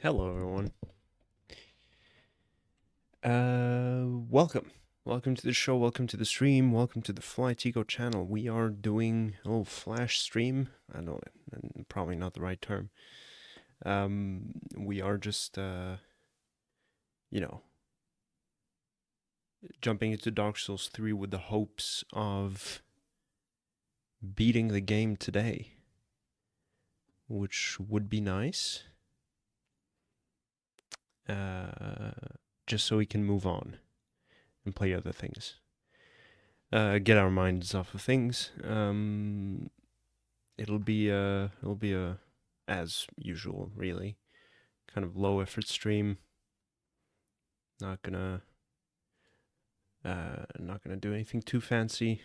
Hello, everyone. Welcome. Welcome to the show. Welcome to the stream. Welcome to the flyticko channel. We are doing flash stream. I don't. Probably not the right term. We are just jumping into Dark Souls 3 with the hopes of beating the game today, which would be nice. Just so we can move on and play other things. Get our minds off of things. It'll be a as usual, really, kind of low effort stream. Not gonna do anything too fancy.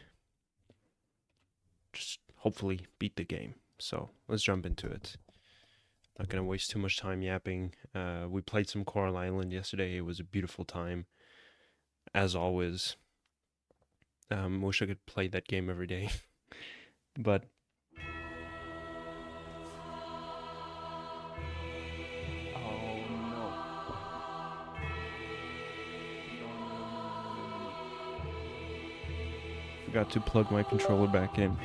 Just hopefully beat the game. So let's jump into it. Not gonna waste too much time yapping. We played some Coral Island yesterday. It was a beautiful time, as always. Wish I could play that game every day, but forgot to plug my controller back in.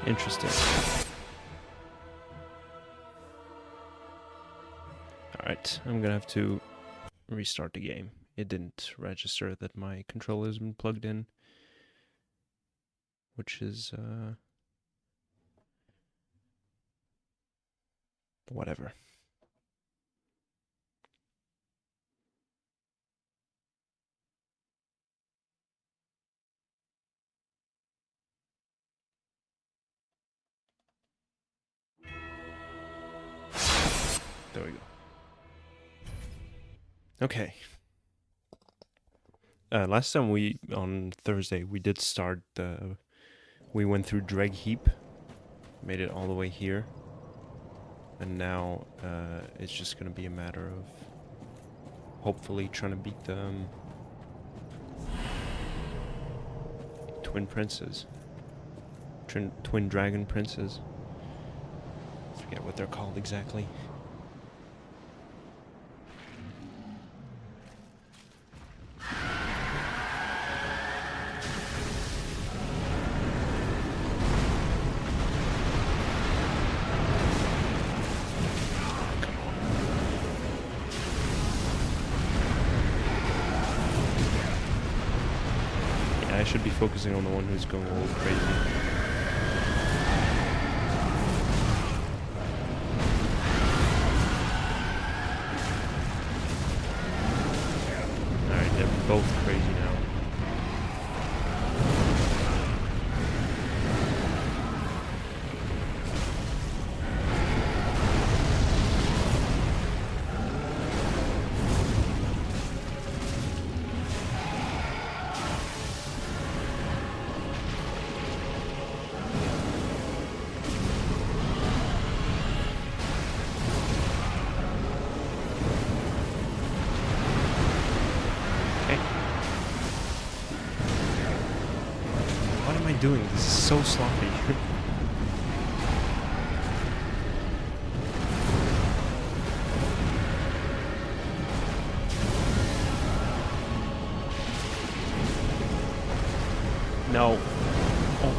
Interesting. Alright, I'm gonna have to restart the game. It didn't register that my controller has been plugged in, which is, whatever. There we go. Okay. Last time on Thursday, we did start we went through Dreg Heap, made it all the way here, and now it's just gonna be a matter of hopefully trying to beat the twin princes, twin dragon princes. I forget what they're called exactly. I should be focusing on the one who's going a little crazy. Alright, they're both crazy now. Doing this is so sloppy. No. Oh.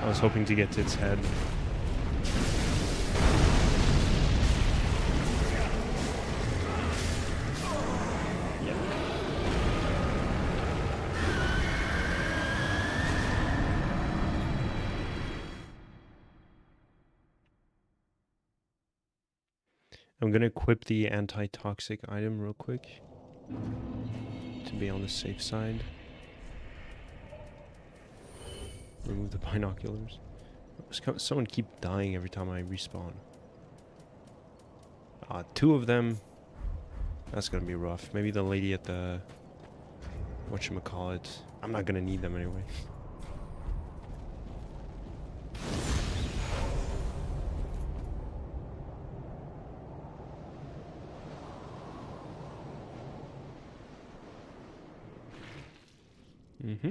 I was hoping to get to its head. I'm gonna equip the anti-toxic item real quick to be on the safe side. Remove the binoculars. Someone keep dying every time I respawn. Two of them. That's gonna be rough. Maybe the lady at the whatchamacallit. I'm not gonna need them anyway. Mm-hmm.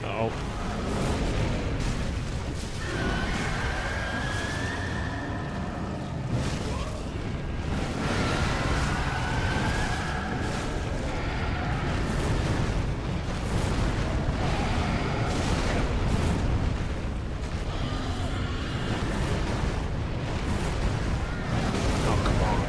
Oh. Oh, come on.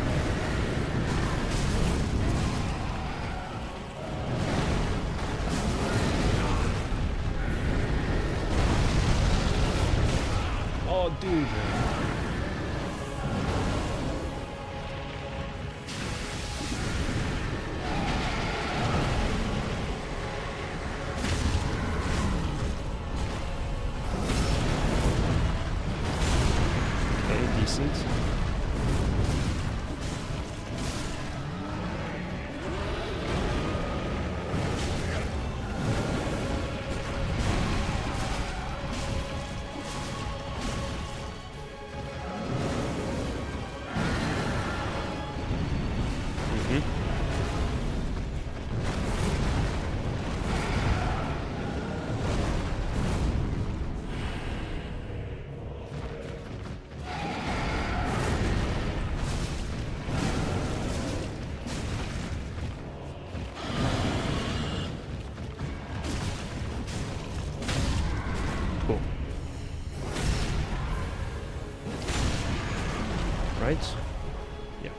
Oh, dude. Okay, decent. Cool. Right? Yeah.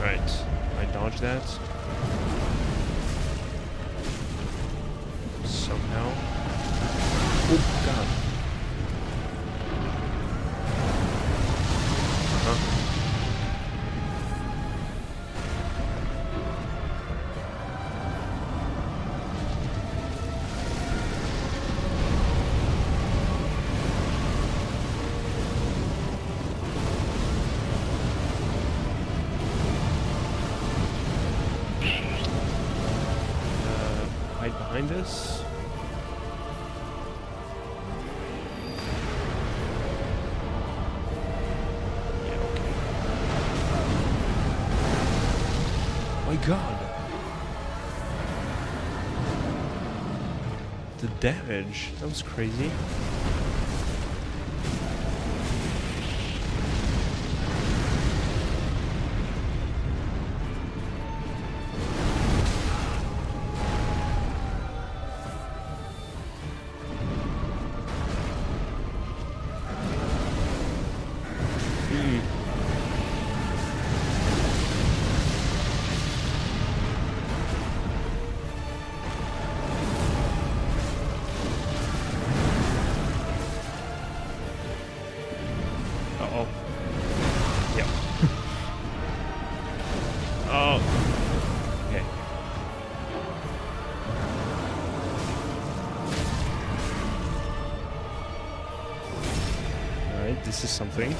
Right. I dodged that. Somehow. Oh, God. Uh-huh. Hide behind this. Yeah, okay. My God. The damage. That was crazy. Uh-oh. Yep. Oh. Okay. Alright, this is something.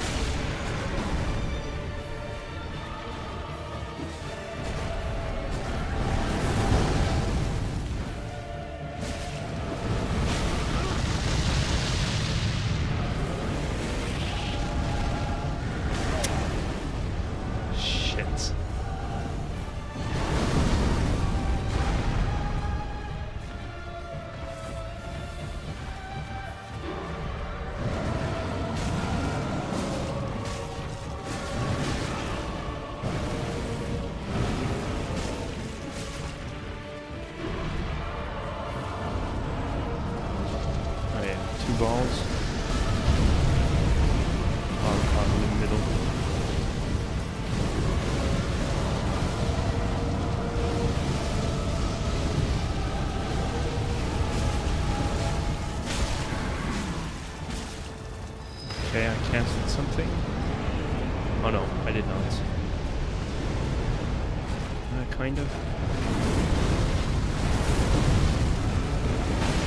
Shit. Oh yeah, 2 balls. bottom in the middle. Okay, I canceled something. Oh no, I did not. Kind of.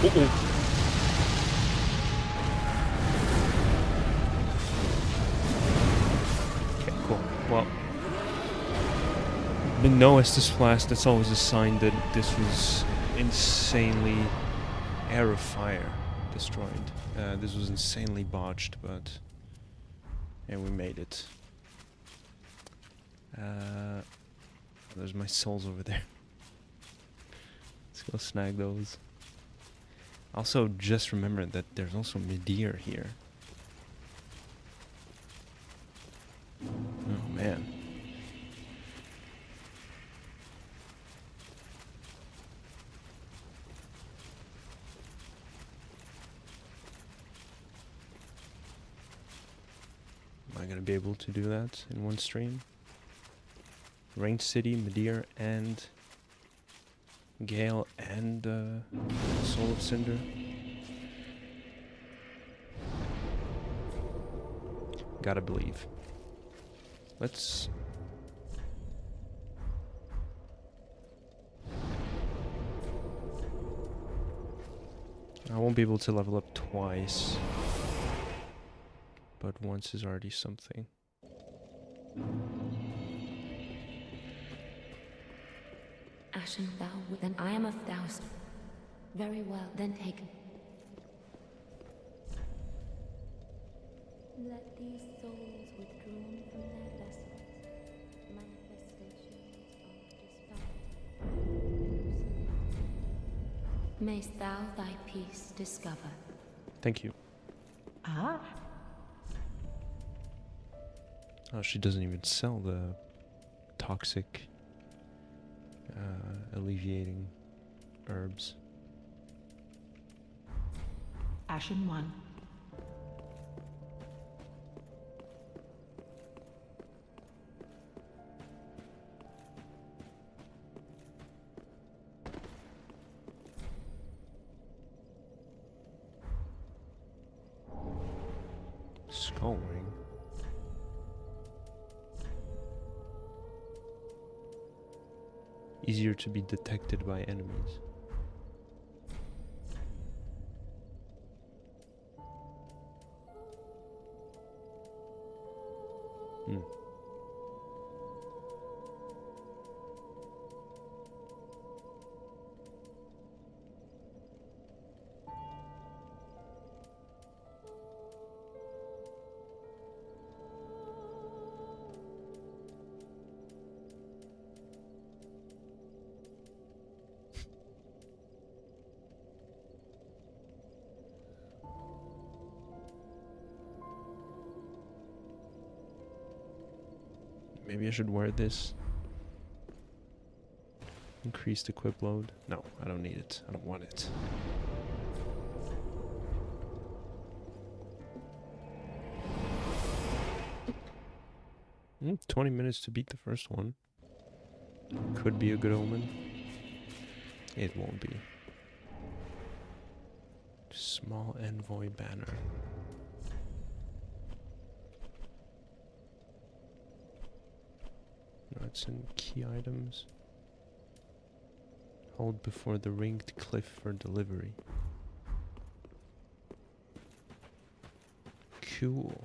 Uh-oh. Okay, cool. Well, but no Estes Flask, that's always a sign that this was insanely error fire destroyed. This was insanely botched, but yeah, we made it. There's my souls over there. Let's go snag those. Also, just remember that there's also Midir here. Oh man. Am I gonna be able to do that in one stream? Range City, Midir, and Gale, and Soul of Cinder. Gotta believe. Let's... I won't be able to level up twice, but once is already something. Ashen thou, then I am of thousand. Very well, then taken. Let these souls withdrawn from their vessels, manifestations of disparity. Mayst thou thy peace discover. Thank you. Ah. Oh, she doesn't even sell the toxic alleviating herbs. Ashen one. Skull ring. Easier to be detected by enemies. Maybe I should wear this. Increased equip load. No, I don't need it. I don't want it. 20 minutes to beat the first one. Could be a good omen. It won't be. Small envoy banner. No, it's in key items. Hold before the ringed cliff for delivery. Cool.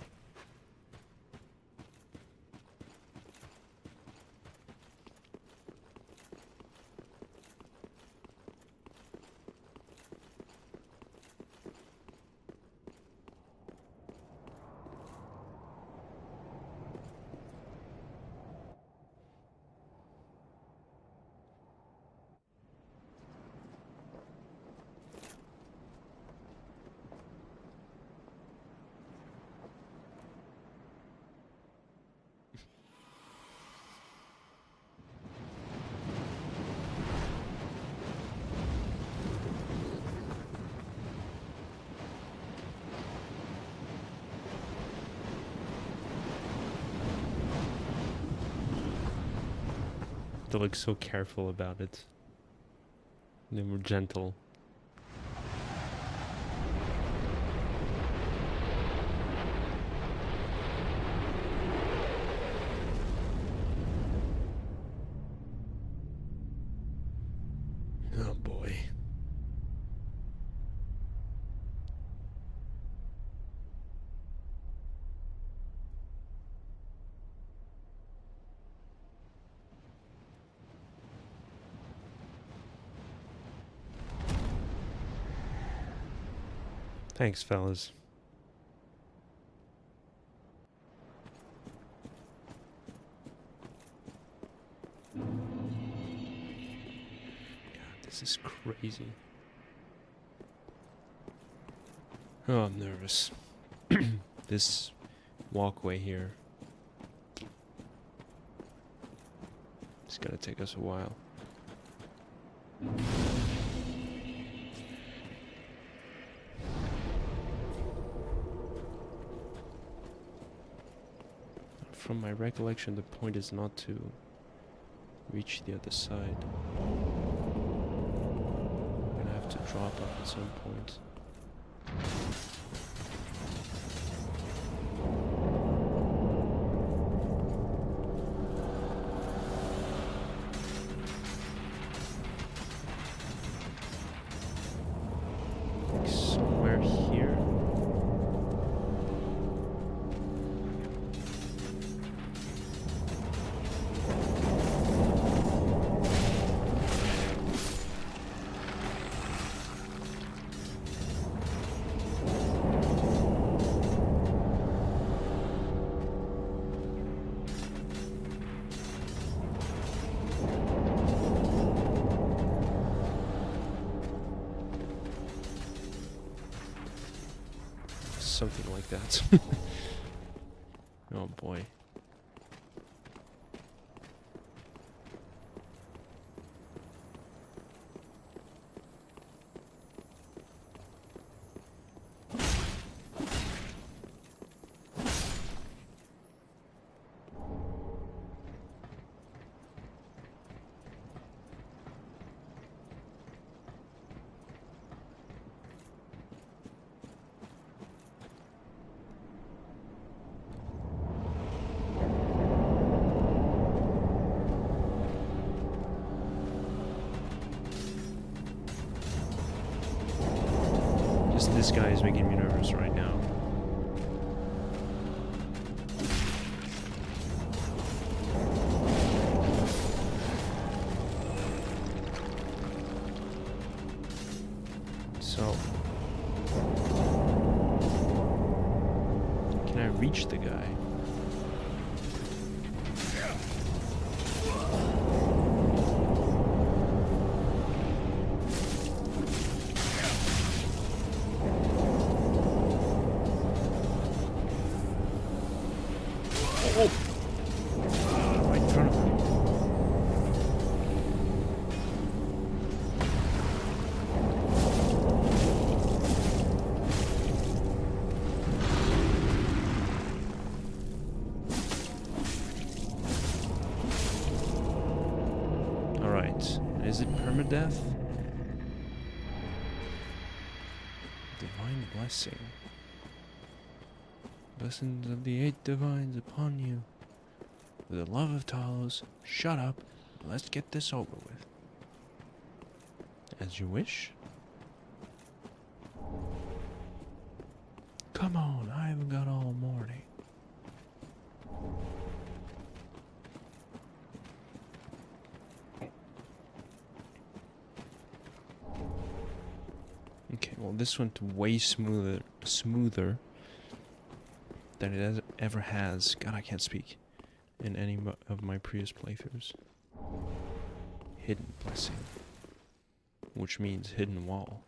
They're like so careful about it. They were gentle. Oh boy. Thanks, fellas. God, this is crazy. Oh, I'm nervous. This walkway here is gonna take us a while. From my recollection, the point is not to reach the other side. I'm gonna have to drop off at some point. Like somewhere here. Something like that. Oh boy. Just this guy is making me nervous right now. So, can I reach the guy? Oh! Right in front of me. Alright. Is it permadeath? Divine blessing. Blessings of the 8 divines upon you. With the love of Talos, shut up. Let's get this over with. As you wish. Come on, I haven't got all morning. Okay, well this went way smoother than it ever has. God, I can't speak. In any of my previous playthroughs. Hidden blessing. Which means hidden wall.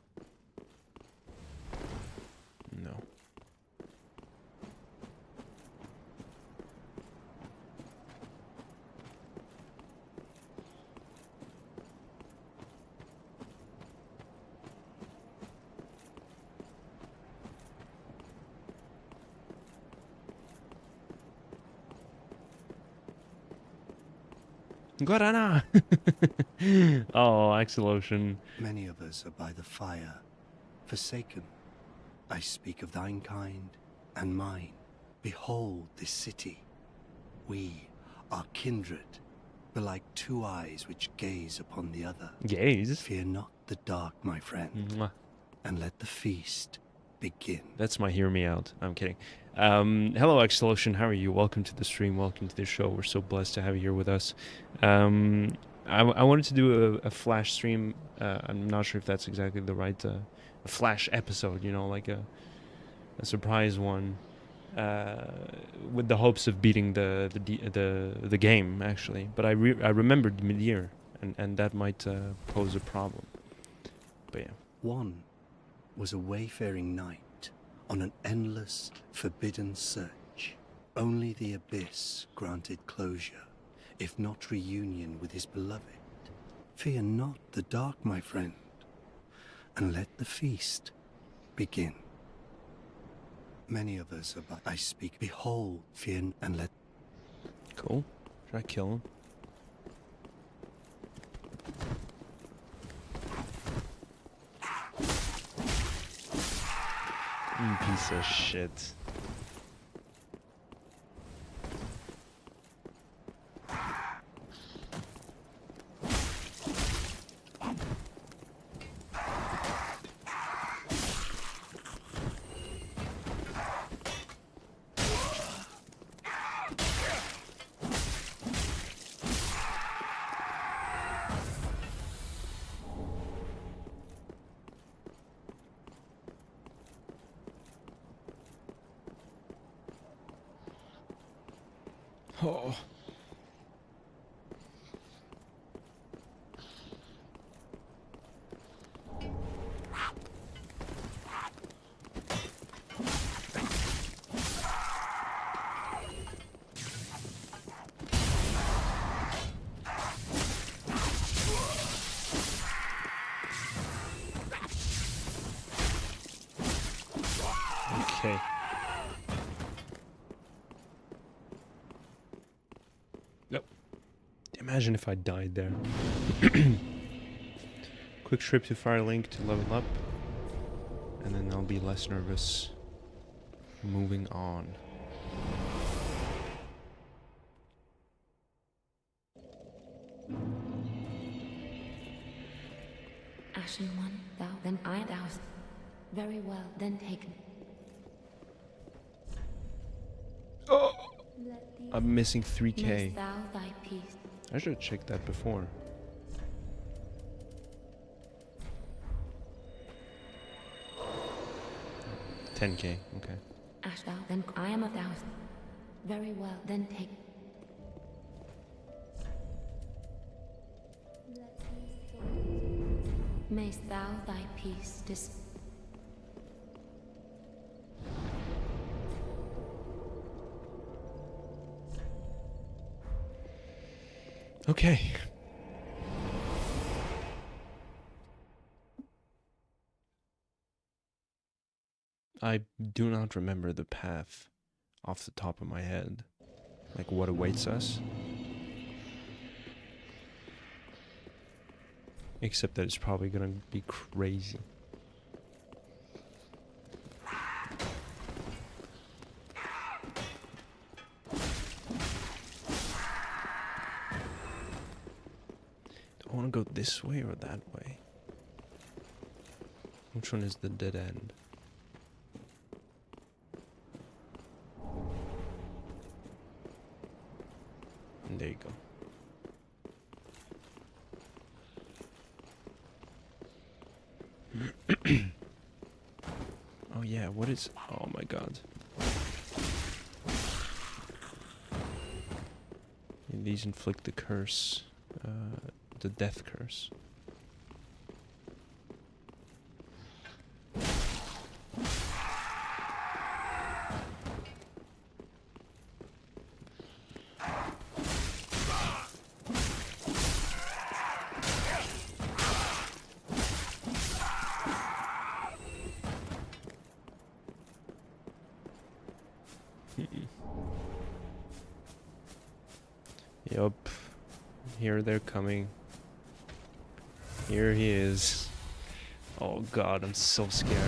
No. Guarana! Oh, Axel Ocean. Many of us are by the fire, forsaken. I speak of thine kind and mine. Behold this city. We are kindred, but like two eyes which gaze upon the other. Gaze? Fear not the dark, my friend, Mwah. and let the feast begin. That's my hear me out. I'm kidding. Hello, Axel Ocean. How are you? Welcome to the stream. Welcome to the show. We're so blessed to have you here with us. I wanted to do a flash stream. I'm not sure if that's exactly the right a flash episode. You know, like a surprise one, with the hopes of beating the game actually. But I remembered mid-year, and that might pose a problem. But yeah. One was a wayfaring knight on an endless, forbidden search. Only the abyss granted closure, if not reunion with his beloved. Fear not the dark, my friend, and let the feast begin. Many of us are but I speak. Behold, fear and let. Cool. Should I kill him? Piece of shit. Oh. Okay. Nope. Imagine if I died there. Quick trip to Firelink to level up, and then I'll be less nervous. Moving on. Ashen one, thou, then I thou. Very well, then taken. Oh! I'm missing 3k. Mayst thou thy peace. I should have checked that before. $10k, okay. Ash thou, then I am 1,000. Very well, then take. Mayst thou thy peace Okay. I do not remember the path off the top of my head. Like what awaits us. Except that it's probably gonna be crazy. Do I want to go this way or that way? Which one is the dead end? And there you go. Oh yeah, what is... Oh my god. And these inflict the curse. The death curse. Yup. Here they're coming. Here he is. Oh god, I'm so scared.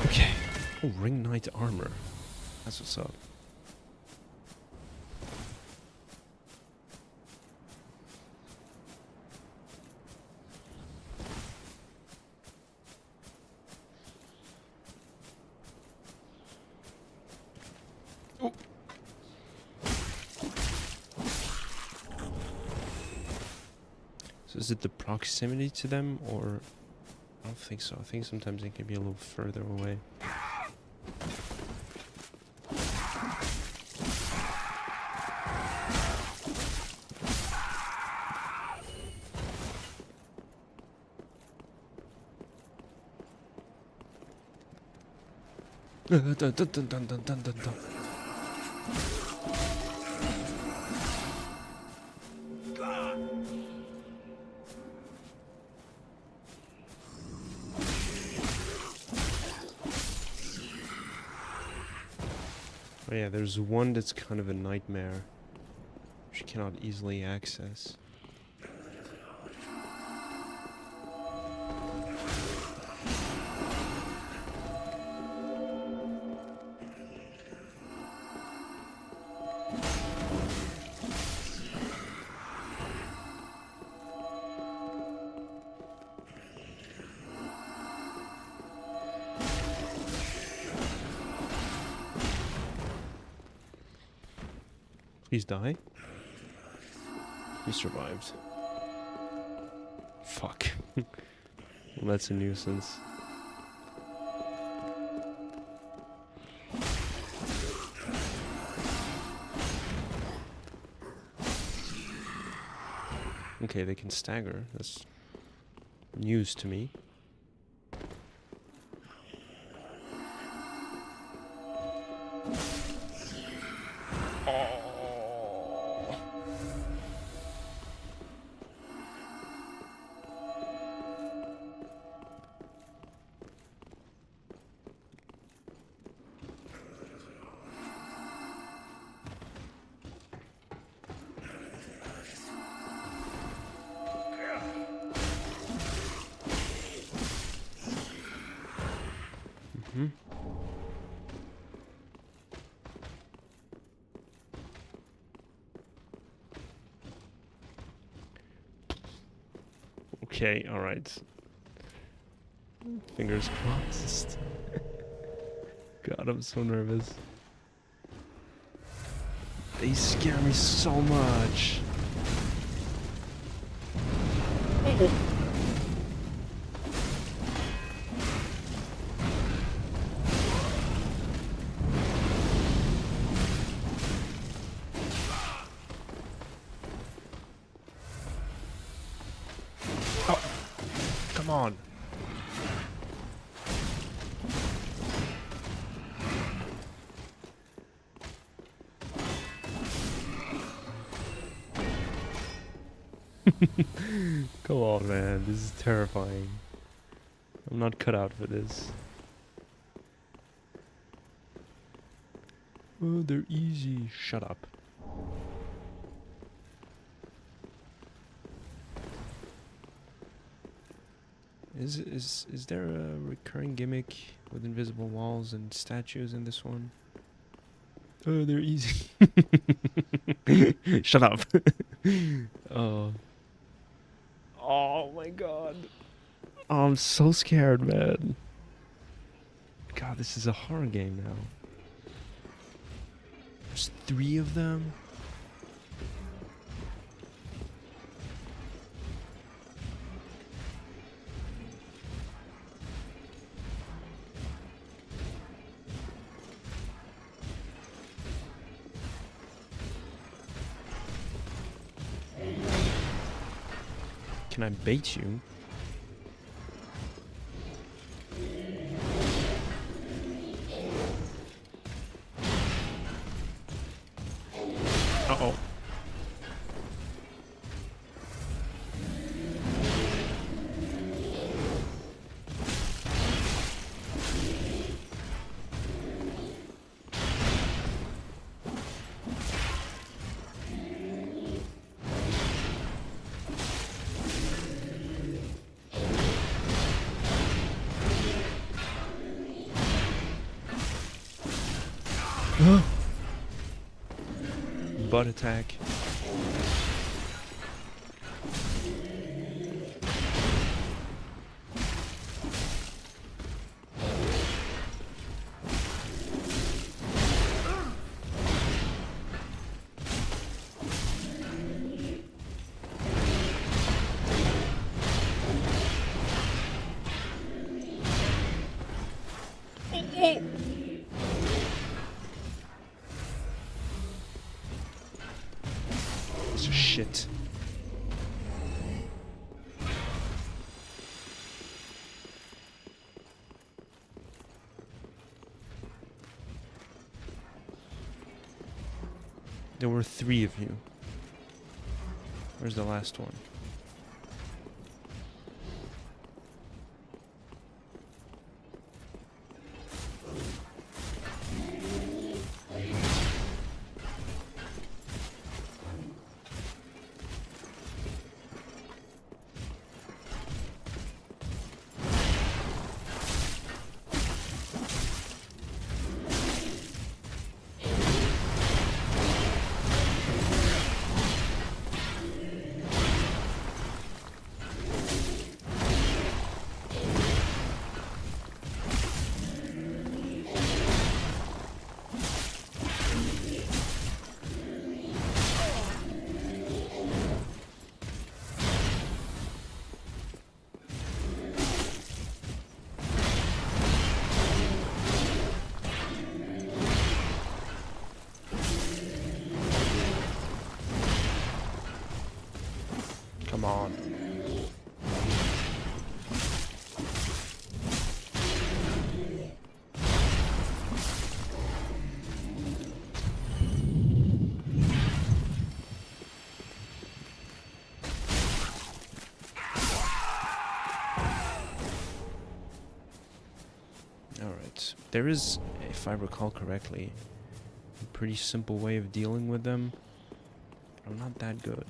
Okay. Oh, ring knight armor. That's what's up. Oh. So is it the proximity to them, or I don't think so. I think sometimes it can be a little further away. Dun, dun, dun, dun, dun, dun, dun, dun. Oh yeah, there's one that's kind of a nightmare, which you cannot easily access. Please die. He survived. Fuck. Well, that's a nuisance. Okay, they can stagger. That's news to me. Mm-hmm. Okay, alright. Fingers crossed. God, I'm so nervous. They scare me so much. Oh, come on. Come on, man. This is terrifying. I'm not cut out for this. Oh, they're easy. Shut up. Is there a recurring gimmick with invisible walls and statues in this one? Oh, they're easy. Shut up. Oh. Oh my god. Oh, I'm so scared, man. God, this is a horror game now. There's 3 of them. Can I bait you? Oh. Butt attack. It's just shit. There were 3 of you. Where's the last one? Come on. Alright. There is, if I recall correctly, a pretty simple way of dealing with them. But I'm not that good.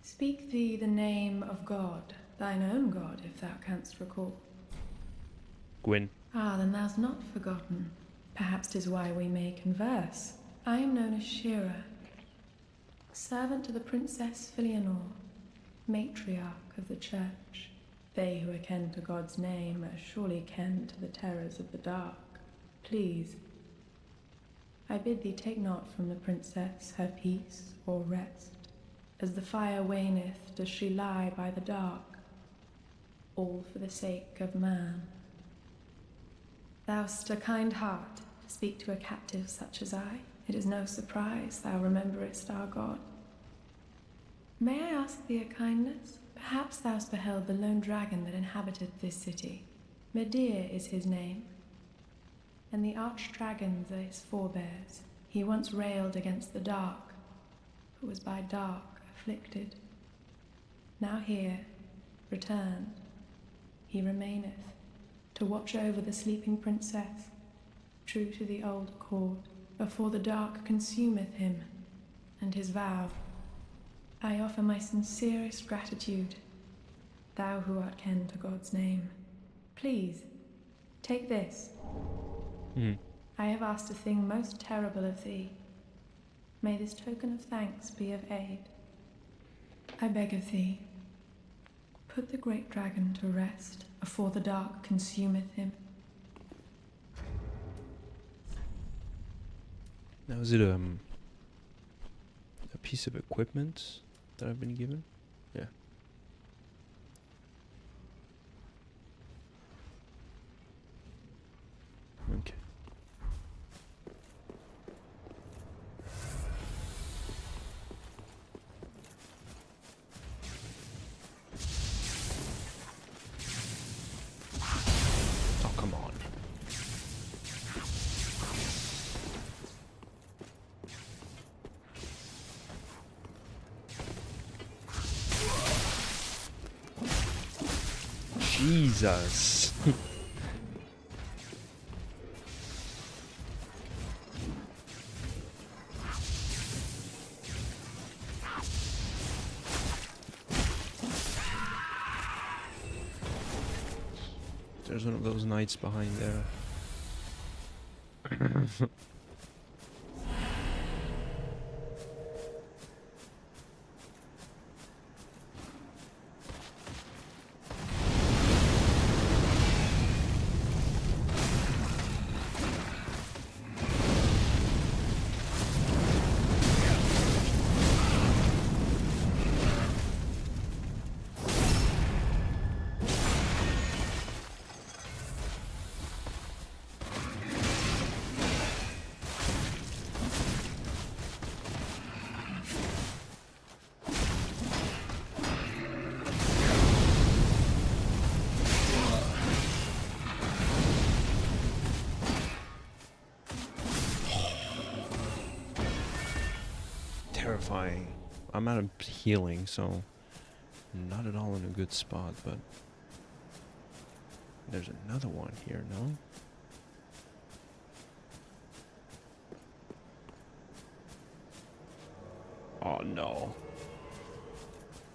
Speak thee the name of God, thine own God, if thou canst recall. Gwyn. Ah, then thou'st not forgotten. Perhaps 'tis why we may converse. I am known as Shira, servant to the Princess Filianor, matriarch of the Church. They who are ken to God's name are surely ken to the terrors of the dark. Please, I bid thee take not from the princess her peace or rest. As the fire waneth, does she lie by the dark, all for the sake of man. Thou'st a kind heart to speak to a captive such as I. It is no surprise thou rememberest our God. May I ask thee a kindness? Perhaps thou'st beheld the lone dragon that inhabited this city. Medir is his name, and the arch-dragons are his forebears. He once railed against the dark, but was by dark afflicted. Now here, returned, he remaineth, to watch over the sleeping princess, true to the old accord, before the dark consumeth him, and his vow. I offer my sincerest gratitude, thou who art ken to God's name. Please, take this. I have asked a thing most terrible of thee. May this token of thanks be of aid. I beg of thee, put the great dragon to rest, afore the dark consumeth him. Now, is it a piece of equipment that I've been given? Yeah. Okay. Oh, come on. Jesus. There's one of those knights behind there. Terrifying. I'm out of healing, so not at all in a good spot, but there's another one here, no? Oh no.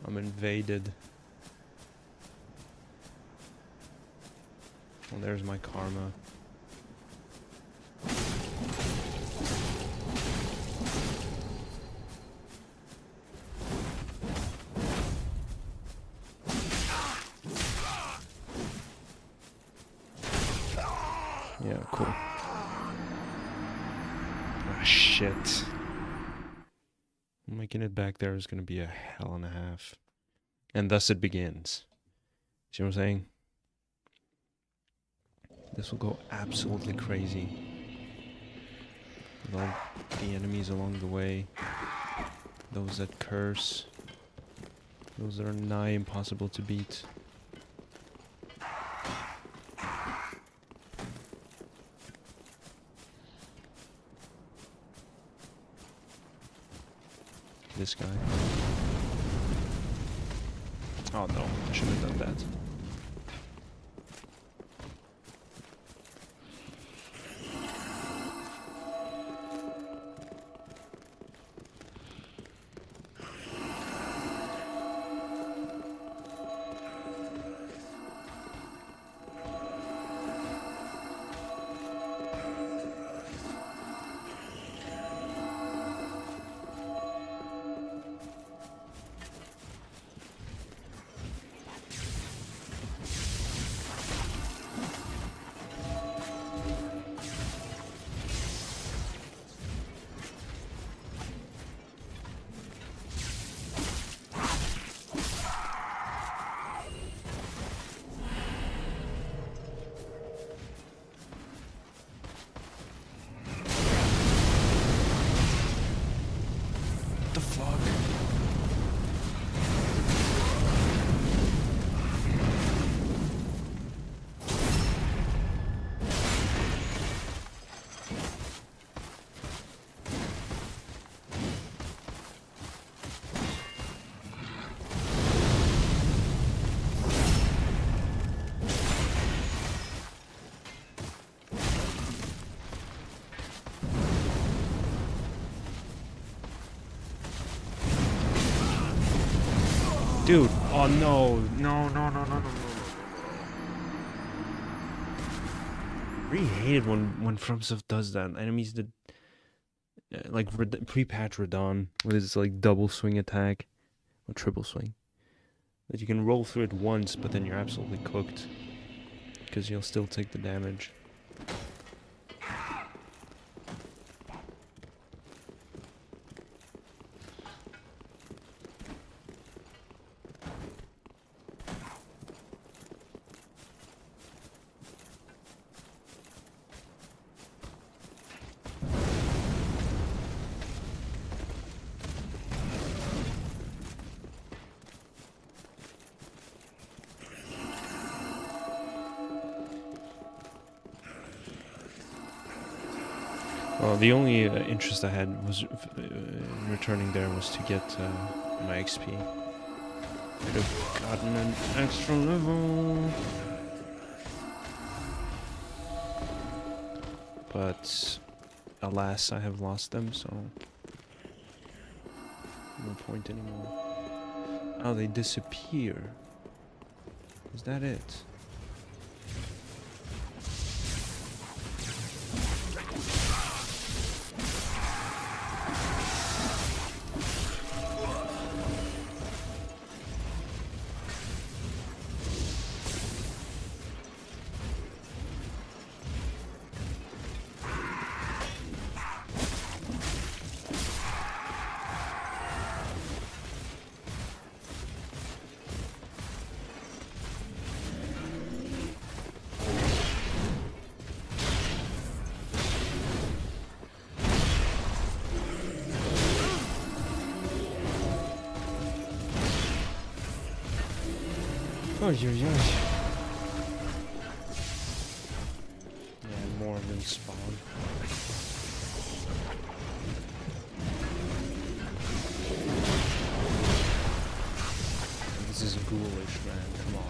I'm invaded. Well, there's my karma. Yeah, cool. Ah, shit. Making it back there is going to be a hell and a half. And thus it begins. See what I'm saying? This will go absolutely crazy. With all the enemies along the way. Those that curse. Those that are nigh impossible to beat. This guy. Oh no, I shouldn't have done that. What the fuck? Dude, oh no, no. Really hate it when FromSoft does that. Enemies that like pre-patch Radon with his like double swing attack or triple swing, that you can roll through it once, but then you're absolutely cooked because you'll still take the damage. Well, the only interest I had was in returning there was to get my XP. Could have gotten an extra level. But alas, I have lost them, so no point anymore. Oh, they disappear. Is that it? Oh, yeah, more of them spawn. This is ghoulish, man. Come on.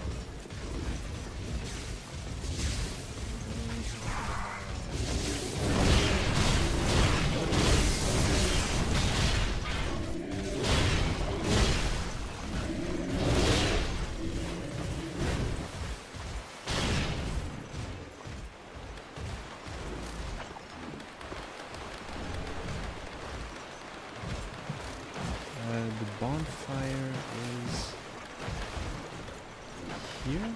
The bonfire is here?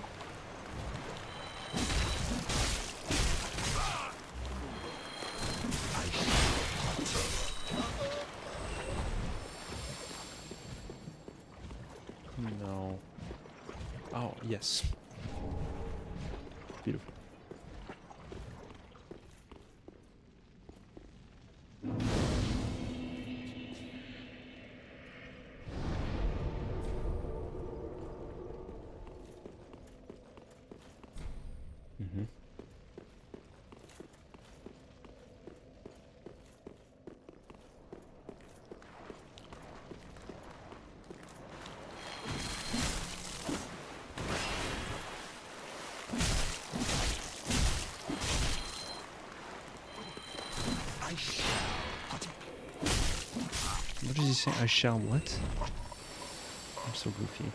No. Oh, yes. Beautiful. Mm-hmm. What does he say? I shall what? I'm so goofy.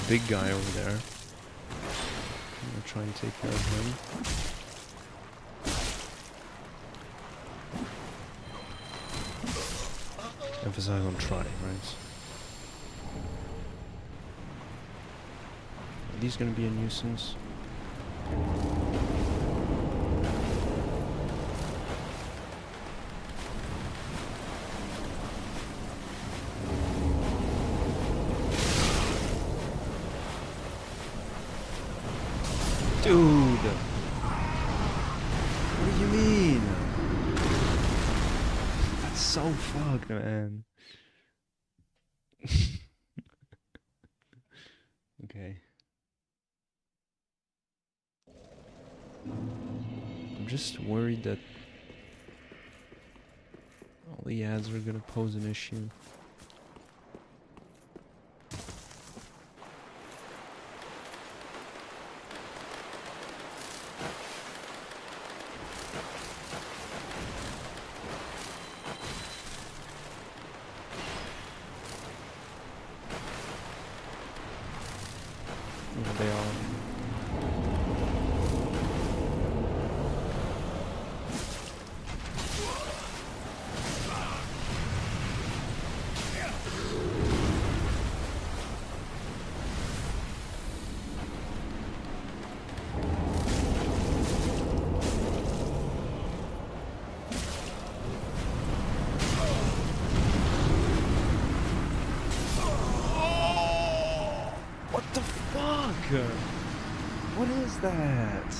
Big guy over there. I'm gonna try and take care of him. Emphasize on trying, right? Are these gonna be a nuisance? Dude! What do you mean? That's so fucked, man. Okay. I'm just worried that all the ads are gonna pose an issue. Yeah, they are. What the fuck? What is that?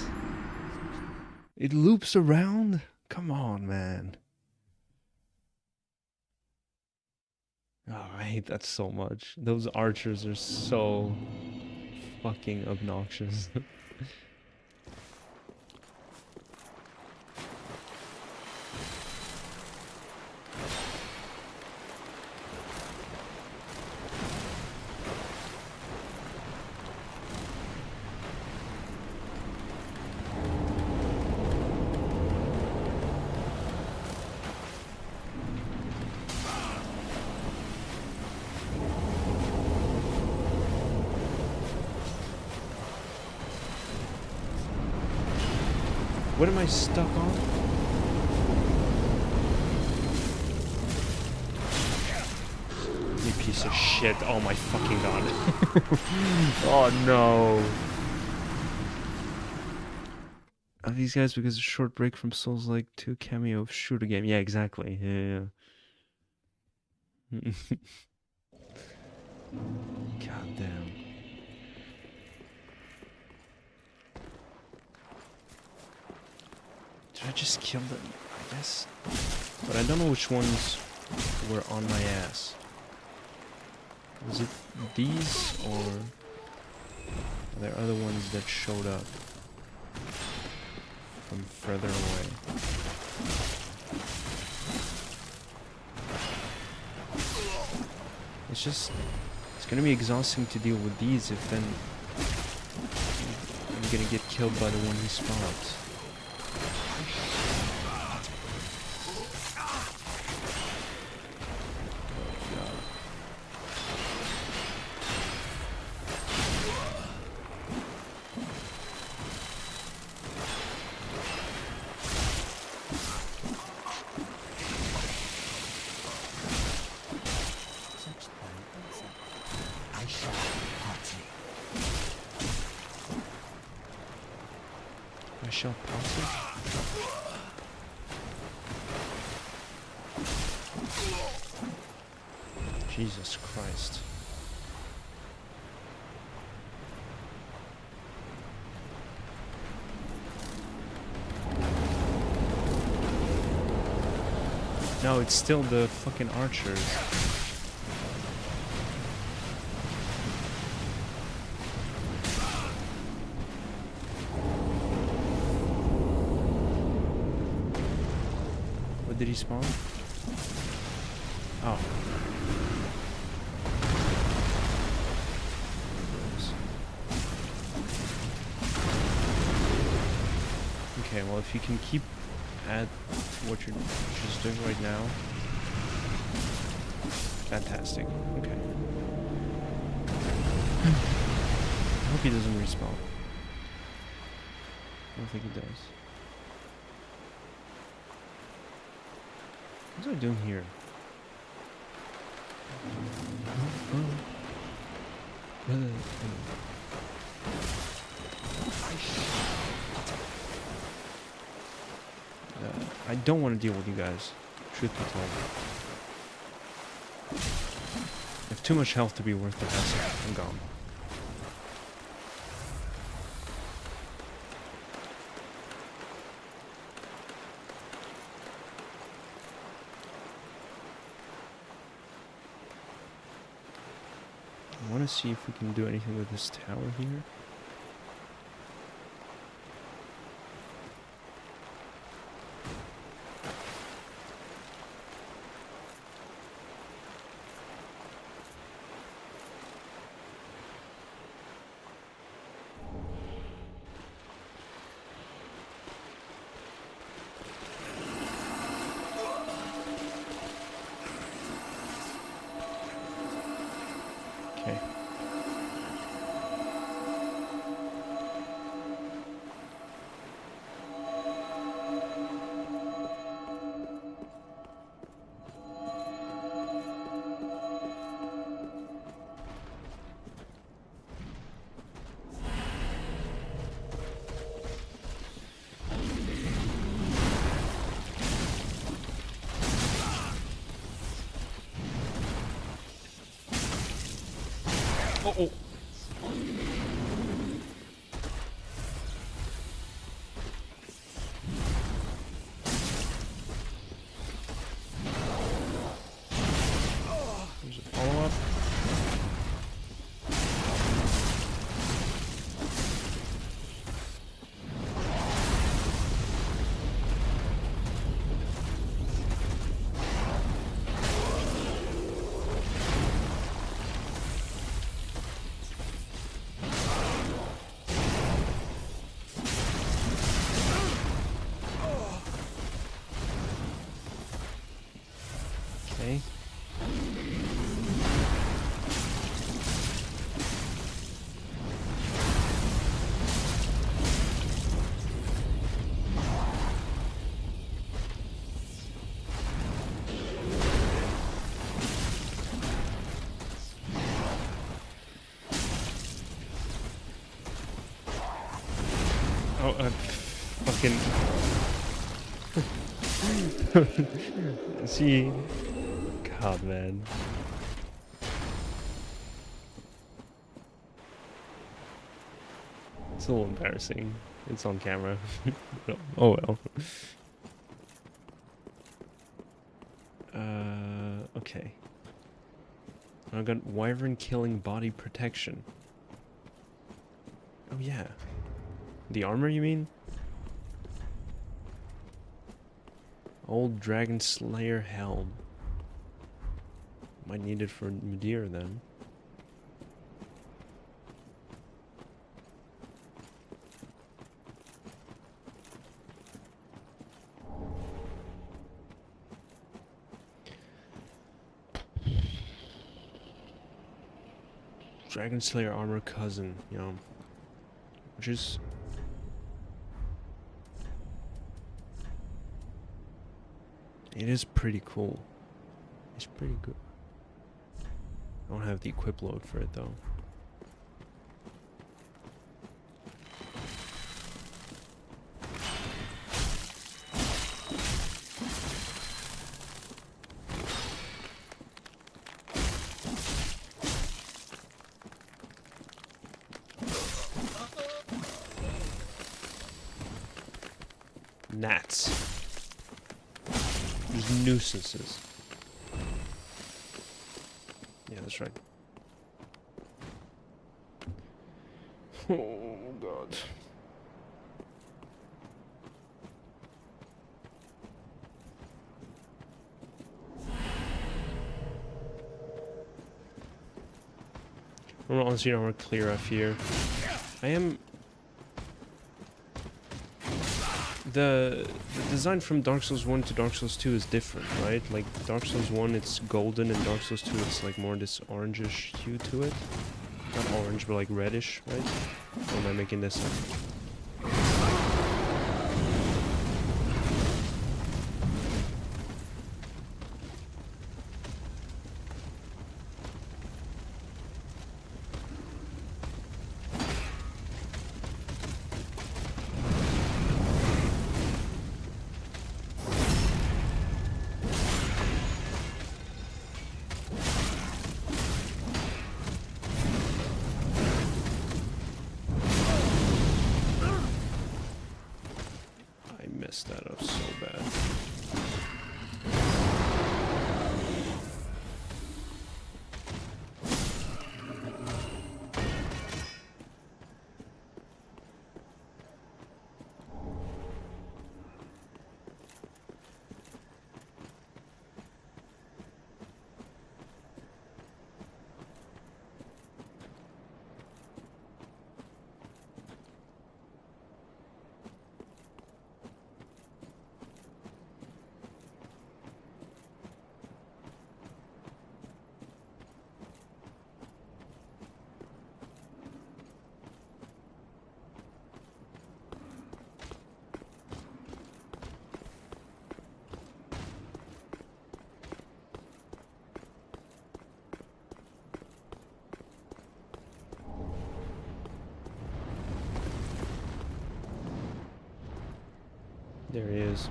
It loops around? Come on, man. Oh, I hate that so much. Those archers are so fucking obnoxious. What am I stuck on? You piece of shit. Oh my fucking god. Oh no. Are these guys because a short break from Souls like 2 cameo shooter game? Yeah, exactly. Yeah. God damn. Did I just kill them? I guess. But I don't know which ones were on my ass. Was it these or are there other ones that showed up from further away? It's gonna be exhausting to deal with these if then I'm gonna get killed by the one who spawns. Shell passage? Jesus Christ. No, it's still the fucking archers. Did he spawn? Oh. Okay, well if you can keep at what you're just doing right now. Fantastic. Okay. I hope he doesn't respawn. I don't think he does. What am I doing here? I don't want to deal with you guys, truth be told. I have too much health to be worth the hassle. I'm gone. I want to see if we can do anything with this tower here. Okay. Oh. fucking... See? God, man. It's a little embarrassing. It's on camera. Oh well. Okay. I got wyvern killing body protection. Oh yeah. The armor, you mean? Old Dragon Slayer helm. Might need it for Madeira then. Dragon Slayer armor cousin, you know, which is it is pretty cool. It's pretty good. I don't have the equip load for it though. Gnats. These nuisances. Yeah, that's right. Oh god. I'm honestly not clear off here. I am. The design from Dark Souls 1 to Dark Souls 2 is different, right? Like, Dark Souls 1 it's golden, and Dark Souls 2 it's like more this orangish hue to it. Not orange, but like reddish, right? Or am I making this up? Messed that up so bad. There he is.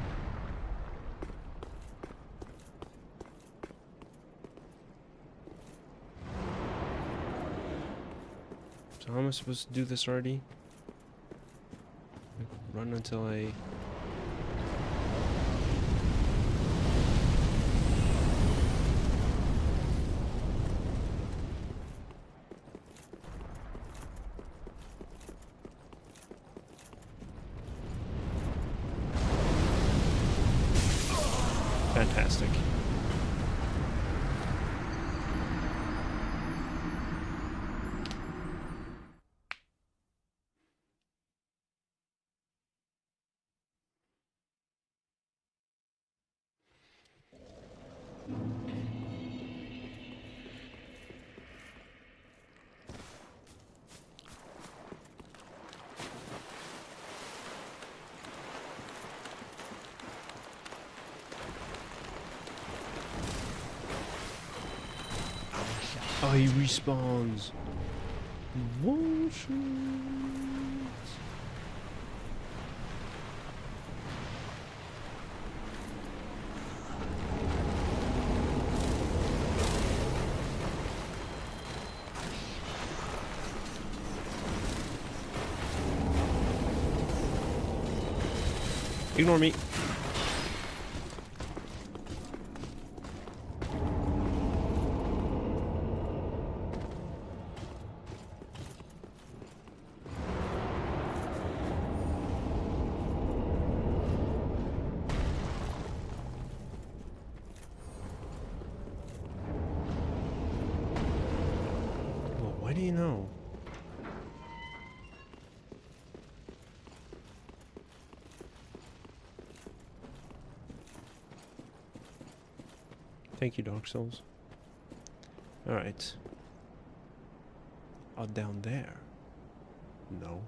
So how am I supposed to do this already? Run until I... Fantastic. Oh, he respawns. Whoa, shoot. Ignore me. Well, why do you know? Thank you, Dark Souls. Alright. Oh, down there. No.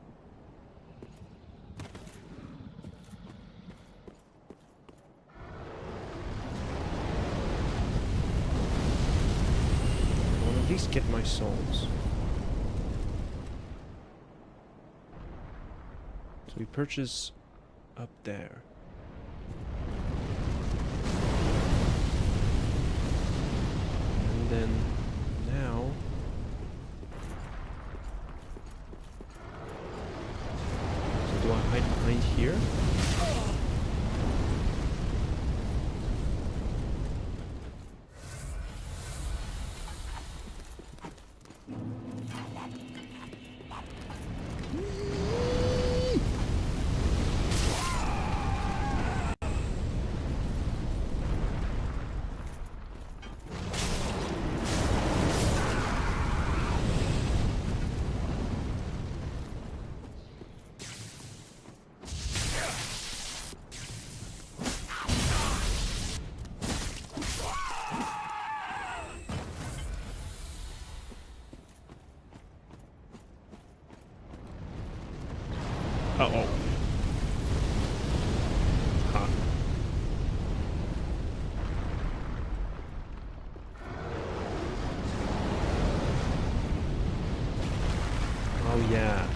I want to at least get my souls. So we purchase up there. And then now so do I hide behind here? Uh-oh. Huh. Oh, yeah.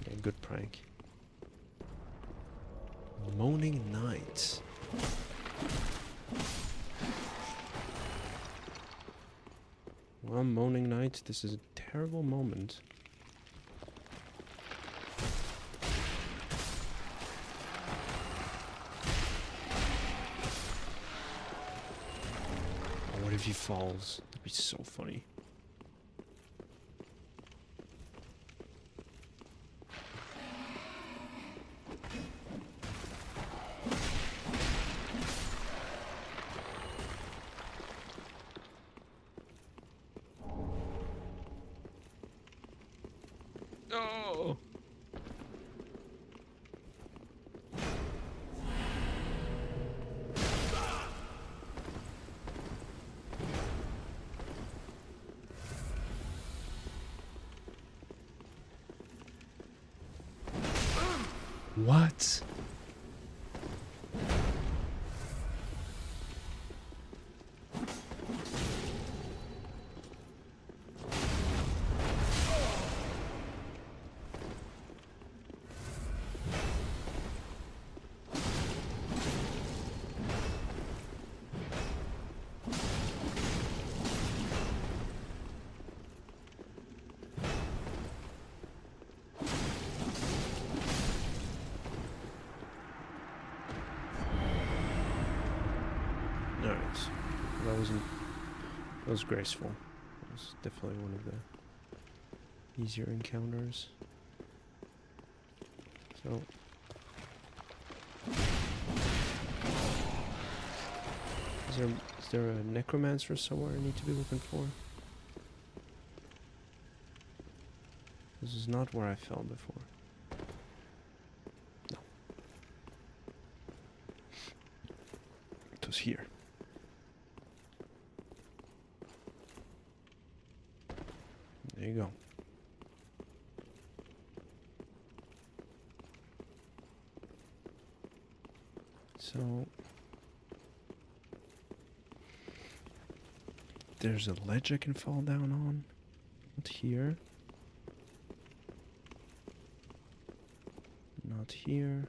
Yeah, good prank. Moaning Night. Well, Moaning Night, this is a terrible moment. Oh, what if he falls? That'd be so funny. Oh. What? Alright. That was graceful. That was definitely one of the easier encounters. So is there a necromancer somewhere I need to be looking for? This is not where I fell before. No. It was here. There you go. So there's a ledge I can fall down on. Not here. Not here.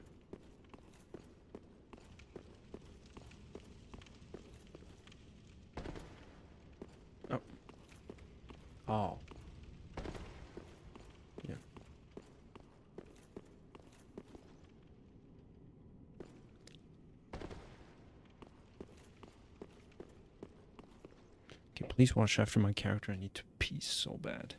Oh. Oh. Yeah. Okay, please watch after my character. I need to pee so bad.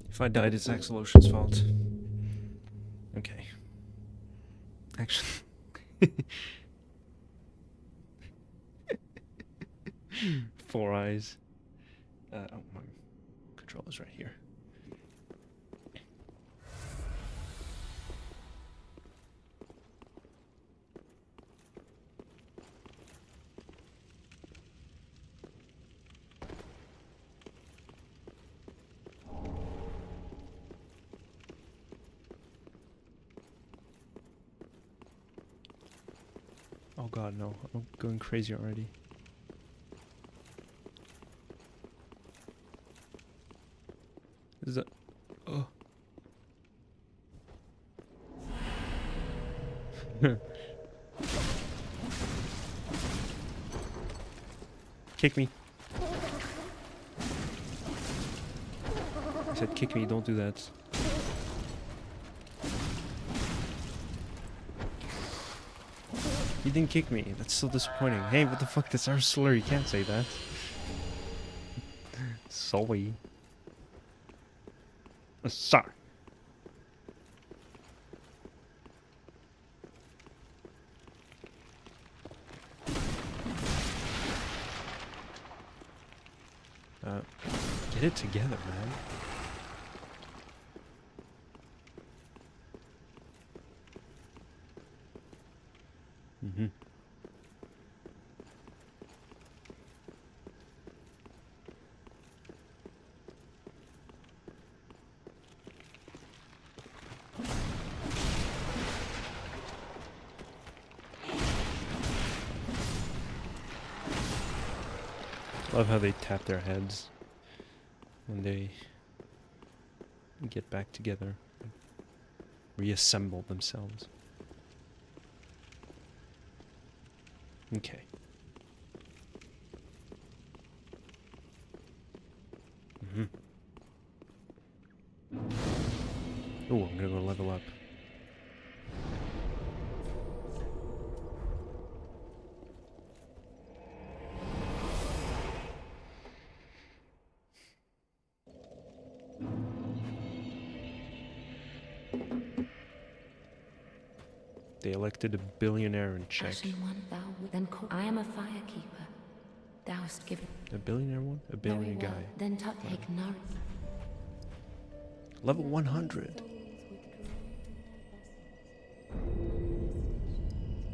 If I died, it's Axel Ocean's fault. Okay. Actually... 4 eyes. Oh, my controller's right here. Oh god, no. I'm going crazy already. Is that... Oh. Kick me. I said kick me, don't do that. You didn't kick me. That's so disappointing. Hey, what the fuck? That's our slur. You can't say that. Sorry. Sorry. Get it together, man. Mm-hmm. Love how they tap their heads when they get back together, reassemble themselves. Okay. Mm-hmm. Oh, I'm gonna go level up. They elected a billionaire in Czech. Ashen one, thou then call. I am a firekeeper. Thou hast given. A billionaire one? A Very billionaire well, guy. then take nourish. Level 100.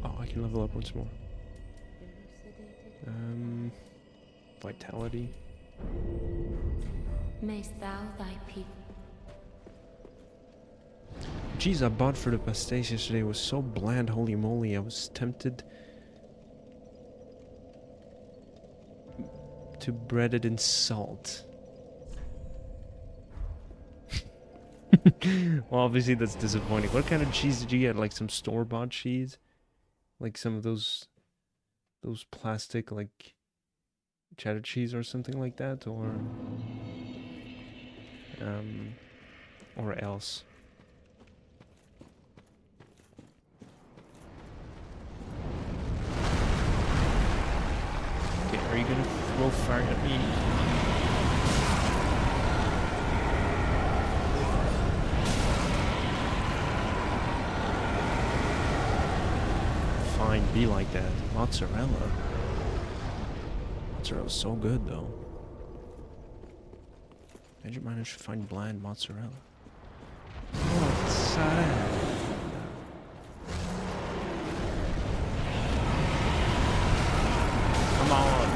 Oh, I can level up once more. Vitality. Mayst thou thy people. Jeez, I bought for the pastéis yesterday. It was so bland, holy moly. I was tempted to bread it in salt. Well, obviously that's disappointing. What kind of cheese did you get? Like some store-bought cheese? Like some of those plastic, like, cheddar cheese or something like that? Or else? Okay, are you gonna throw fire at me? be like that. Mozzarella. Mozzarella's so good though. How'd you manage to find bland mozzarella? Mozzarella. Come on.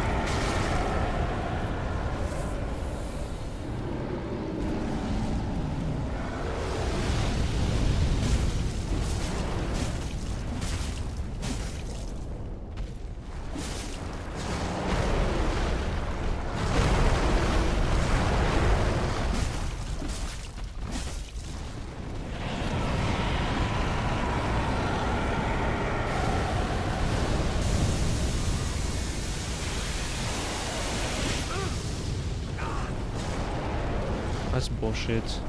That's bullshit.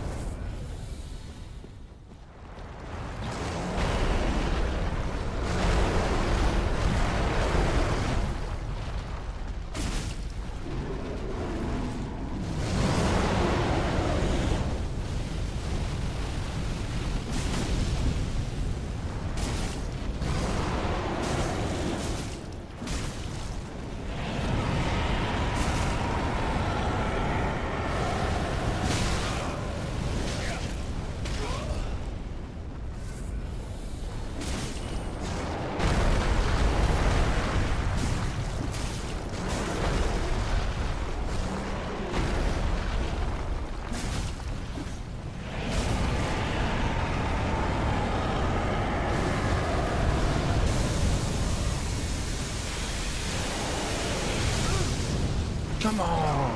Come on!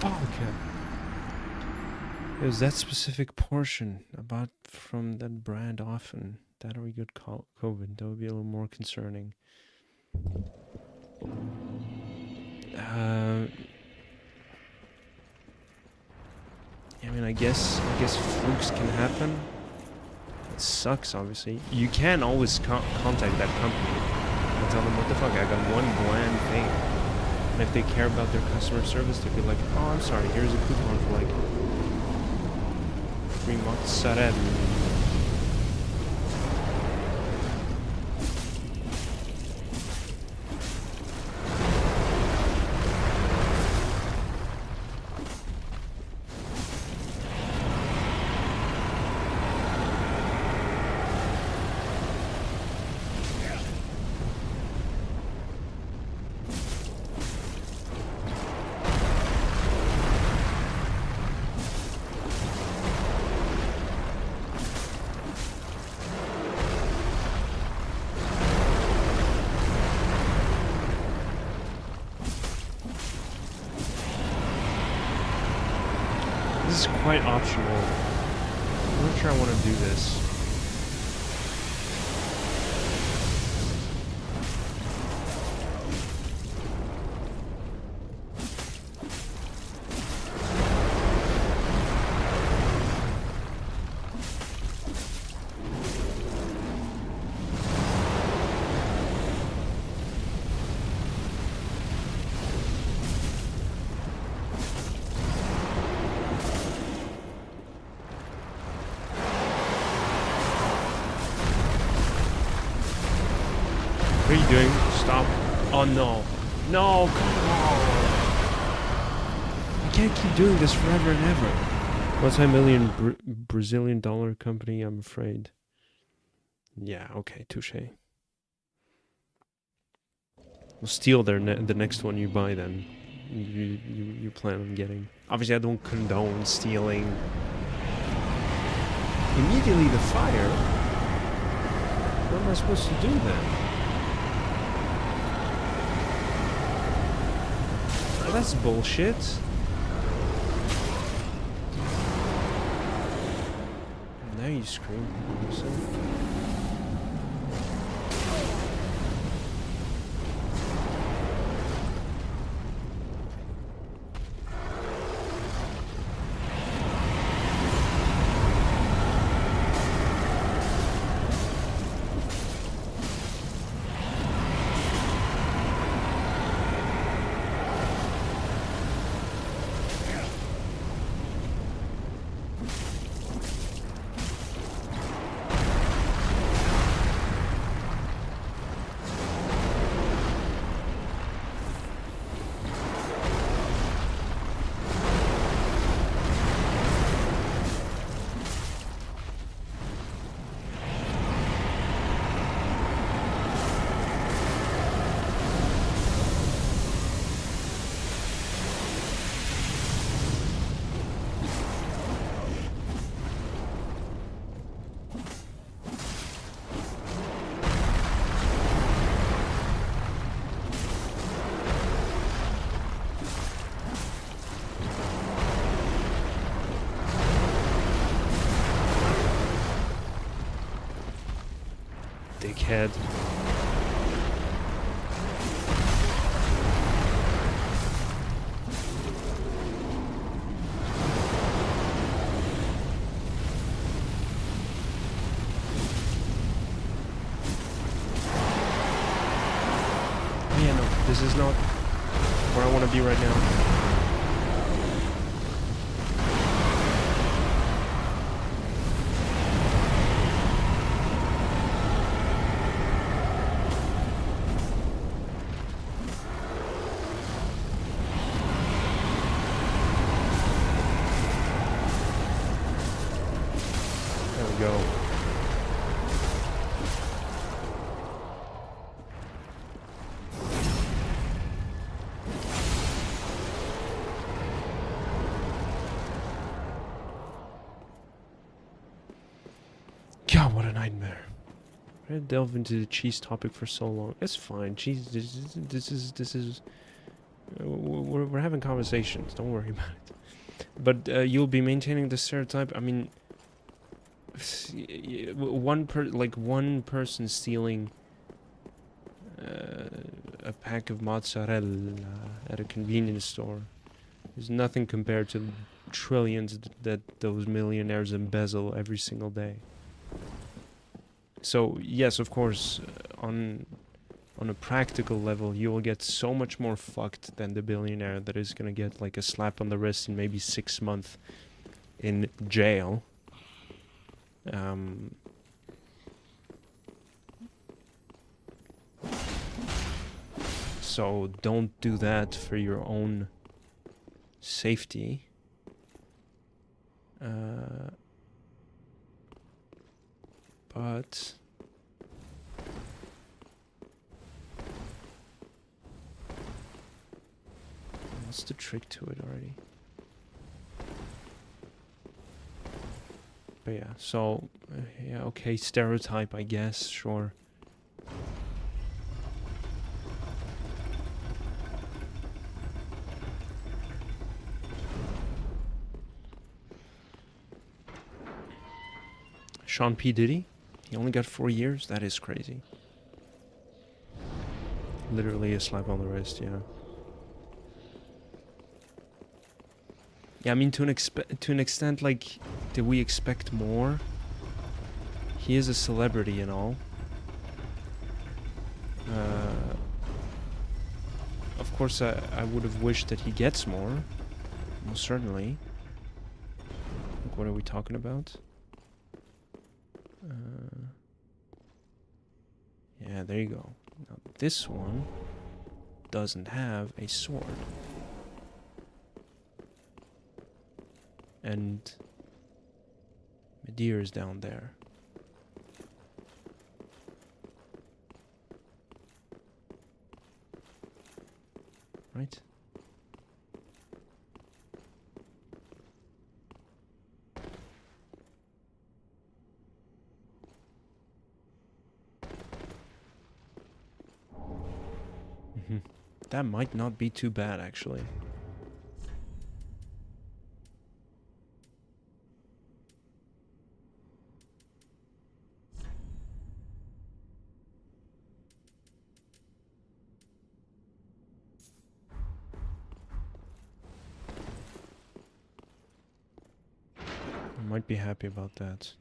Okay. It was that specific portion I bought from that brand often. That or we got COVID. That would be a little more concerning. I mean, I guess flukes can happen. It sucks, obviously. You can always contact that company and tell them, what the fuck, I got one bland thing. And if they care about their customer service, they'd be like, oh, I'm sorry, here's a coupon for like 3 mozzarella. This is quite optional. I'm not sure I want to do this. What are you doing? Stop. Oh no. No, come on. I can't keep doing this forever and ever. Multi-million Brazilian dollar company, I'm afraid. Yeah, okay, touche. We'll steal the next one you buy then. You plan on getting. Obviously, I don't condone stealing. Immediately the fire? What am I supposed to do then? That's bullshit. Now you scream. dickhead. Yeah, no, this is not where I want to be right now. There we go. God, what a nightmare. I had to delve into the cheese topic for so long. It's fine. Cheese, this is we're having conversations. Don't worry about it. But you'll be maintaining the stereotype. I mean, one person stealing a pack of mozzarella at a convenience store is nothing compared to trillions that those millionaires embezzle every single day. So yes, of course, on a practical level, you will get so much more fucked than the billionaire that is gonna get like a slap on the wrist and maybe 6 months in jail. So don't do that for your own safety. But what's the trick to it already? But yeah, so yeah, okay, stereotype, I guess, sure. Sean P. Diddy? He only got 4 years? That is crazy. Literally a slap on the wrist, yeah. Yeah, I mean, to an extent, like, did we expect more? He is a celebrity and all. Of course, I would have wished that he gets more. Most certainly. Like, what are we talking about? Yeah, there you go. Now, this one doesn't have a sword. And Medir is down there. Right? That might not be too bad, actually. I might be happy about that.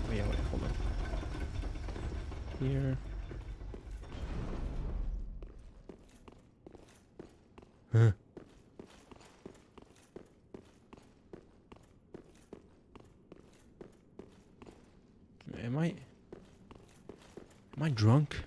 Oh yeah, wait, hold on. Here. Huh. Am I drunk?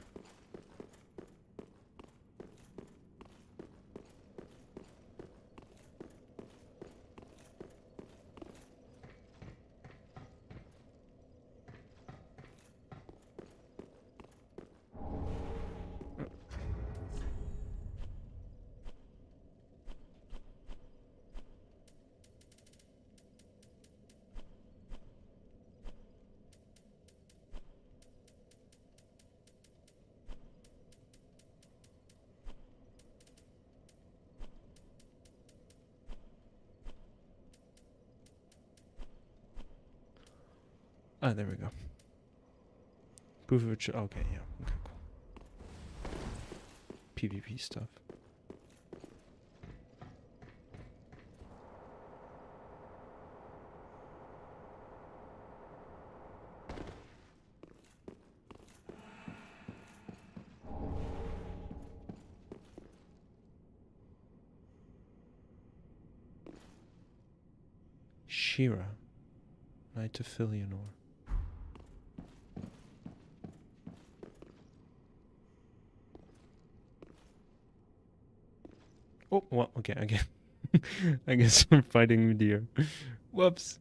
Ah, there we go. Proof of okay, yeah. Okay, cool. PvP stuff. Shira, Knight of Filianor. Oh, well, okay, again. I guess I'm fighting with deer. Whoops.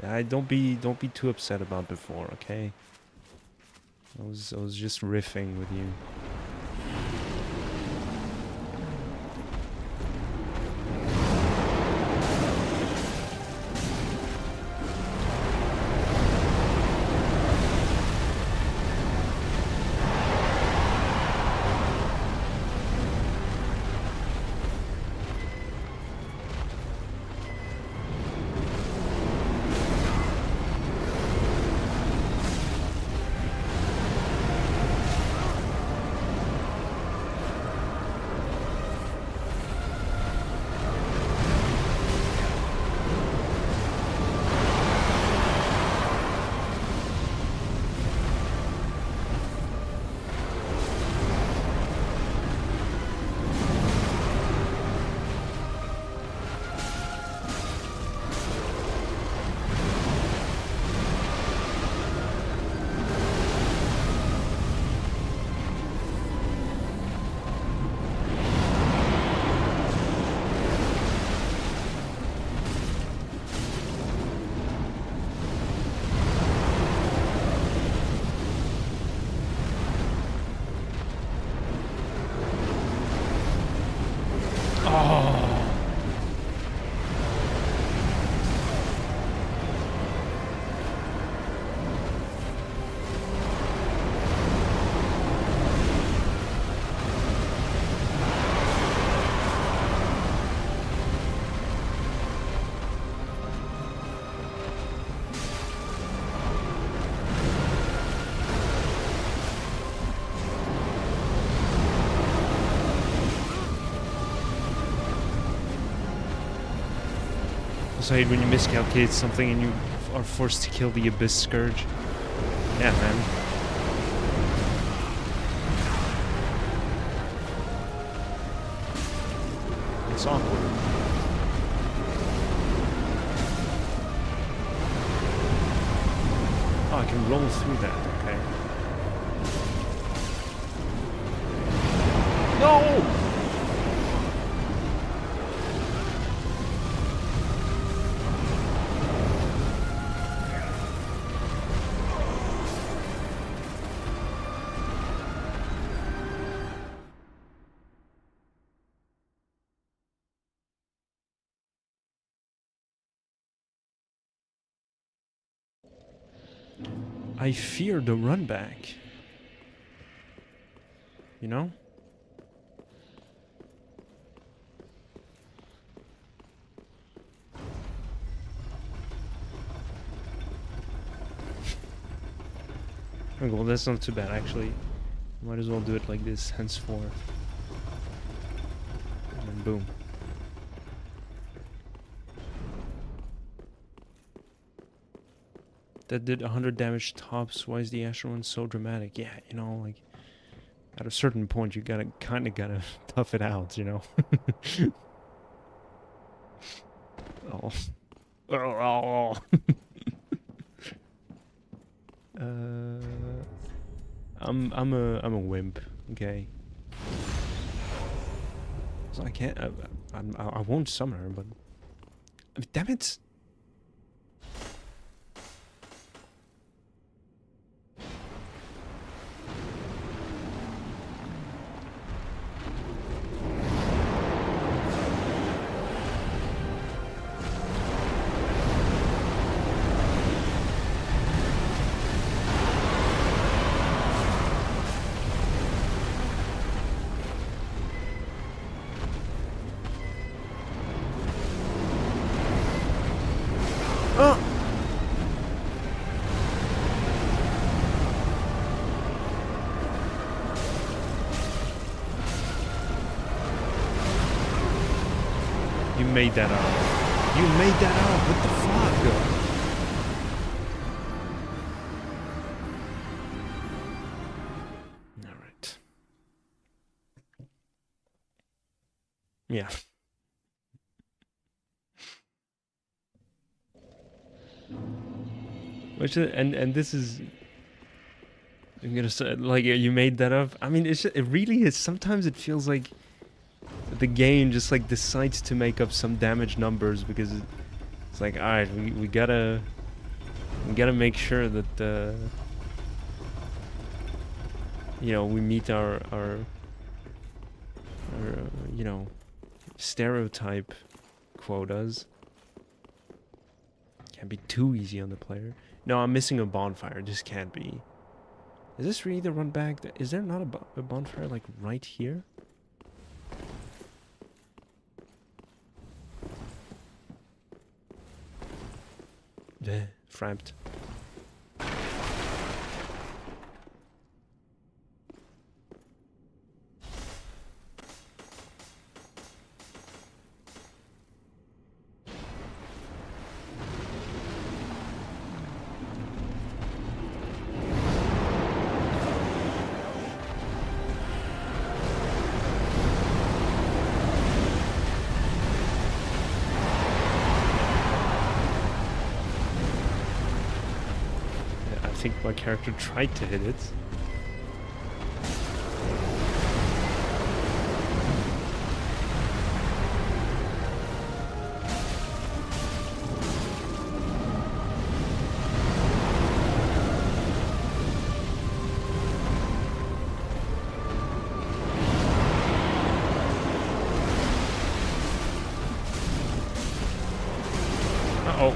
Yeah, don't be too upset about before, okay? I was just riffing with you. I hate when you miscalculate something and you are forced to kill the Abyss Scourge. Yeah, man. It's awkward. Oh, I can roll through that, okay. No! I fear the run back. You know? Okay, well, that's not too bad, actually. Might as well do it like this, henceforth. And then boom. That did 100 damage tops. Why is the Asher one so dramatic? Yeah, you know, like, at a certain point, you kinda gotta tough it out, you know? Oh. Oh. I'm a wimp, okay? So I can't, I won't summon her, but... Damn it! You made that up. You made that up. What the fuck? All right. Yeah. Which is, and this is, I'm gonna say, like, you made that up. I mean, it's just, it really is. Sometimes it feels like the game just like decides to make up some damage numbers because it's like, all right, we gotta make sure that you know, we meet our you know, stereotype quotas. Can't be too easy on the player. No, I'm missing a bonfire. This can't be. Is this really the run back? Is there not a bonfire like right here? Frapped. I think my character tried to hit it. Uh-oh.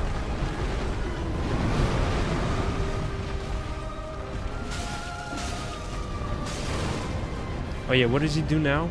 Oh yeah, what does he do now?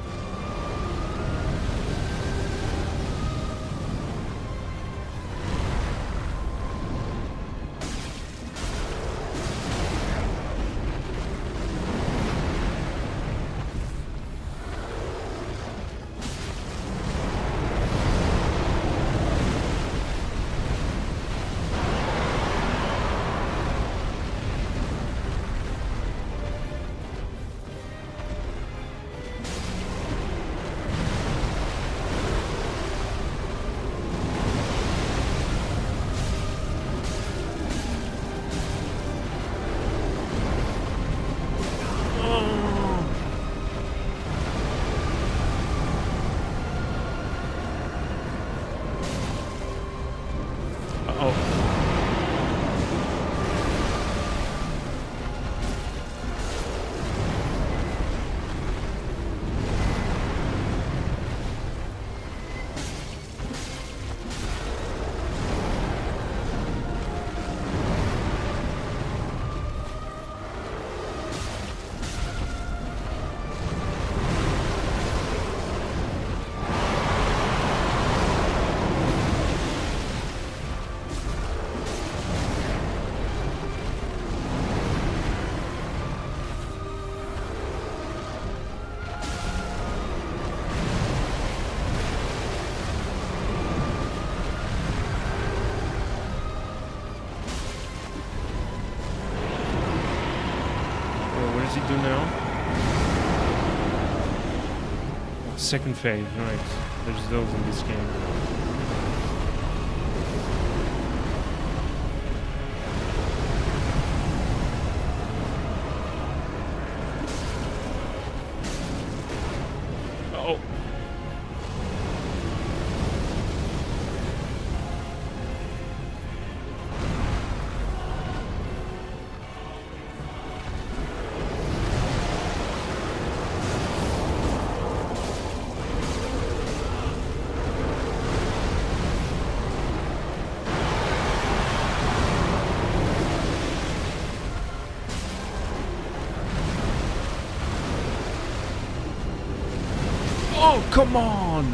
What does he do now? Oh, second phase, right. There's those in this game. Uh-oh. Oh, come on!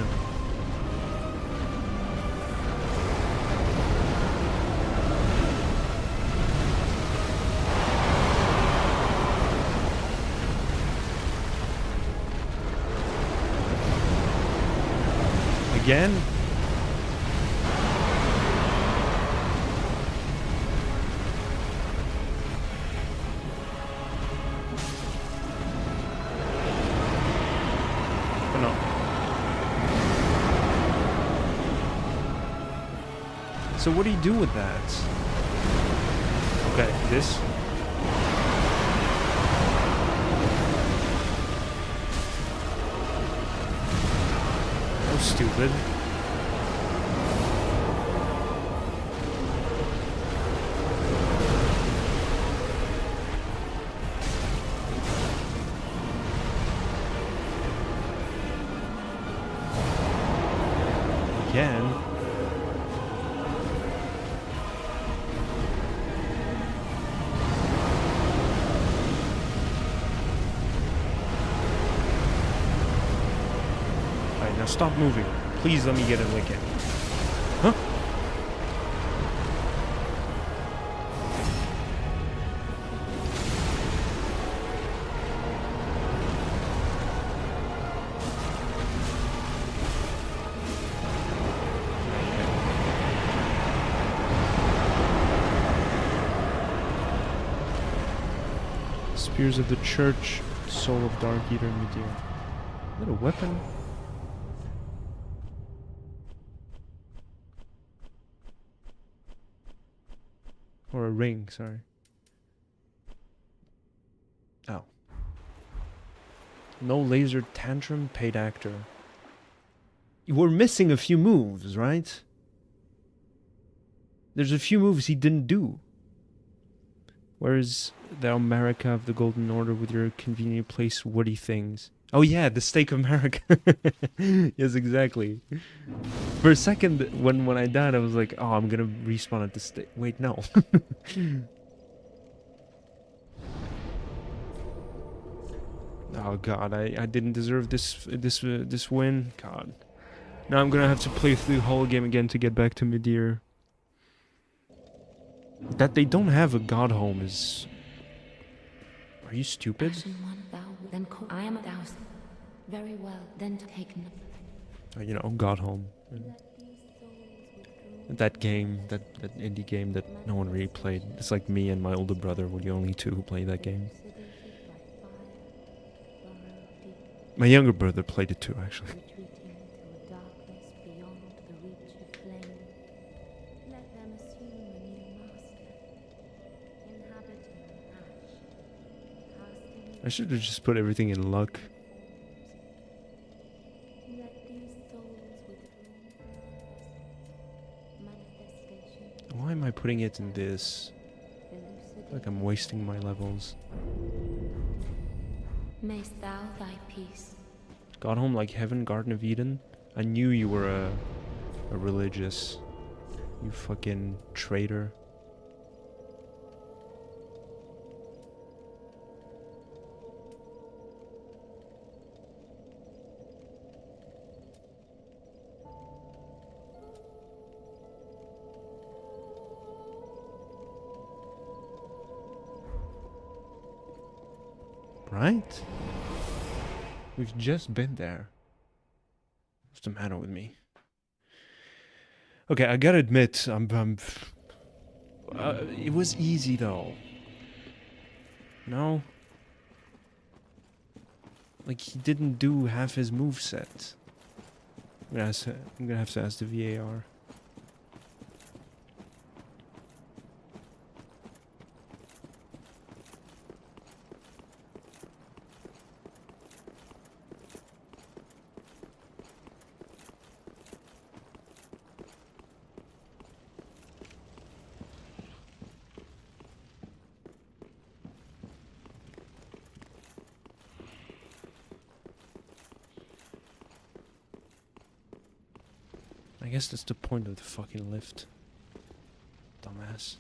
Again? So what do you do with that? Okay, this. Oh, stupid. Again. Alright, now stop moving. Please let me get a lick in. Huh? Spears of the Church, Soul of Dark Eater, Meteor. Is that a weapon? Or a ring, sorry. Oh. No laser tantrum, paid actor. We're missing a few moves, right? There's a few moves he didn't do. Where's thou America of the Golden Order with your convenient place woody things? Oh yeah, the Stake of America. Yes, exactly. For a second, when I died, I was like, oh, I'm gonna respawn at the stake. Wait, no. Oh god, I didn't deserve this win. God. Now I'm gonna have to play through the whole game again to get back to Midir. That they don't have a god home is... Are you stupid? Action 1, thou, then I am a thousand. Very well, then take note. You know, god home. That game, that indie game that no one really played. It's like me and my older brother were the only two who played that game. My younger brother played it too, actually. I should have just put everything in luck. Why am I putting it in this? I feel like I'm wasting my levels. Mayst thou thy peace. Got home like heaven, Garden of Eden. I knew you were a religious. You fucking traitor. Right? We've just been there. What's the matter with me? Okay, I gotta admit, it was easy though. No? Like, he didn't do half his moveset. I'm gonna have to ask the VAR. I guess that's the point of the fucking lift. Dumbass.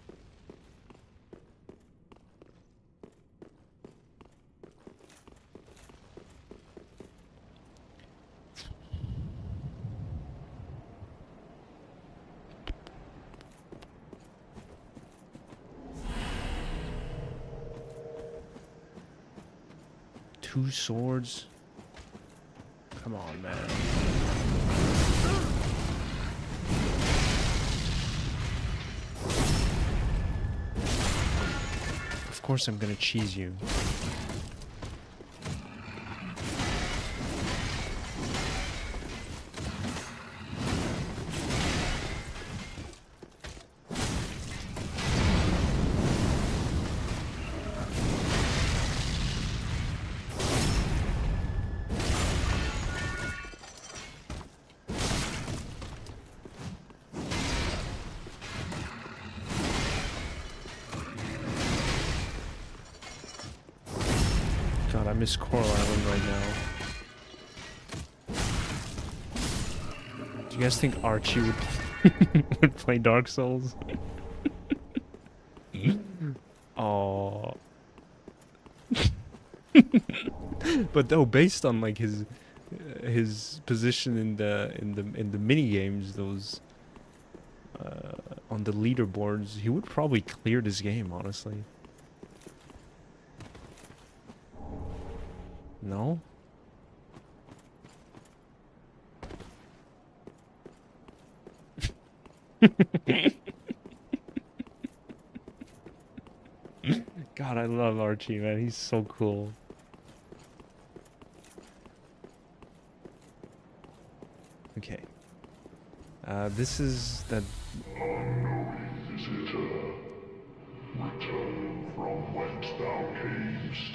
Two swords? Come on, man. Of course I'm gonna cheese you. miss Coral Island right now. Do you guys think Archie would would play Dark Souls? Oh. But though, based on like his position in the mini games, those on the leaderboards, he would probably clear this game, honestly. No? God, I love Archie, man. He's so cool. Okay. This is that. Unknowing visitor, return from whence thou camest.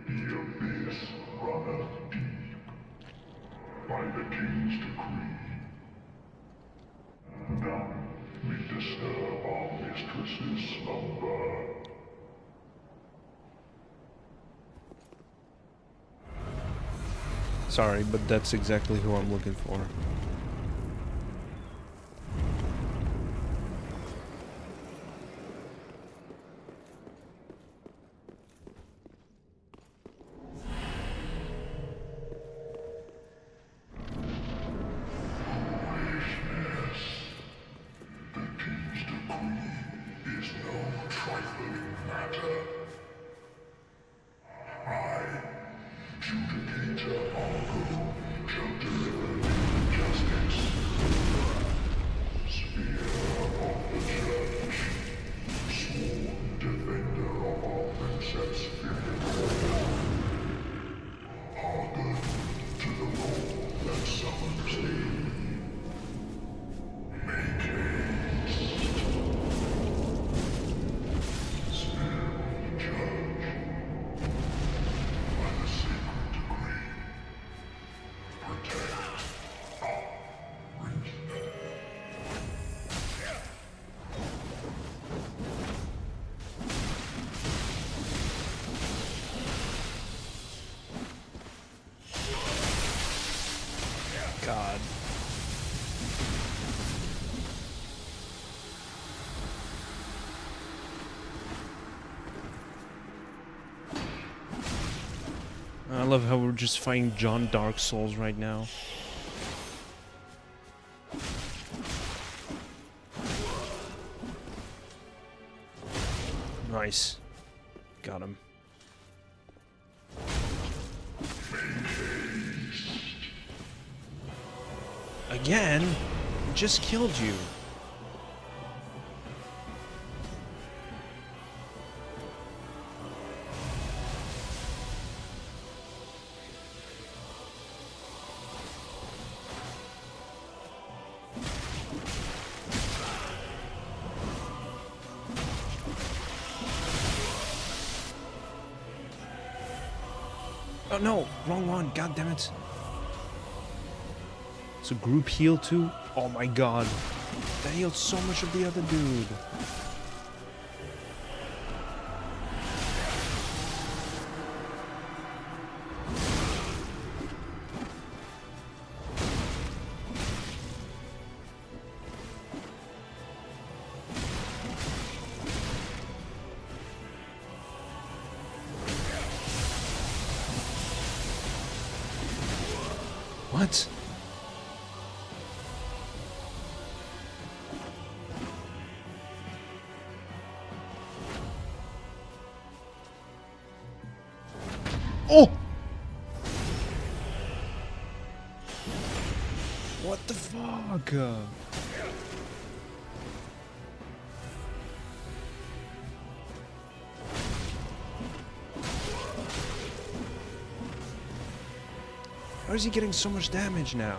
The abyss runneth deep, by the king's decree. None may disturb our mistress's slumber. Sorry, but that's exactly who I'm looking for. God. I love how we're just fighting John Dark Souls right now. Nice. Got him. Again? I just killed you. Oh no, wrong one, god damn it. It's a group heal too? Oh my god. That healed so much of the other dude. What? Oh! What the fuck? Why is he getting so much damage now?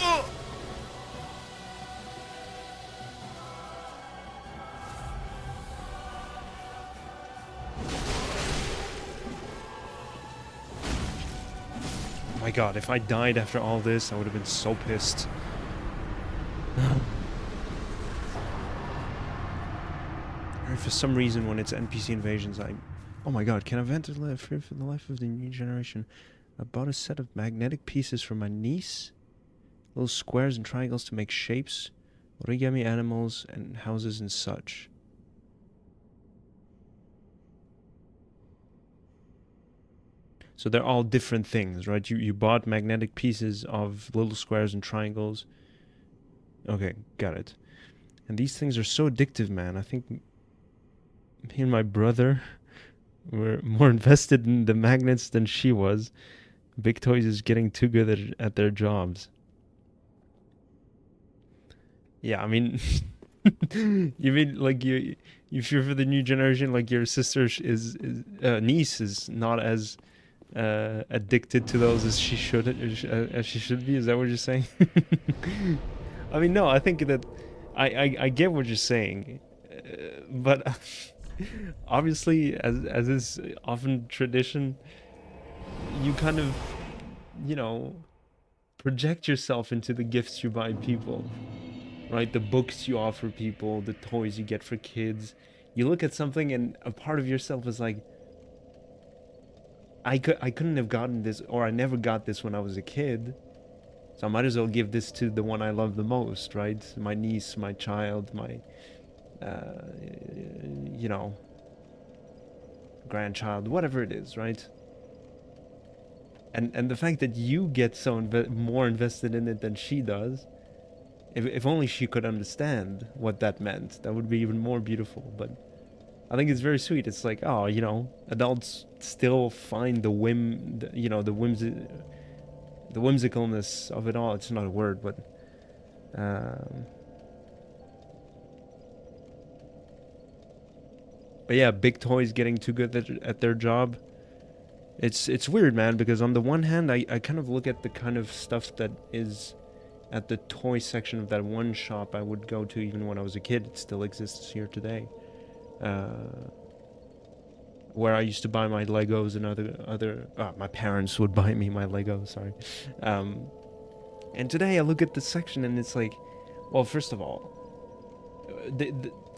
Oh my god, if I died after all this, I would have been so pissed. Or for some reason, when it's NPC invasions, oh my god, can I vent for the life of the new generation? I bought a set of magnetic pieces for my niece. Little squares and triangles to make shapes, origami animals, and houses and such. So they're all different things, right? You bought magnetic pieces of little squares and triangles. Okay, got it. And these things are so addictive, man. I think me and my brother were more invested in the magnets than she was. Big Toys is getting too good at their jobs. Yeah, I mean, you mean like if you're for the new generation, like your sister niece is not as addicted to those as she should be. Is that what you're saying? I mean, no, I think that I get what you're saying, but obviously, as is often tradition, you kind of, project yourself into the gifts you buy people, right? The books you offer people, the toys you get for kids. You look at something and a part of yourself is like, I couldn't have gotten this, or I never got this when I was a kid. So I might as well give this to the one I love the most, right? My niece, my child, my, grandchild, whatever it is, right? And the fact that you get so more invested in it than she does, if only she could understand what that meant, that would be even more beautiful. But I think it's very sweet. It's like, oh, adults still find the whimsicalness of it all. It's not a word, but yeah, Big Toys getting too good at their job. It's weird, man, because on the one hand, I kind of look at the kind of stuff that is at the toy section of that one shop I would go to even when I was a kid. It still exists here today. Where I used to buy my Legos and my parents would buy me my Legos, sorry. And today I look at the section and it's like, well, first of all,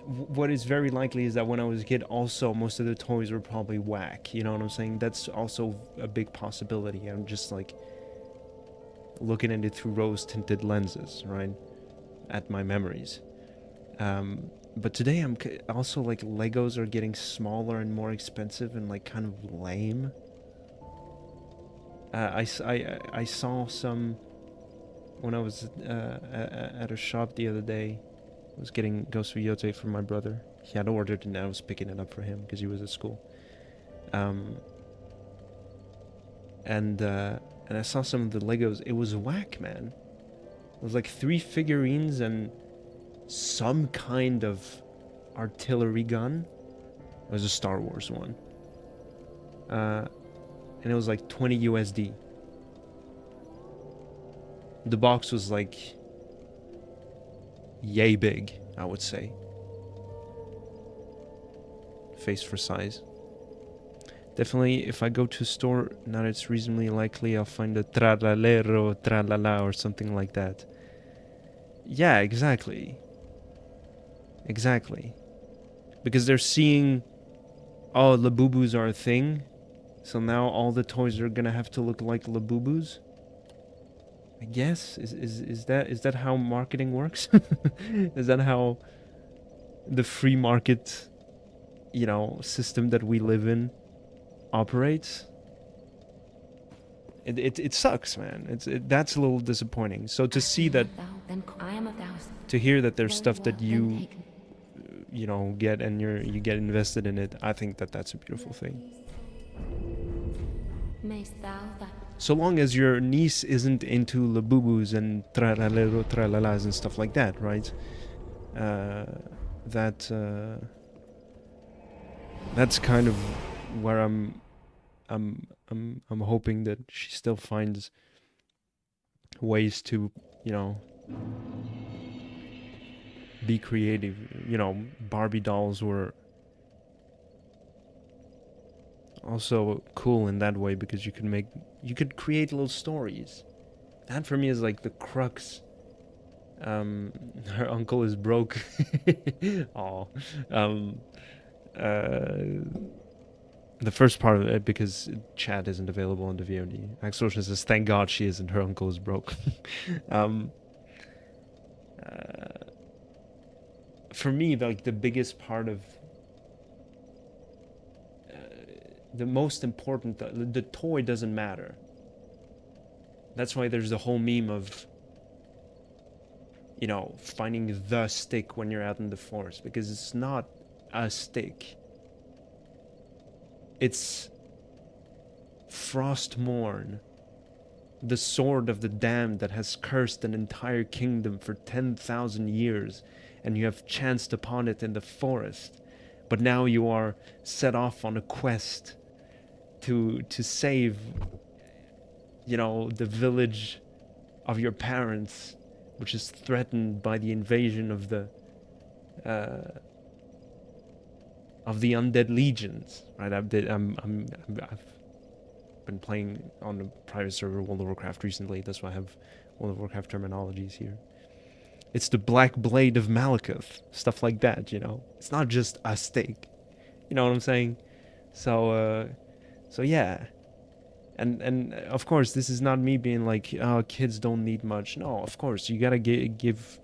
what is very likely is that when I was a kid, also most of the toys were probably whack. You know what I'm saying? That's also a big possibility. I'm just like looking at it through rose-tinted lenses, right? At my memories. But today I'm also like, Legos are getting smaller and more expensive and like kind of lame. I saw some when I was at a shop the other day. I was getting Ghost of Yote for my brother. He had ordered and I was picking it up for him because he was at school. And I saw some of the Legos. It was whack, man. It was like 3 figurines and some kind of artillery gun. It was a Star Wars one. And it was like 20 USD. The box was like yay big, I would say. Face for size. Definitely, if I go to a store, now it's reasonably likely I'll find a tralalero, tralala, or something like that. Yeah, exactly. Exactly. Because they're seeing, oh, Labubus are a thing, so now all the toys are gonna have to look like Labubus? I guess? Is that how marketing works? Is that how the free market, system that we live in operates? It sucks, man. That's a little disappointing. So to see that, to hear that there's stuff that you get and you get invested in it, I think that's a beautiful thing. So long as your niece isn't into Labubus and tralalero tralalas and stuff like that, right? That's kind of where I'm hoping that she still finds ways to, be creative. Barbie dolls were also cool in that way because you could create little stories. That for me is like the crux Her uncle is broke. Oh, the first part of it, because chat isn't available on the VOD. Axel says, "Thank God she isn't. Her uncle is broke." um, for me, like the biggest part of the most important, the toy doesn't matter. That's why there's the whole meme of, you know, finding the stick when you're out in the forest, because it's not a stick. It's Frostmourne, the sword of the damned that has cursed an entire kingdom for 10,000 years, and you have chanced upon it in the forest. But now you are set off on a quest to save, you know, the village of your parents, which is threatened by the invasion of the undead legions, right? I've been playing on a private server World of Warcraft recently. That's why I have World of Warcraft terminologies here. It's the Black Blade of Malekith, stuff like that, you know. It's not just a stake, you know what I'm saying? So yeah. And of course, this is not me being like, oh, kids don't need much. No, of course, you gotta give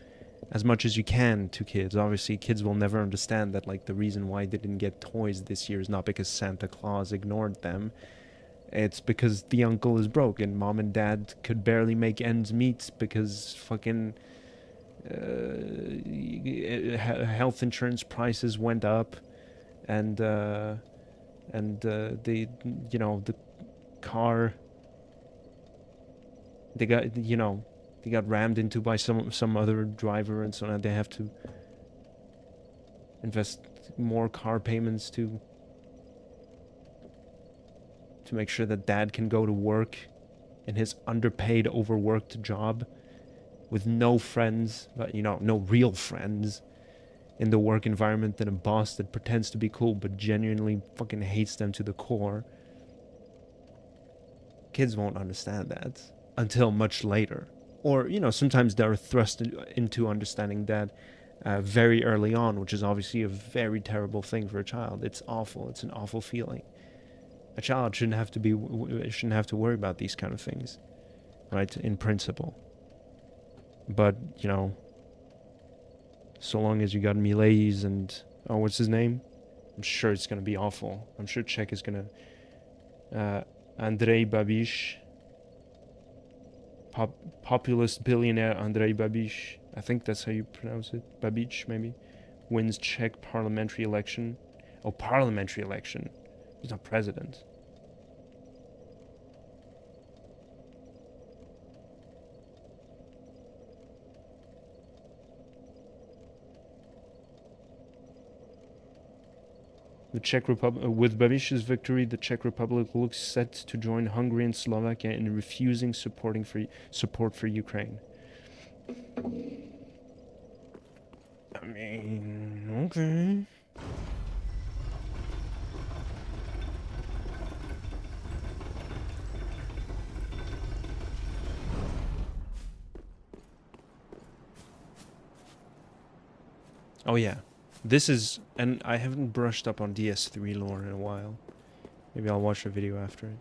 as much as you can to kids. Obviously, kids will never understand that, like, the reason why they didn't get toys this year is not because Santa Claus ignored them. It's because the uncle is broke and mom and dad could barely make ends meet because fucking health insurance prices went up, and the you know, the car, they got, you know, they got rammed into by some other driver, and so now they have to invest more car payments to make sure that dad can go to work in his underpaid, overworked job with no friends, but, you know, no real friends in the work environment, than a boss that pretends to be cool but genuinely fucking hates them to the core. Kids won't understand that until much later. Or, you know, sometimes they're thrust into understanding that very early on, which is obviously a very terrible thing for a child. It's awful. It's an awful feeling. A child shouldn't have to worry about these kind of things, right? In principle. But, you know, so long as you got Milays and, oh, what's his name? I'm sure it's gonna be awful. I'm sure Czech is gonna Andrej Babiš, populist billionaire Andrej Babiš, I think that's how you pronounce it, Babiš maybe, wins Czech parliamentary election. Oh, parliamentary election. He's not president. The Czech Republic, with Babiš's victory, the Czech Republic looks set to join Hungary and Slovakia in refusing support for Ukraine. I mean, okay. Oh yeah, this is, and I haven't brushed up on DS3 lore in a while. Maybe I'll watch a video after it.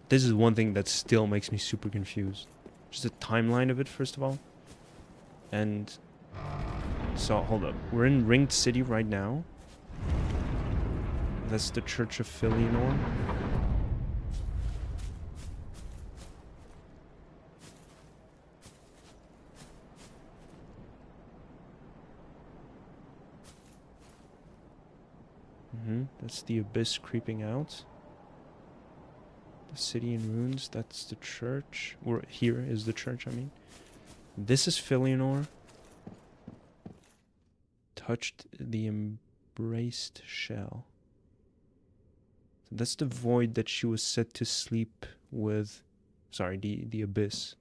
This is one thing that still makes me super confused. Just the timeline of it, first of all. And so, hold up. We're in Ringed City right now. That's the Church of Filianor. That's the abyss creeping out. The city in ruins, that's the church. Or here is the church, I mean. This is Filianor. Touched the embraced shell. So that's the void that she was set to sleep with. Sorry, the abyss.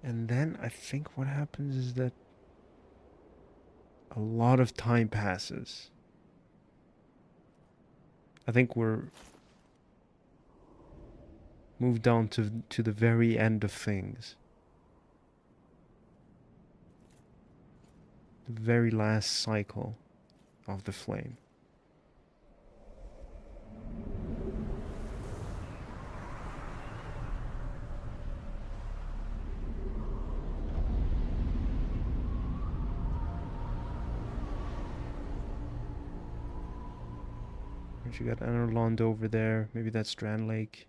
And then I think what happens is that a lot of time passes. I think we're moved down to the very end of things. The very last cycle of the flame. You got Anorland over there. Maybe that's Strand Lake.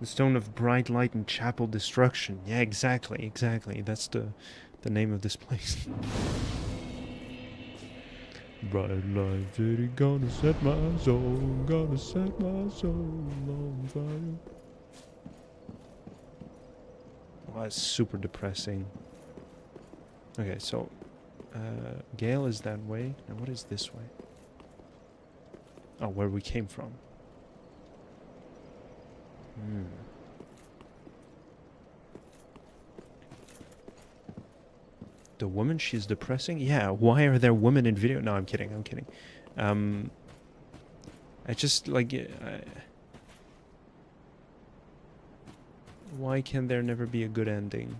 The Stone of Bright Light and Chapel Destruction. Yeah, exactly. That's the name of this place. Bright light, city, gonna set my soul, gonna set my soul on fire. Well, that's super depressing. Okay, so Gale is that way. Now what is this way? Oh, where we came from. The woman, she's depressing? Yeah, why are there women in video? No, I'm kidding. I just, like... why can there never be a good ending?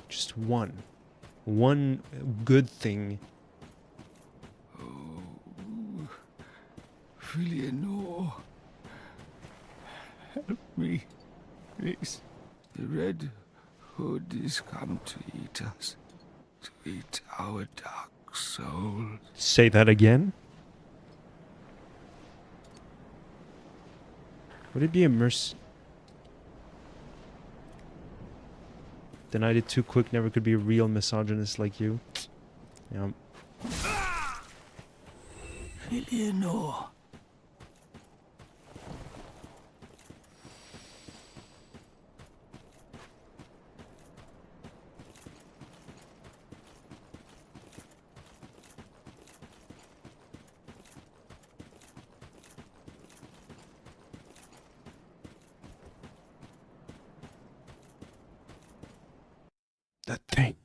Just one. One good thing. Oh, Eleanor. Help me, please. The Red Hood is come to eat us. To eat our dark souls. Say that again? Would it be a mercy? Denied it too quick, never could be a real misogynist like you. Yeah. Eleanor. That thing.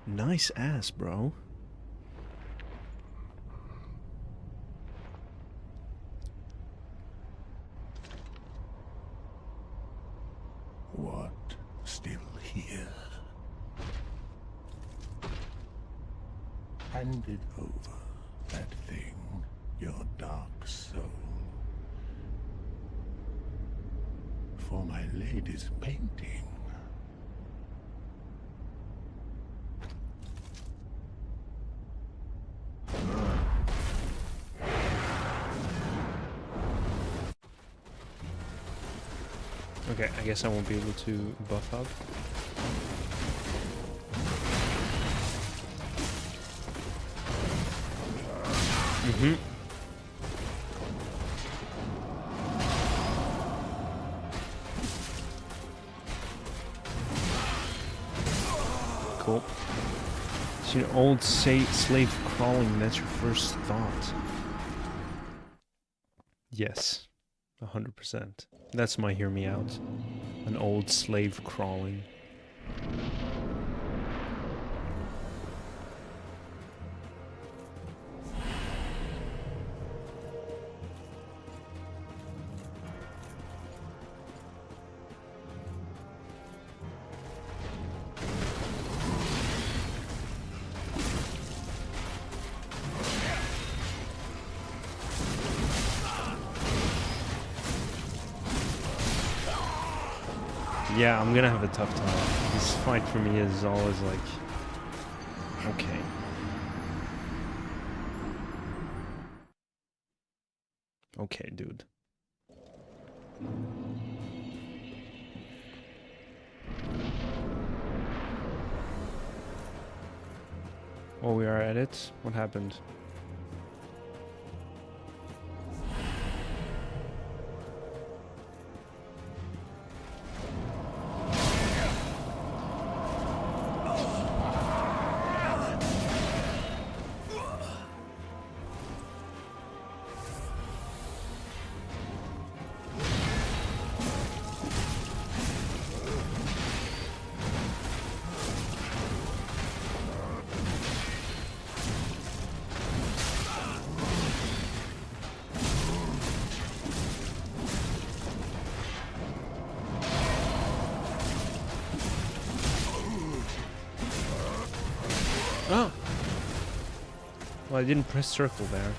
Nice ass, bro. What? Still here? Hand it over, that thing, your dark soul. For my lady's painting. Okay, I guess I won't be able to buff up. Cool. So your old slave crawling, that's your first thought. Yes. 100%. That's my hear me out. An old slave crawling. Yeah, I'm gonna have a tough time. This fight for me is always like... Okay. Okay, dude. Oh, we are at it? What happened? Oh! Well, I didn't press circle there.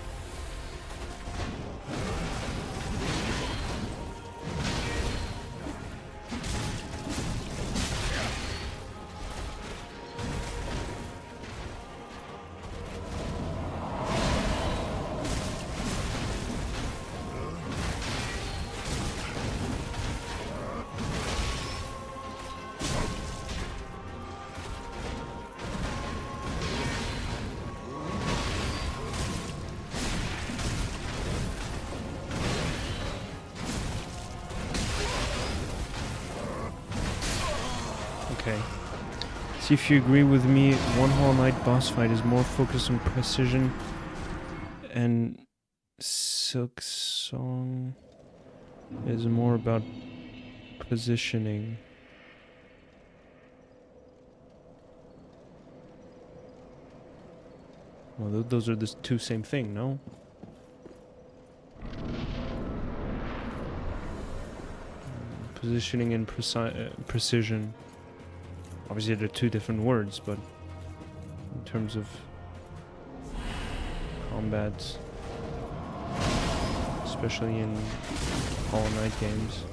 Okay. See if you agree with me, One Hollow Knight boss fight is more focused on precision, and Silk Song is more about positioning. Well, those are the two same thing, no? Positioning and precision. Obviously, they're two different words, but in terms of combat, especially in Hollow Knight games.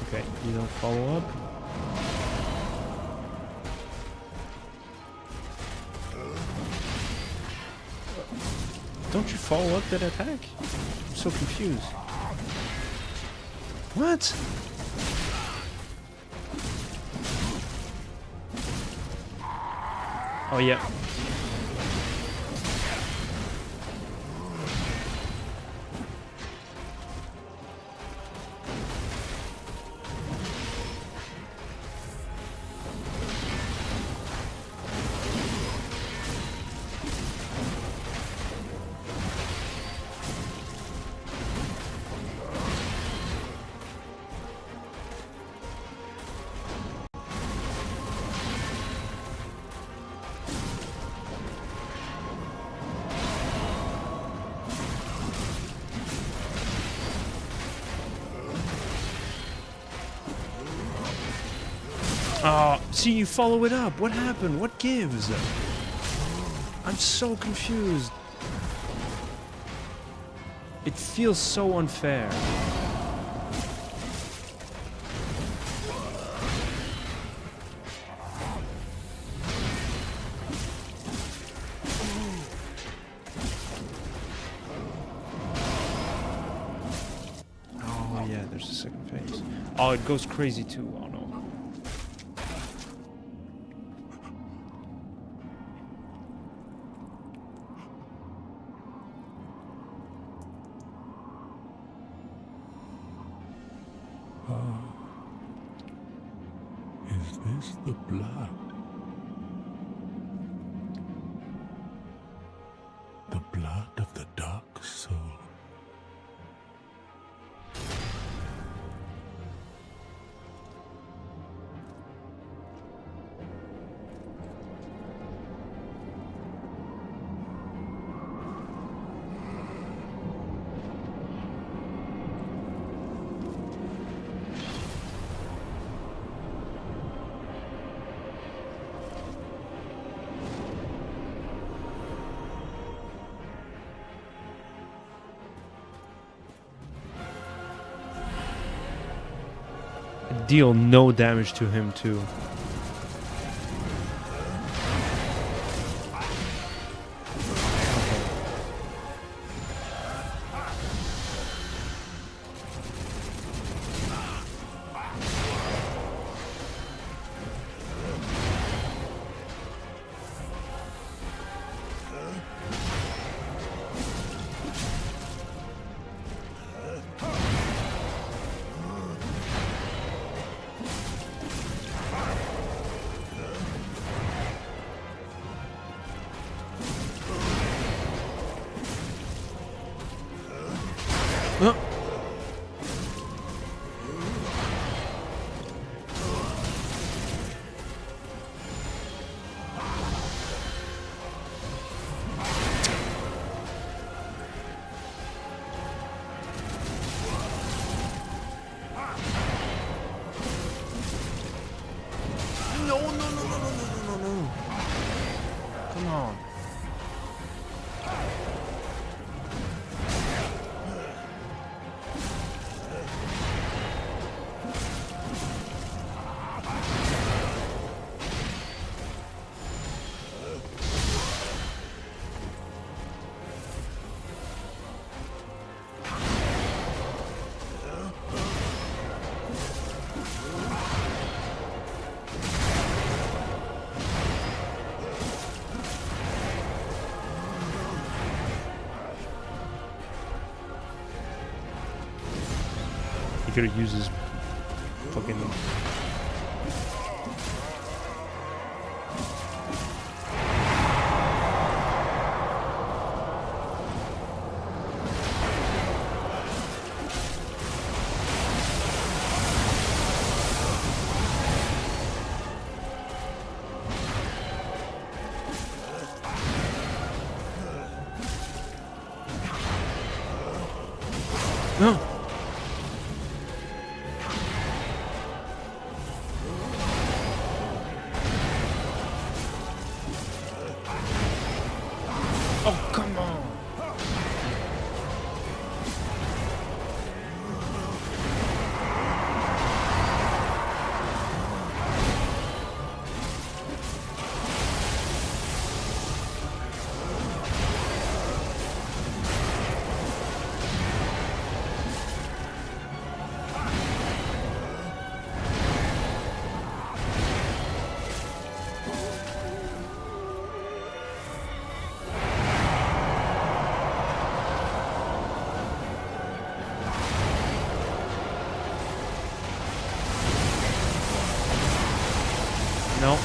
Okay, you don't follow up. Don't you follow up that attack? I'm so confused. What? Oh yeah. Oh, see, you follow it up. What happened? What gives? I'm so confused. It feels so unfair. Oh, yeah, there's a second phase. Oh, it goes crazy too. Oh, no. Is this the blood? The blood of the dark soul. Deal no damage to him too. No, no, no, no, no, no, no, no, no. Come on. He could have used his fucking... No! Oh, come on! No.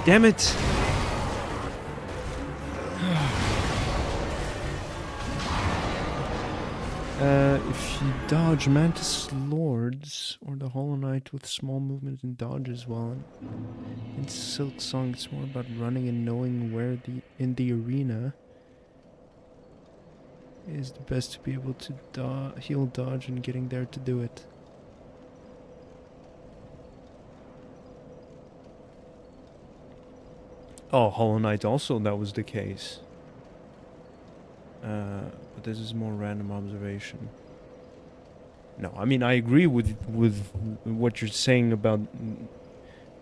Damn it! If you dodge Mantis Lords or the Hollow Knight with small movement and dodges while in Silk Song, it's more about running and knowing where in the arena is the best to be able to heal dodge and getting there to do it. Oh, Hollow Knight also that was the case. But this is more random observation. No, I mean I agree with what you're saying about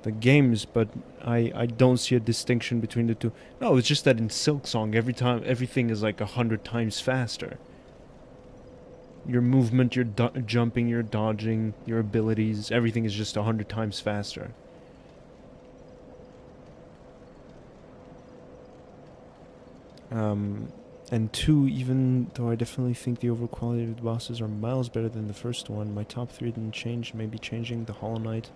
the games, but I don't see a distinction between the two. No, it's just that in Silksong, everything is like 100 times faster. Your movement, your jumping, your dodging, your abilities, everything is just 100 times faster. And two, even though I definitely think the overall quality of the bosses are miles better than the first one, my top 3 didn't change, maybe changing the Hollow Knight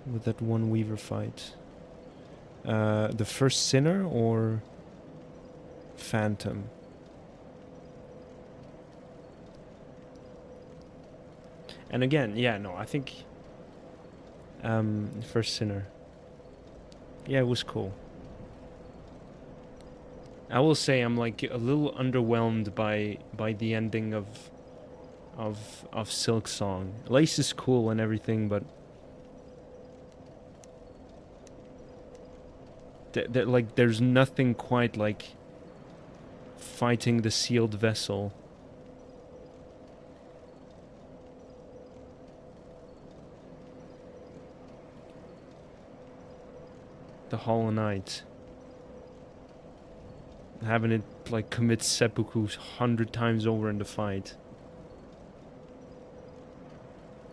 with that one Weaver fight. The first Sinner or Phantom? And again, yeah, no, I think first Sinner. Yeah, it was cool. I will say I'm like a little underwhelmed by the ending of Silk Song. Lace is cool and everything, but like there's nothing quite like fighting the sealed vessel. The Hollow Knight. Having it like commit seppuku 100 times over in the fight.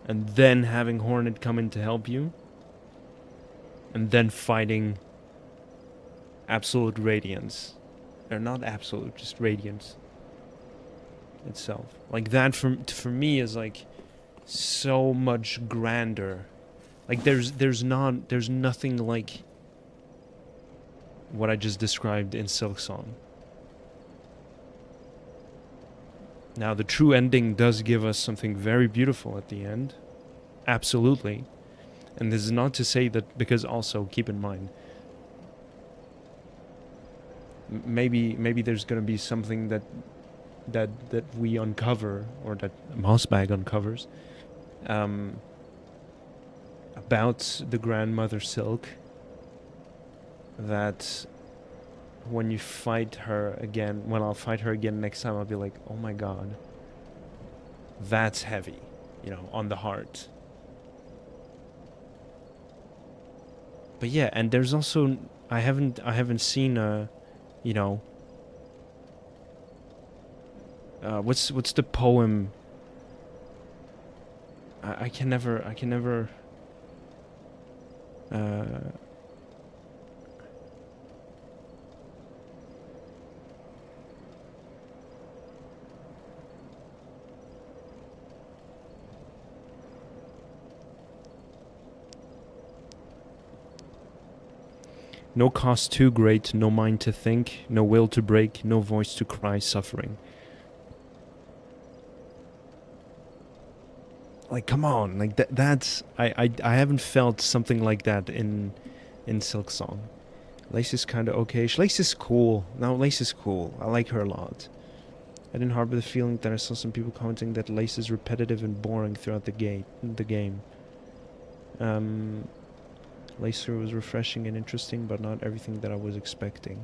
And then having Hornet come in to help you. And then fighting Absolute Radiance. Or not Absolute, just Radiance. itself. Like that for me is like so much grander. Like there's nothing like what I just described in Silksong. Now the true ending does give us something very beautiful at the end. Absolutely. And this is not to say that, because also keep in mind, maybe there's going to be something that we uncover, or that Mossbag uncovers, about the grandmother Silk, that when you fight her again, when I'll fight her again next time, I'll be like, oh my god, that's heavy, you know, on the heart. But yeah, and there's also, I haven't seen you know, what's the poem? I can never no cost too great, no mind to think, no will to break, no voice to cry suffering. Like, come on, like that's I haven't felt something like that in Silksong. Lace is kind of okay. Lace is cool. No, Lace is cool. I like her a lot. I didn't harbor the feeling that I saw some people commenting that Lace is repetitive and boring throughout the game. Lacer was refreshing and interesting, but not everything that I was expecting.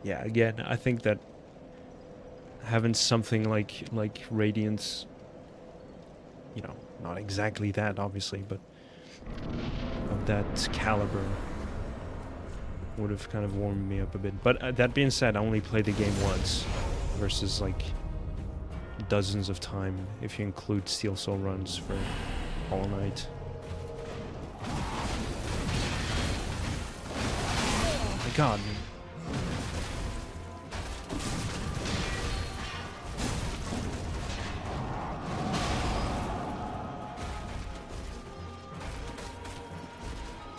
Yeah, again, I think that having something like Radiance, you know, not exactly that, obviously, but of that caliber would have kind of warmed me up a bit. But that being said, I only played the game once versus like dozens of time if you include Steel Soul runs for Hollow Knight. Oh my god.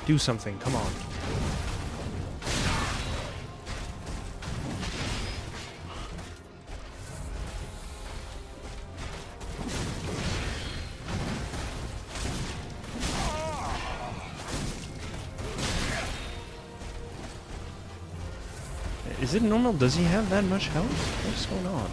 Do something, come on. Is it normal? Does he have that much health? What's going on?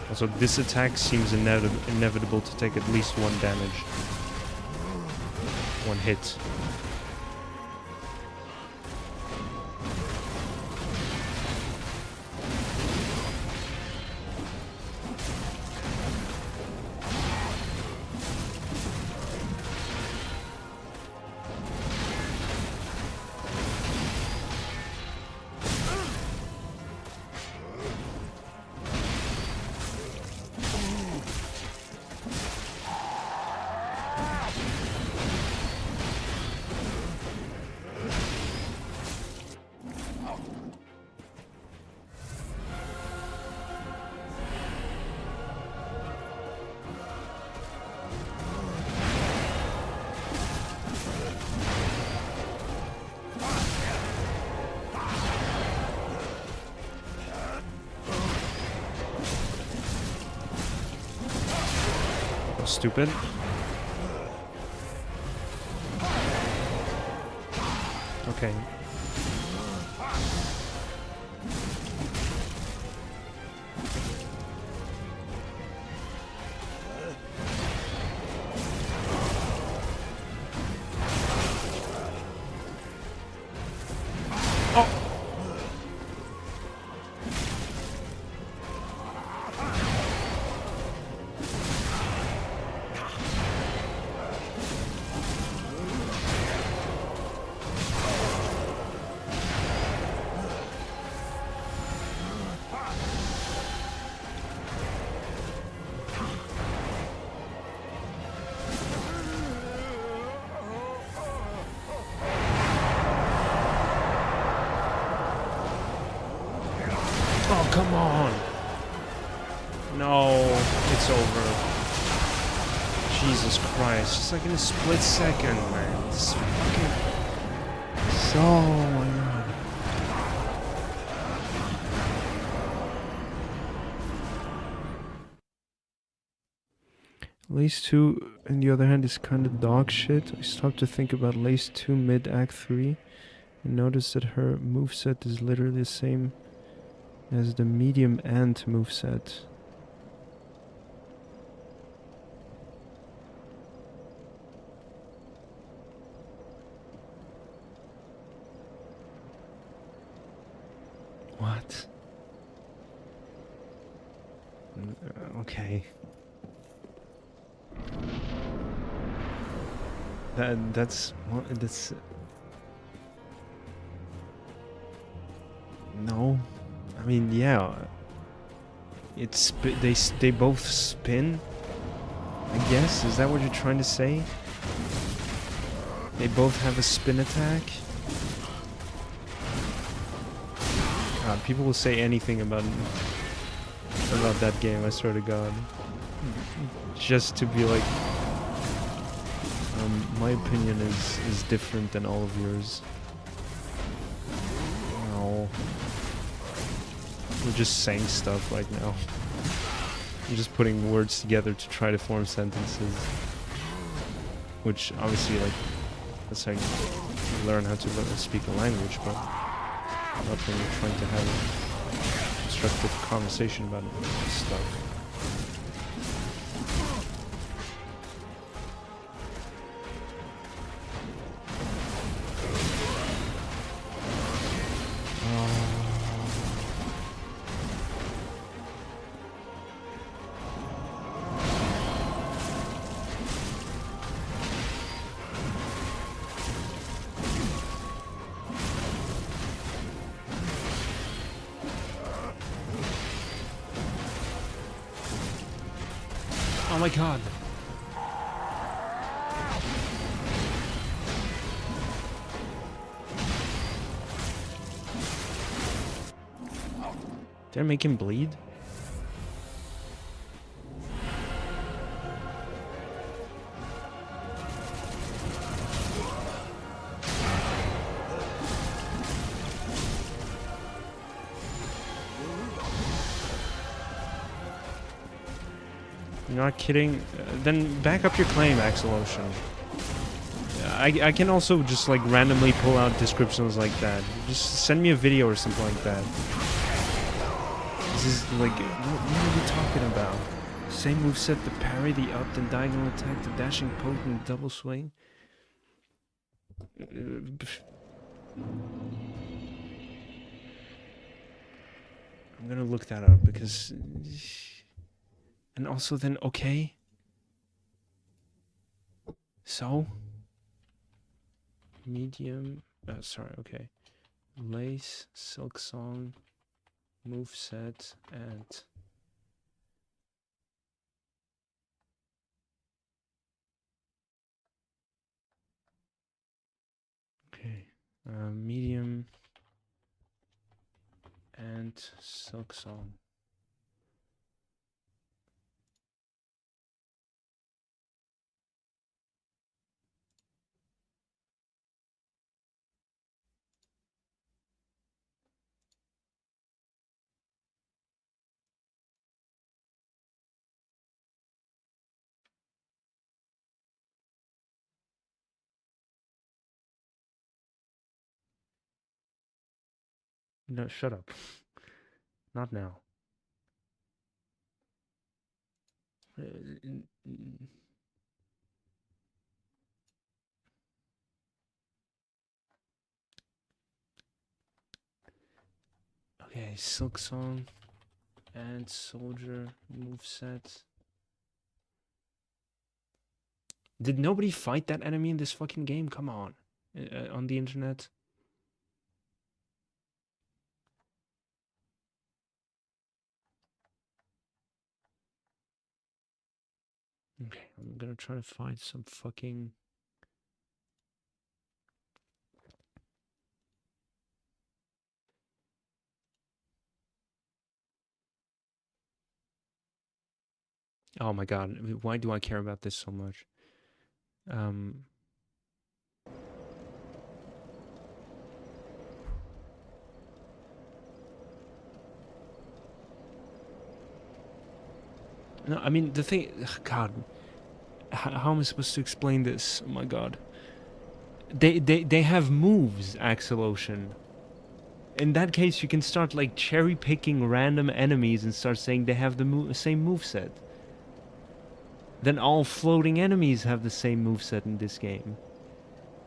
Also, this attack seems inevitable to take at least one damage. One hit. Stupid. Okay. come on. No, it's over. Jesus Christ. Just like in a split second, man. It's fucking... So, oh my god. Lace 2, on the other hand, is kind of dog shit. I stopped to think about Lace 2 mid-Act 3 and noticed that her moveset is literally the same as the medium Ant moveset. What? Okay. That's no. I mean, yeah. It's they both spin. I guess, is that what you're trying to say? They both have a spin attack. God, people will say anything about that game. I swear to God. Just to be like, my opinion is different than all of yours. No. We're just saying stuff right now. I'm just putting words together to try to form sentences. Which, obviously, like, that's how you learn how to speak a language, but not when you're trying to have a constructive conversation about stuff. Oh my god. Did I make him bleed? You're not kidding? Then back up your claim, Axel Ocean. I can also just like randomly pull out descriptions like that. Just send me a video or something like that. This is like, what are you talking about? Same moveset, the parry, the up, then diagonal attack, the dashing poke, and the double swing. I'm gonna look that up because... And also then, okay. So? Medium, sorry, okay. Lace, Silk Song, moveset, and... Okay, medium, and Silk Song. No, shut up. Not now. Okay, Silk Song and Soldier moveset. Did nobody fight that enemy in this fucking game? Come on. On the internet? Okay, I'm gonna try to find some fucking... Oh my god, why do I care about this so much? Um, no, I mean, the thing, ugh, God, how am I supposed to explain this? Oh my god. They have moves, Axel Ocean. In that case, you can start like cherry picking random enemies and start saying they have the same moveset. Then all floating enemies have the same moveset in this game.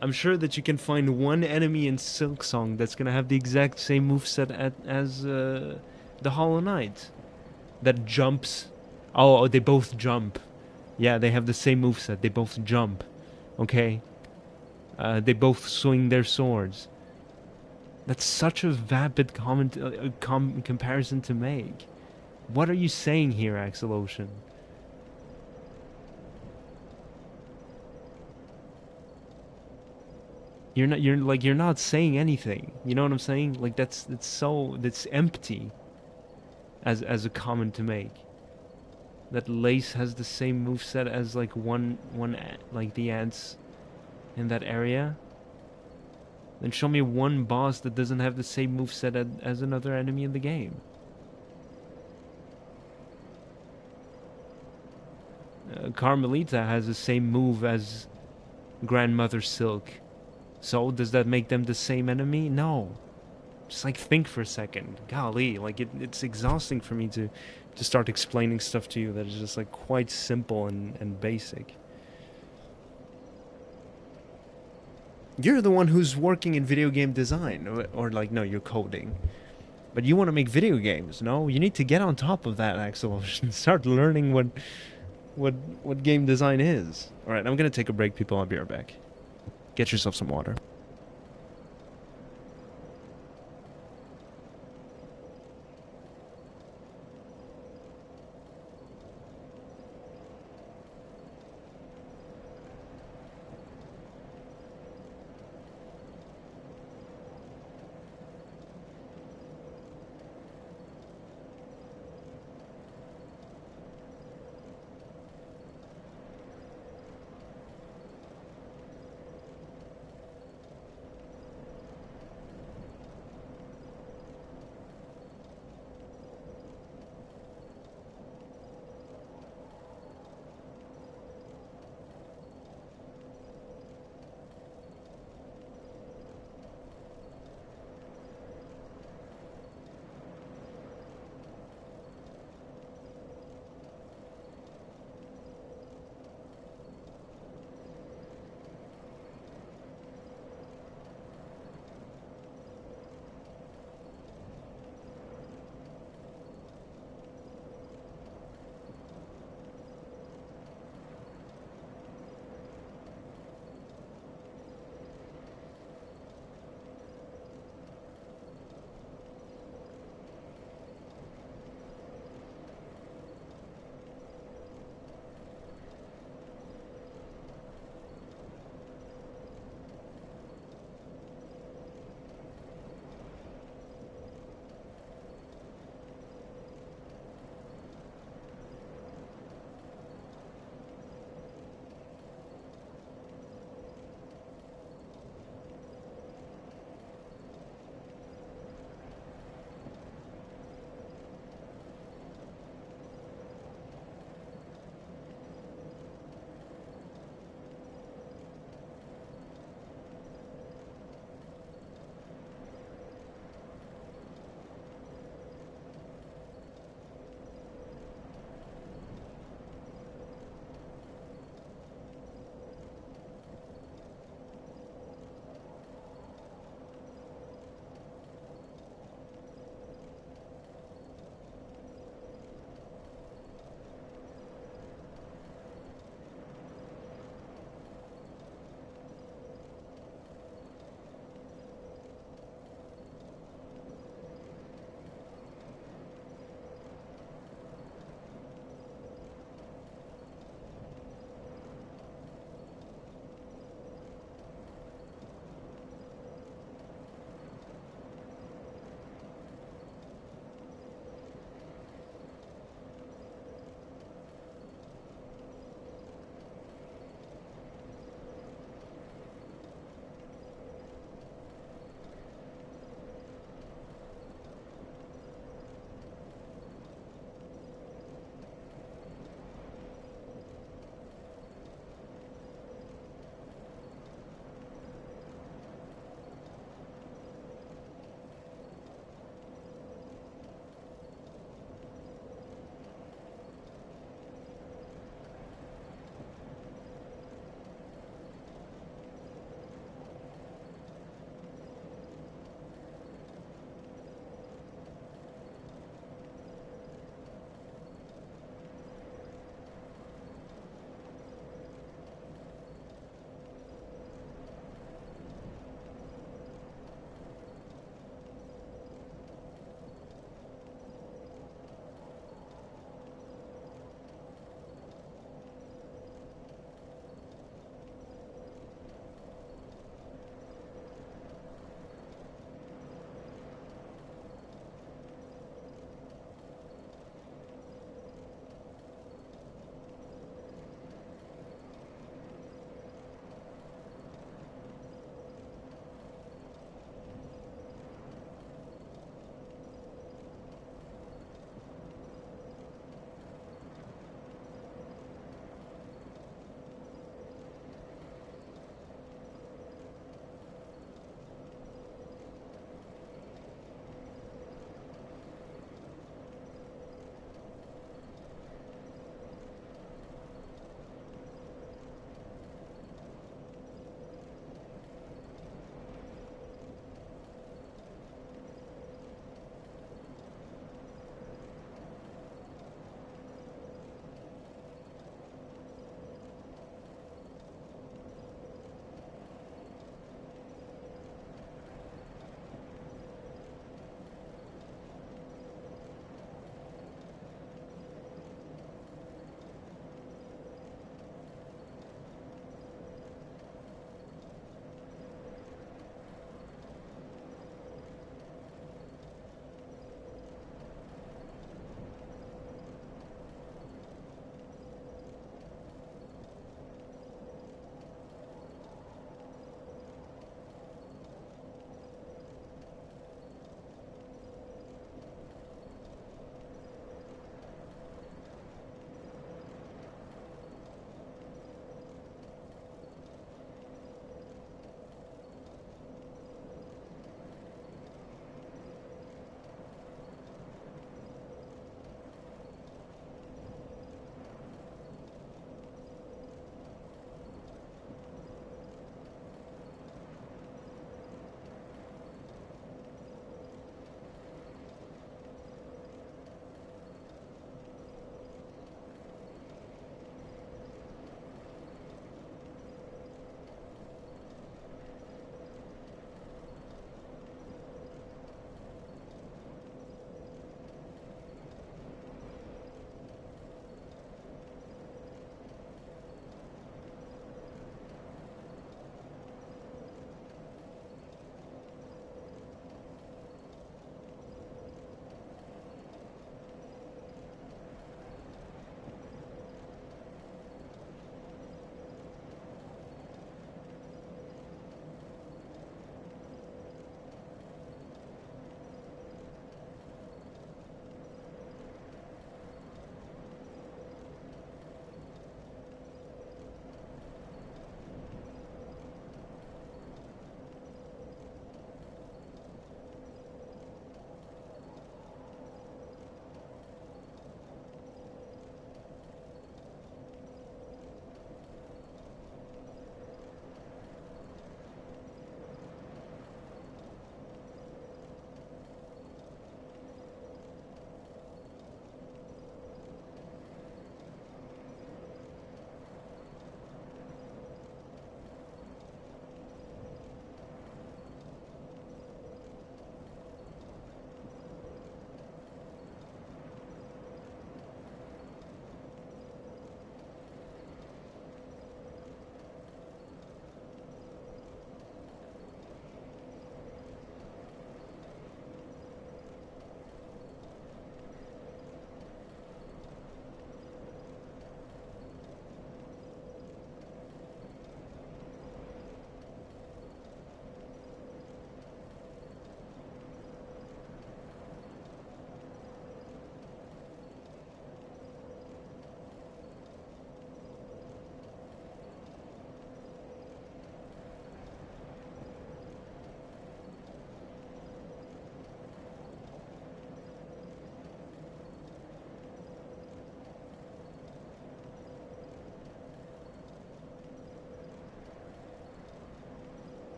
I'm sure that you can find one enemy in Silksong that's gonna have the exact same moveset as the Hollow Knight. That jumps. Oh, they both jump. Yeah, they have the same moveset. They both jump. Okay? They both swing their swords. That's such a vapid comparison to make. What are you saying here, Axel Ocean? You're not saying anything. You know what I'm saying? Like that's empty as a comment to make. That Lace has the same moveset as like like the ants in that area. Then show me one boss that doesn't have the same moveset as another enemy in the game. Carmelita has the same move as Grandmother Silk. So, does that make them the same enemy? No. Just like think for a second. Golly, like it's exhausting for me to start explaining stuff to you that is just like quite simple and basic. You're the one who's working in video game design, or like, no, you're coding. But you want to make video games, no? You need to get on top of that, Axel, and start learning what game design is. Alright, I'm gonna take a break, people. I'll be right back. Get yourself some water.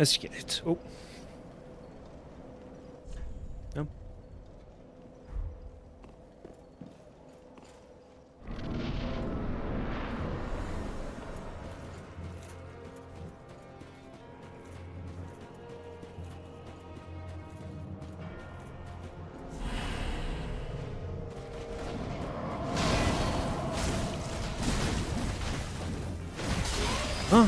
Let's get it. Oh. No. Huh?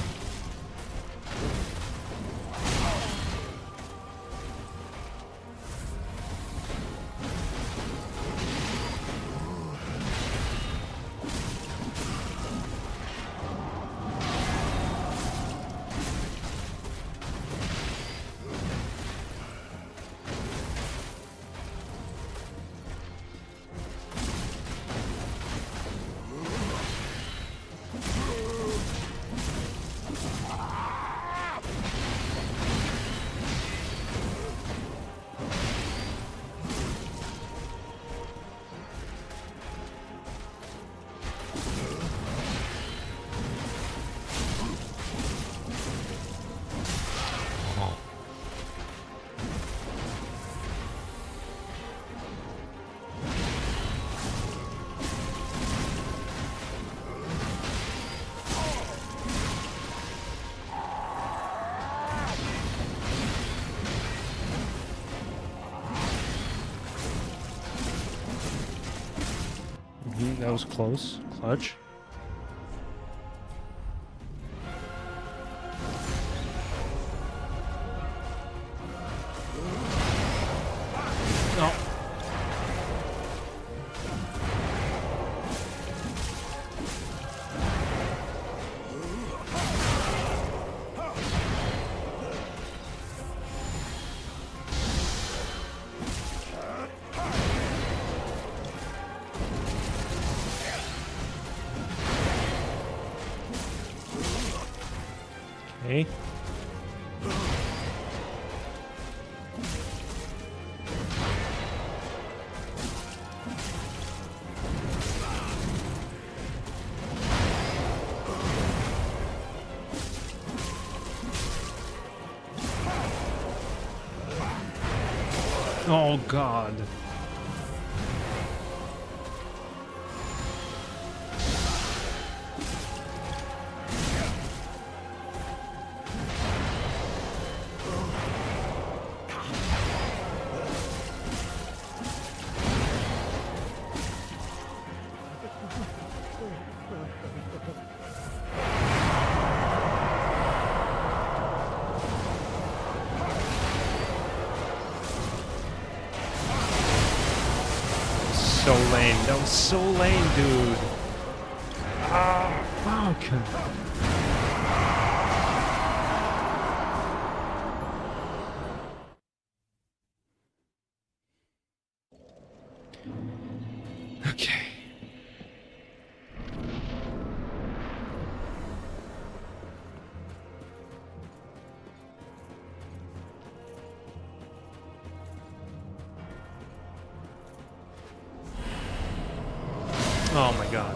That was close. Clutch. No. Okay. Oh God. So lame. That was so lame, dude. Ah, fuck. Okay. Oh my God.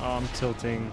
Oh, I'm tilting.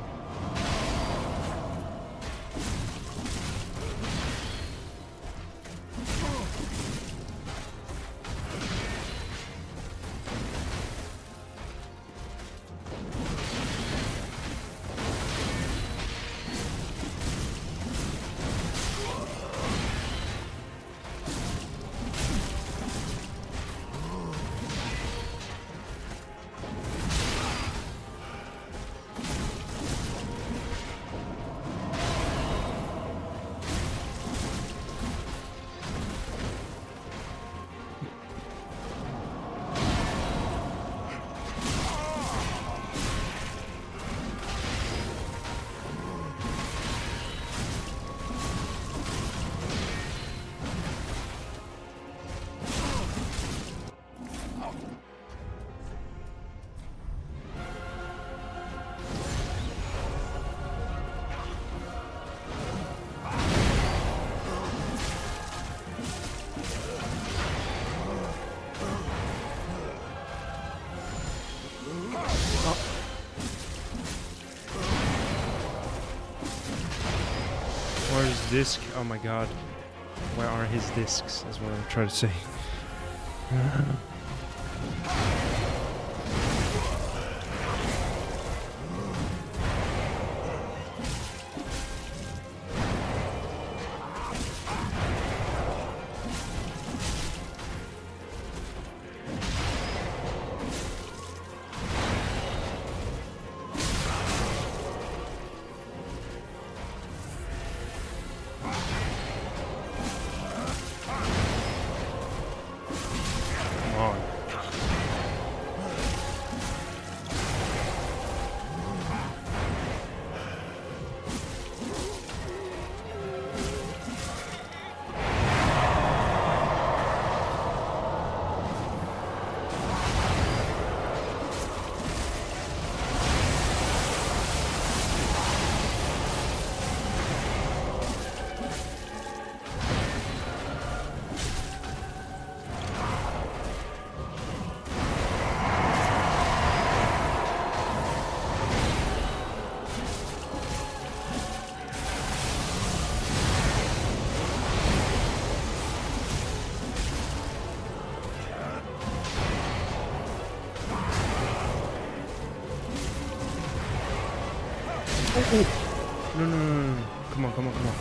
disc. Oh my god. Where are his discs? That's what I'm trying to say. Come on. No, no, no, no, no. Come on, come on, come on.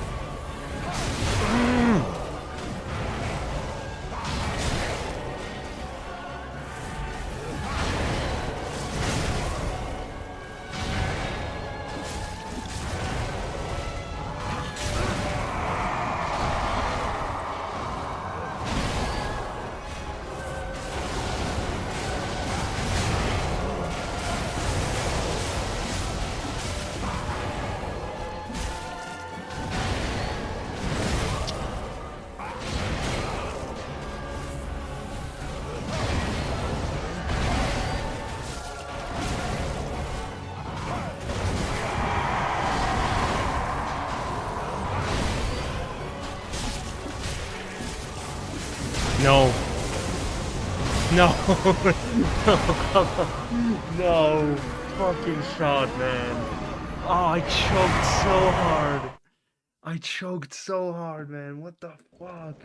No. No. No, come on. No. Fucking shot, man. Oh, I choked so hard. I choked so hard, man. What the fuck?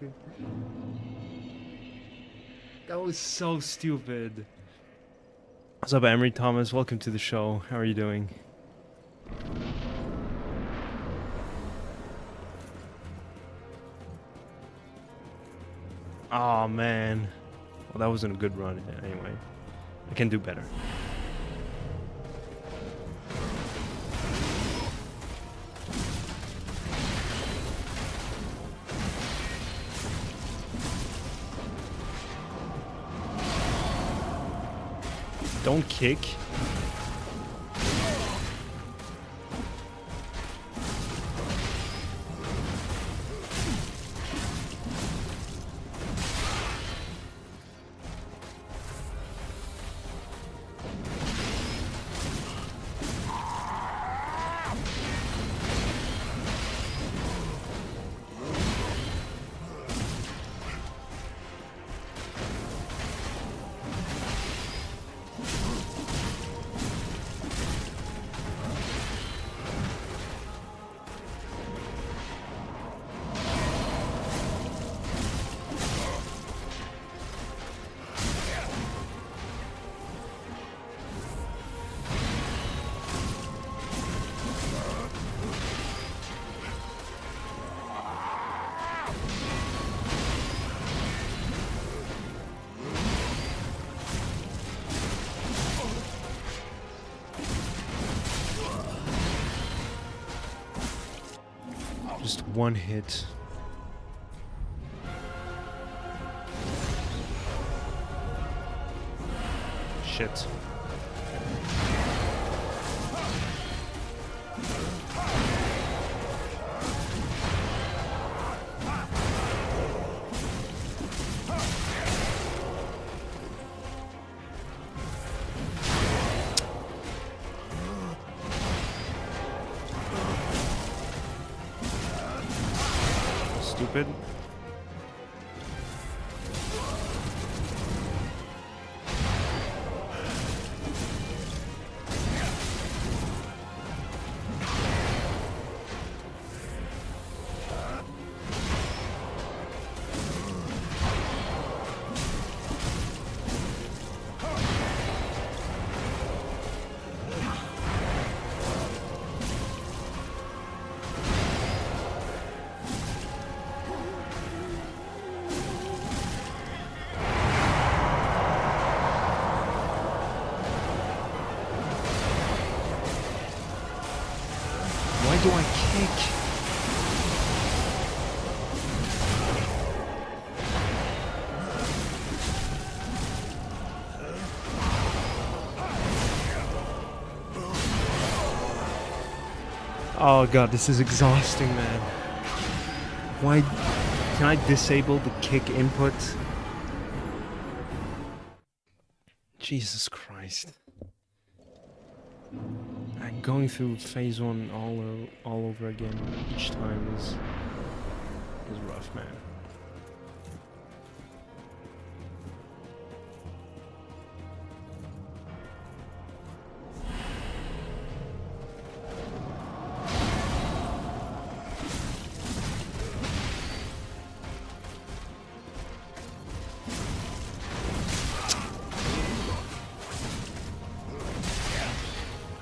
That was so stupid. What's up, Emery Thomas? Welcome to the show. How are you doing? Oh man. Well, that wasn't a good run anyway. I can do better. Don't kick. Just one hit. Shit. Stupid. do I kick? Oh god, this is exhausting, man. Why can I disable the kick input? Jesus Christ. Going through phase 1 all over again each time is rough, man.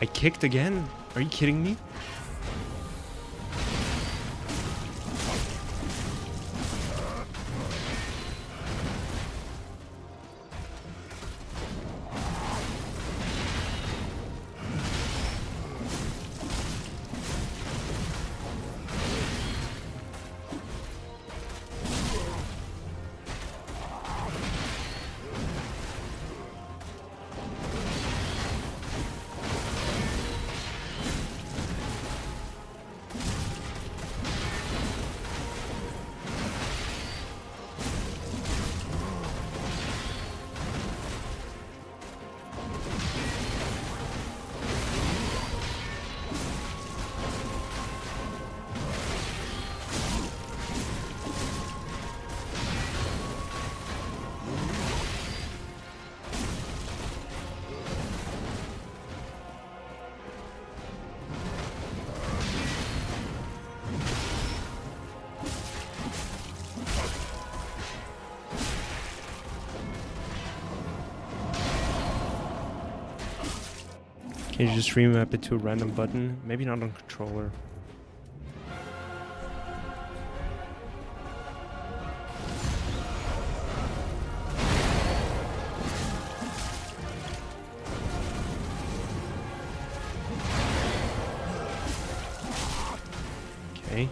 I kicked again? Are you kidding me? Can you just remap it to a random button? Maybe not on controller. Okay.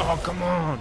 Oh, come on!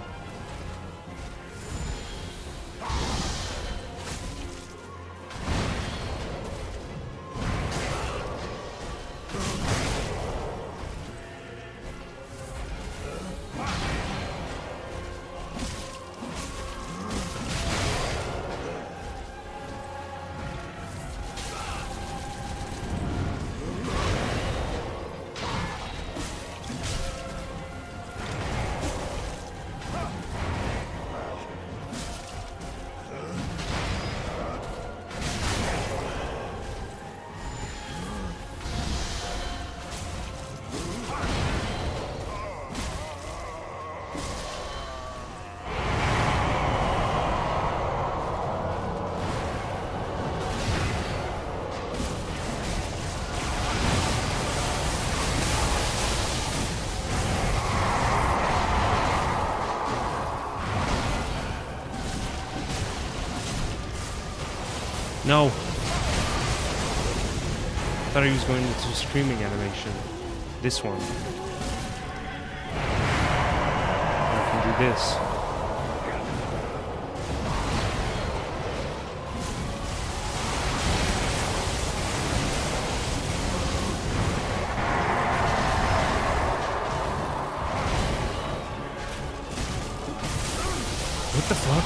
No! I thought he was going into screaming animation. This one. I can do this. What the fuck?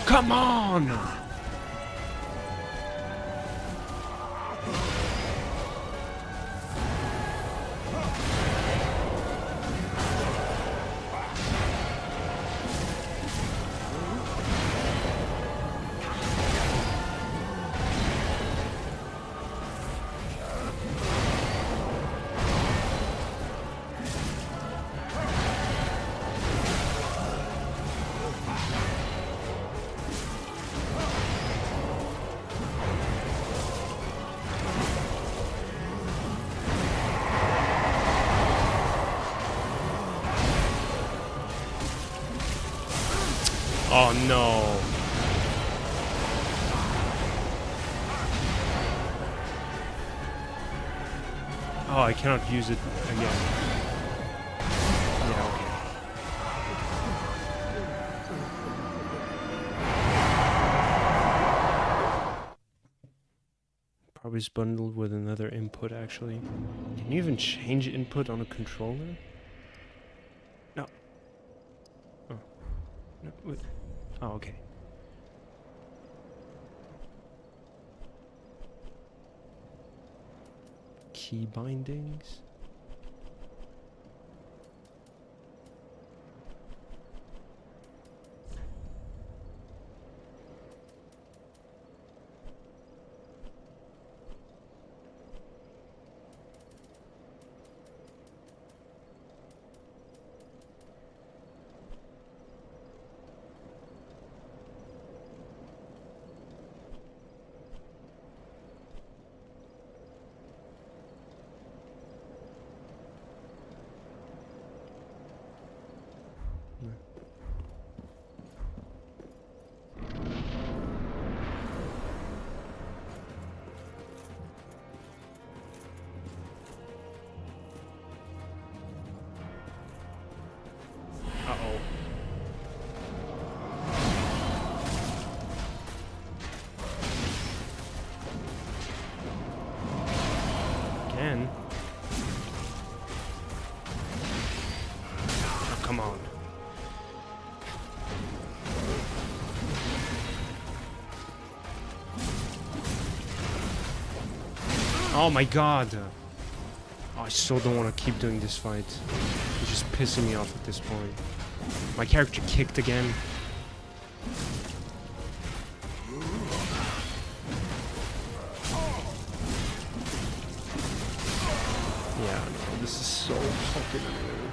Come on! Oh no. Oh, I cannot use it again. Yeah, okay. Probably is bundled with another input, actually. Can you even change input on a controller? No. Oh. No, wait. Oh, okay. Key bindings. Uh-oh. Again? Oh, come on. Oh my god! Oh, I still don't want to keep doing this fight. It's just pissing me off at this point. My character kicked again. Yeah, no, this is so fucking annoying.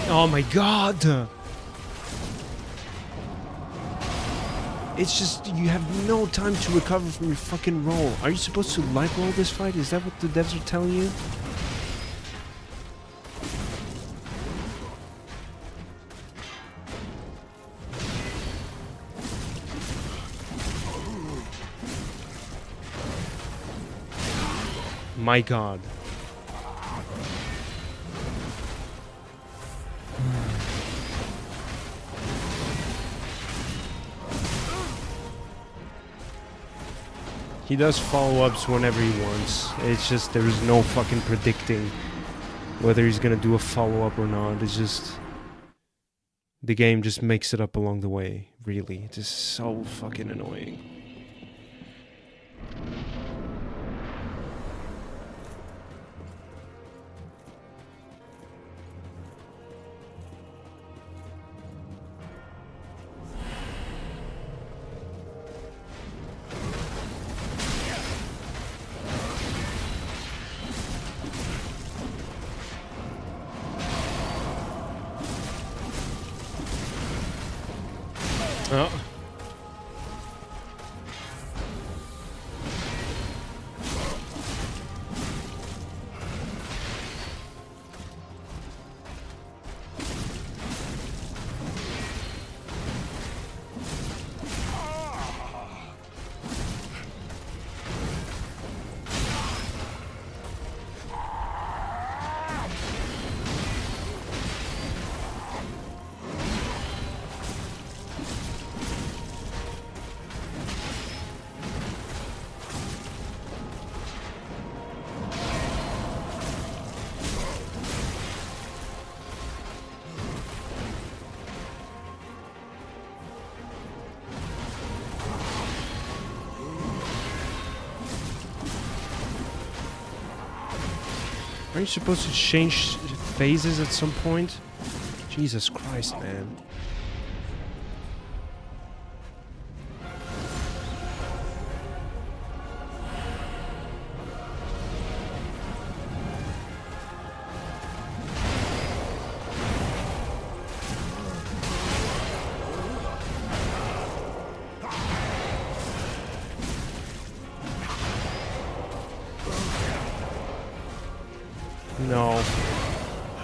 Oh my god! It's just, you have no time to recover from your fucking roll. Are you supposed to like roll this fight? Is that what the devs are telling you? My god. He does follow-ups whenever he wants. It's just there's no fucking predicting whether he's gonna do a follow-up or not. It's just the game just makes it up along the way, really. It's just so fucking annoying. Oh. Aren't you supposed to change phases at some point? Jesus Christ, man. No.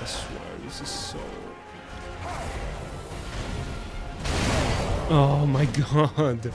I swear, this is so... Oh my god.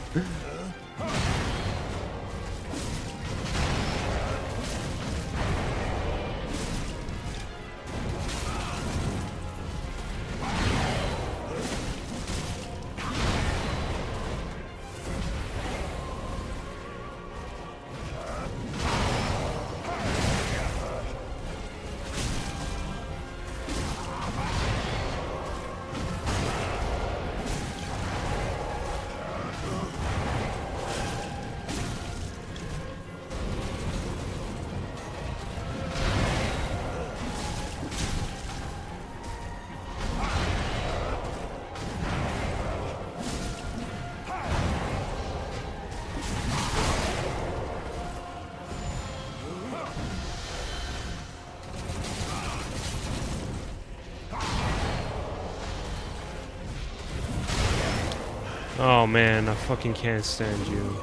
Oh man, I fucking can't stand you.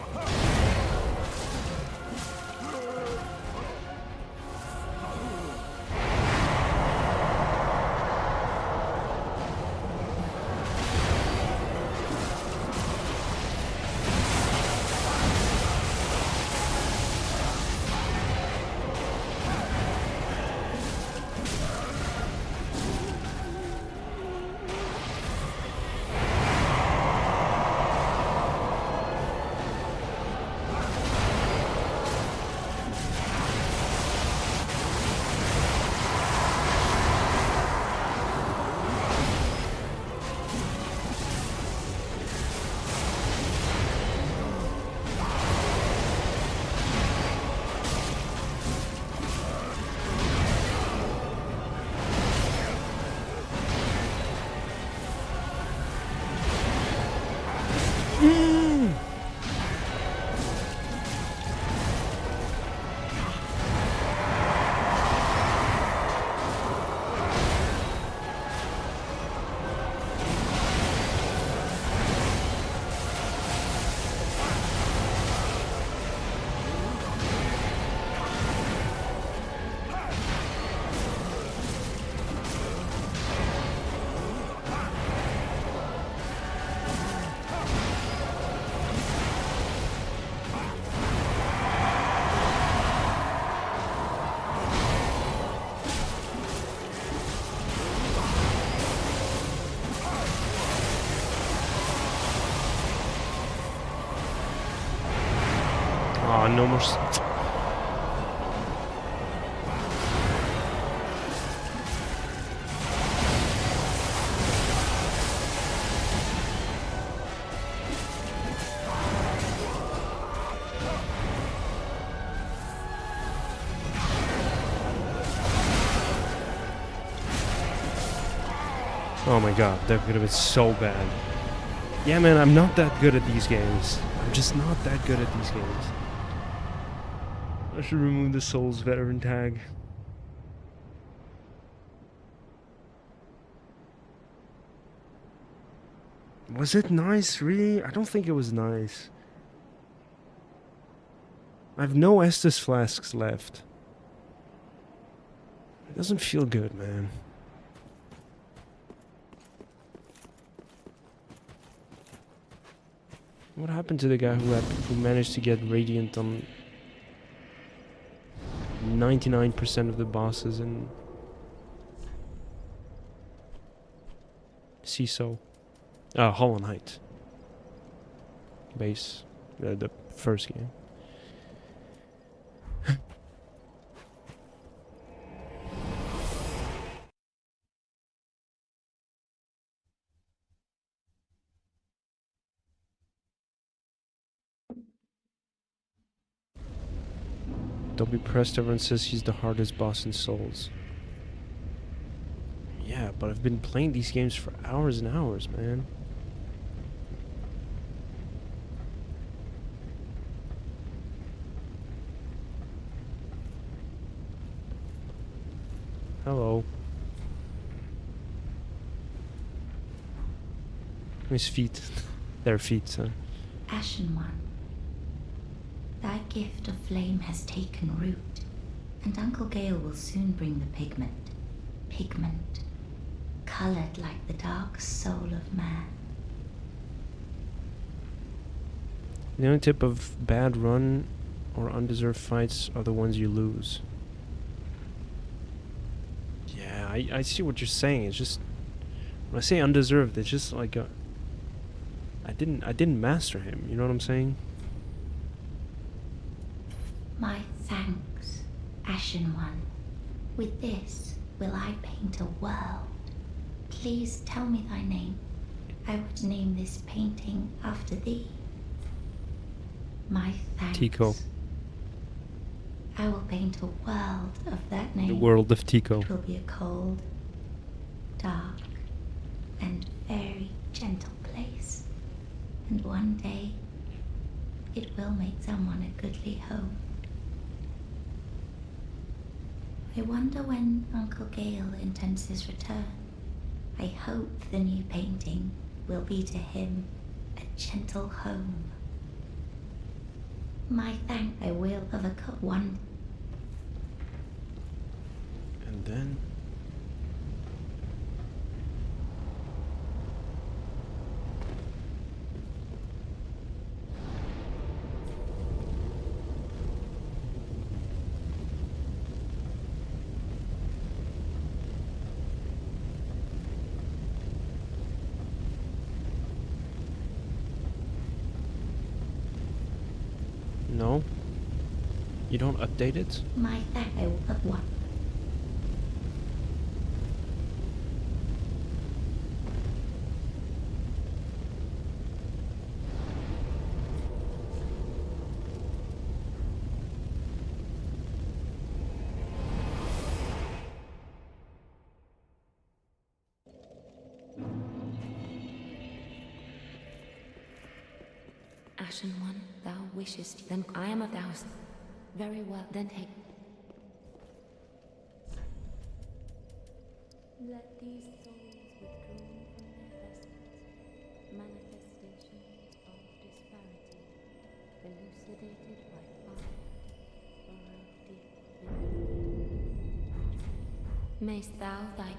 Oh, no more. Oh my god, that could have been so bad. Yeah, man, I'm not that good at these games. I'm just not that good at these games. I should remove the Souls veteran tag. Was it nice, really? I don't think it was nice. I have no Estus flasks left. It doesn't feel good, man. What happened to the guy who managed to get Radiant on 99% of the bosses in CISO? Hollow Knight. Base. The first game. Don't be pressed, everyone says he's the hardest boss in Souls. Yeah, Yeah, but I've been playing these games for hours and hours, man. Hello. His feet. Their feet, son. Ashen One, thy gift of flame has taken root, and Uncle Gale will soon bring the pigment. Pigment, colored like the dark soul of man. The only type of bad run or undeserved fights are the ones you lose. Yeah, I see what you're saying. It's just when I say undeserved, it's just like I didn't master him. You know what I'm saying? My thanks, Ashen One. With this will I paint a world. Please tell me thy name. I would name this painting after thee. My thanks. Tico. I will paint a world of that name. The world of Tico. It will be a cold, dark, and very gentle place. And one day, it will make someone a goodly home. I wonder when Uncle Gale intends his return. I hope the new painting will be to him a gentle home. My thank I will of a one. And then no. You don't update it? My thank I will of one. Ashen One, thou wishest, then I am a thousand. Very well, then take. Let these souls withdrawn from their vessels, manifestations of disparity, elucidated by fire, burrow deep within. Mayst thou thy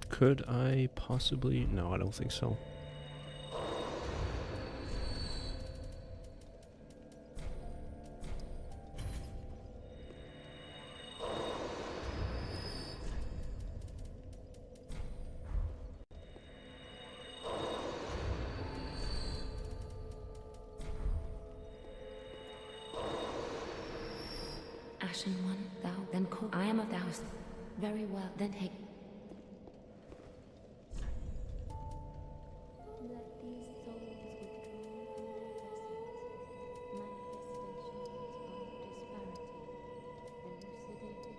Could I possibly? No, I don't think so. Ashen One, thou then call. I am a thousand. Very well, then take. Let these souls withdrawn from their vessels, manifestations of disparity, elucidated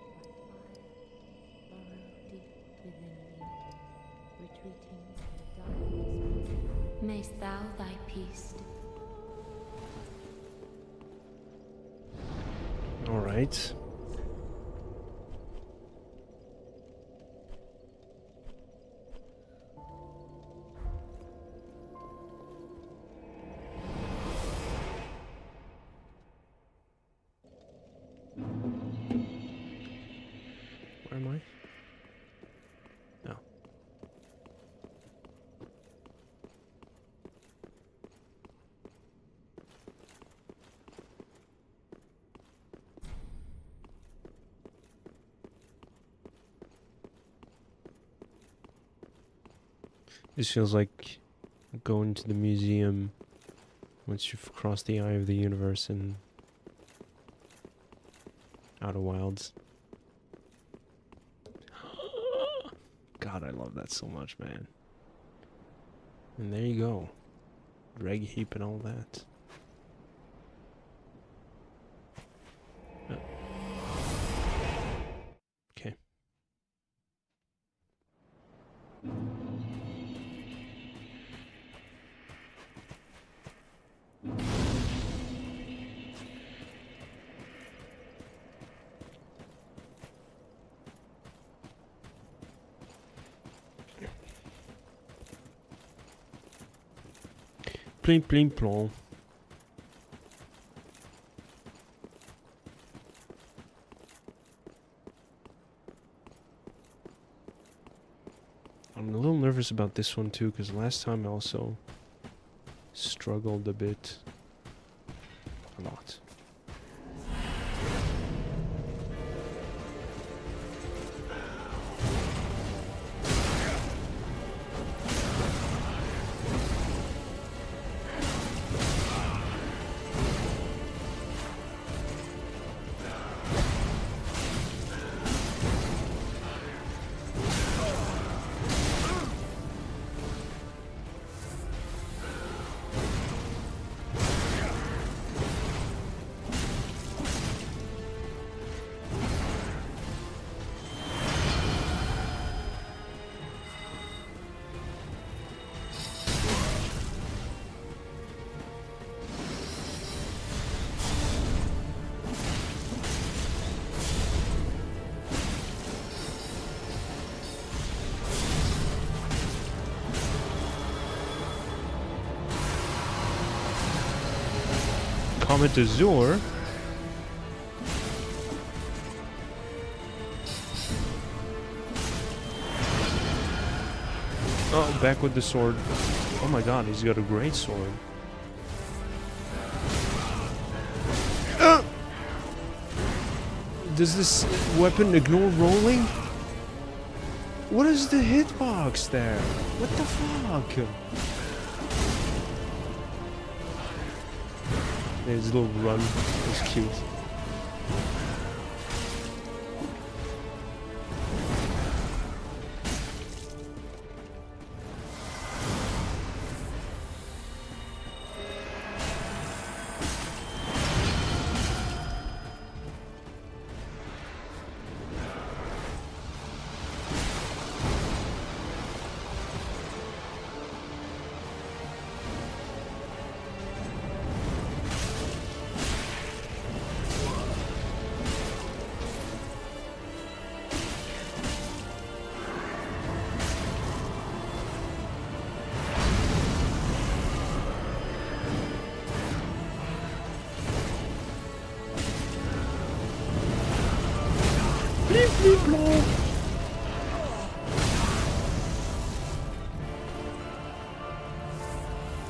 by fire, burrow deep within thee, retreating in the darkness. Mayst thou thy peace. All right. Where am I? No. This feels like going to the museum once you've crossed the eye of the universe in Outer Wilds. God, I love that so much, man. And there you go. Drag heap and all that. Okay. Pling pling plong. I'm a little nervous about this one too, because last time I also struggled a bit. A lot. Comet Azure. Oh, back with the sword. Oh my god, he's got a great sword. Does this weapon ignore rolling? What is the hitbox there? What the fuck? His little run was cute.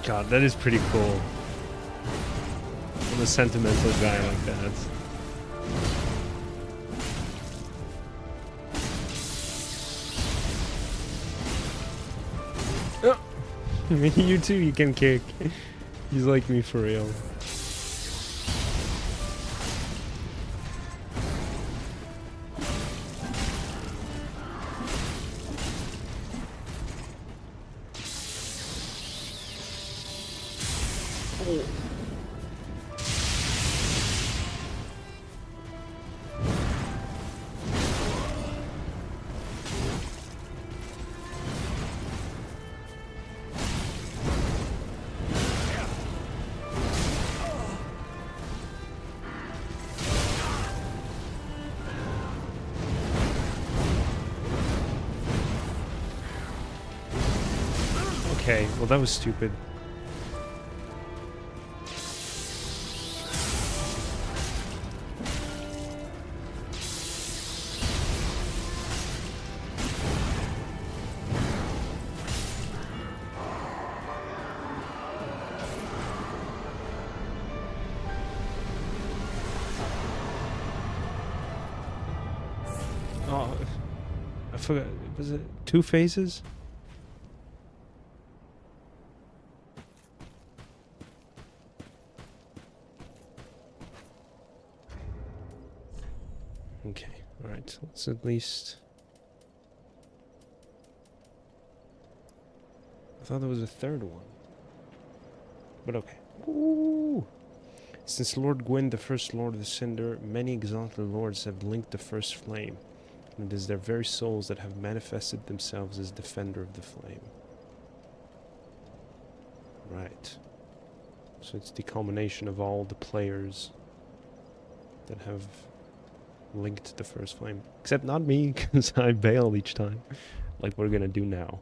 God, that is pretty cool. I'm a sentimental guy like that. Oh. You too, you can kick. He's like me for real. Okay, well that was stupid. Oh, I forgot. Was it 2 phases? Okay, alright, let's at least... I thought there was a third one. But okay. Ooh. Since Lord Gwyn, the first Lord of the Cinder, many exalted lords have linked the first flame, and it is their very souls that have manifested themselves as defender of the flame. Right. So it's the culmination of all the players that have linked the first flame. Except not me, because I bail each time, like we're gonna do now.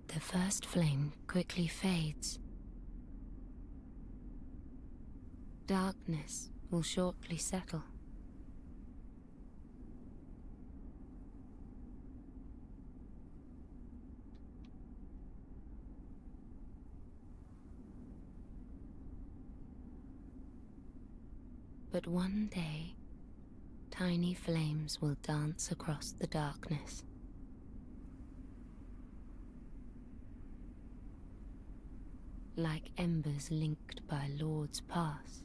The first flame quickly fades. Darkness will shortly settle. But one day, tiny flames will dance across the darkness. Like embers linked by Lord's pass.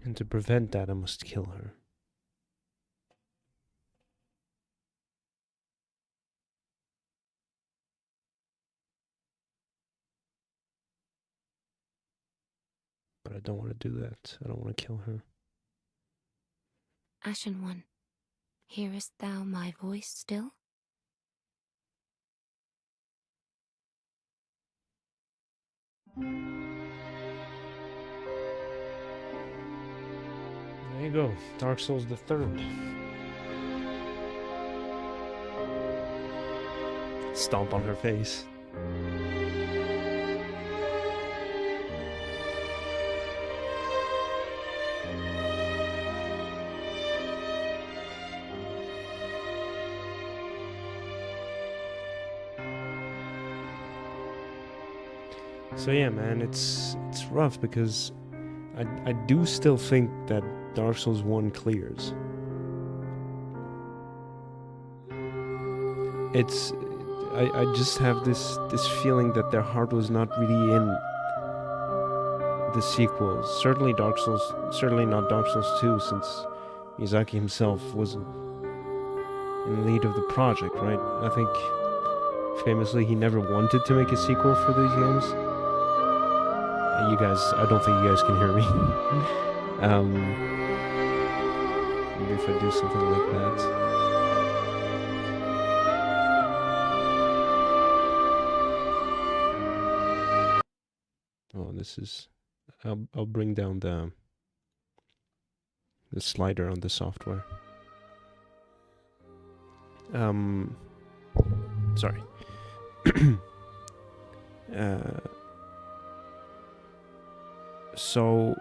And to prevent that, I must kill her. But I don't want to do that. I don't want to kill her. Ashen One, hearest thou my voice still? There you go. Dark Souls the Third. Stomp on her face. So yeah, man, it's rough because I do still think that Dark Souls 1 clears. I just have this feeling that their heart was not really in the sequels. Certainly not Dark Souls 2, since Miyazaki himself wasn't in the lead of the project, right? I think famously he never wanted to make a sequel for these games. You guys, I don't think you guys can hear me. Maybe if I do something like that. Oh, this is. I'll bring down the slider on the software. Sorry. So,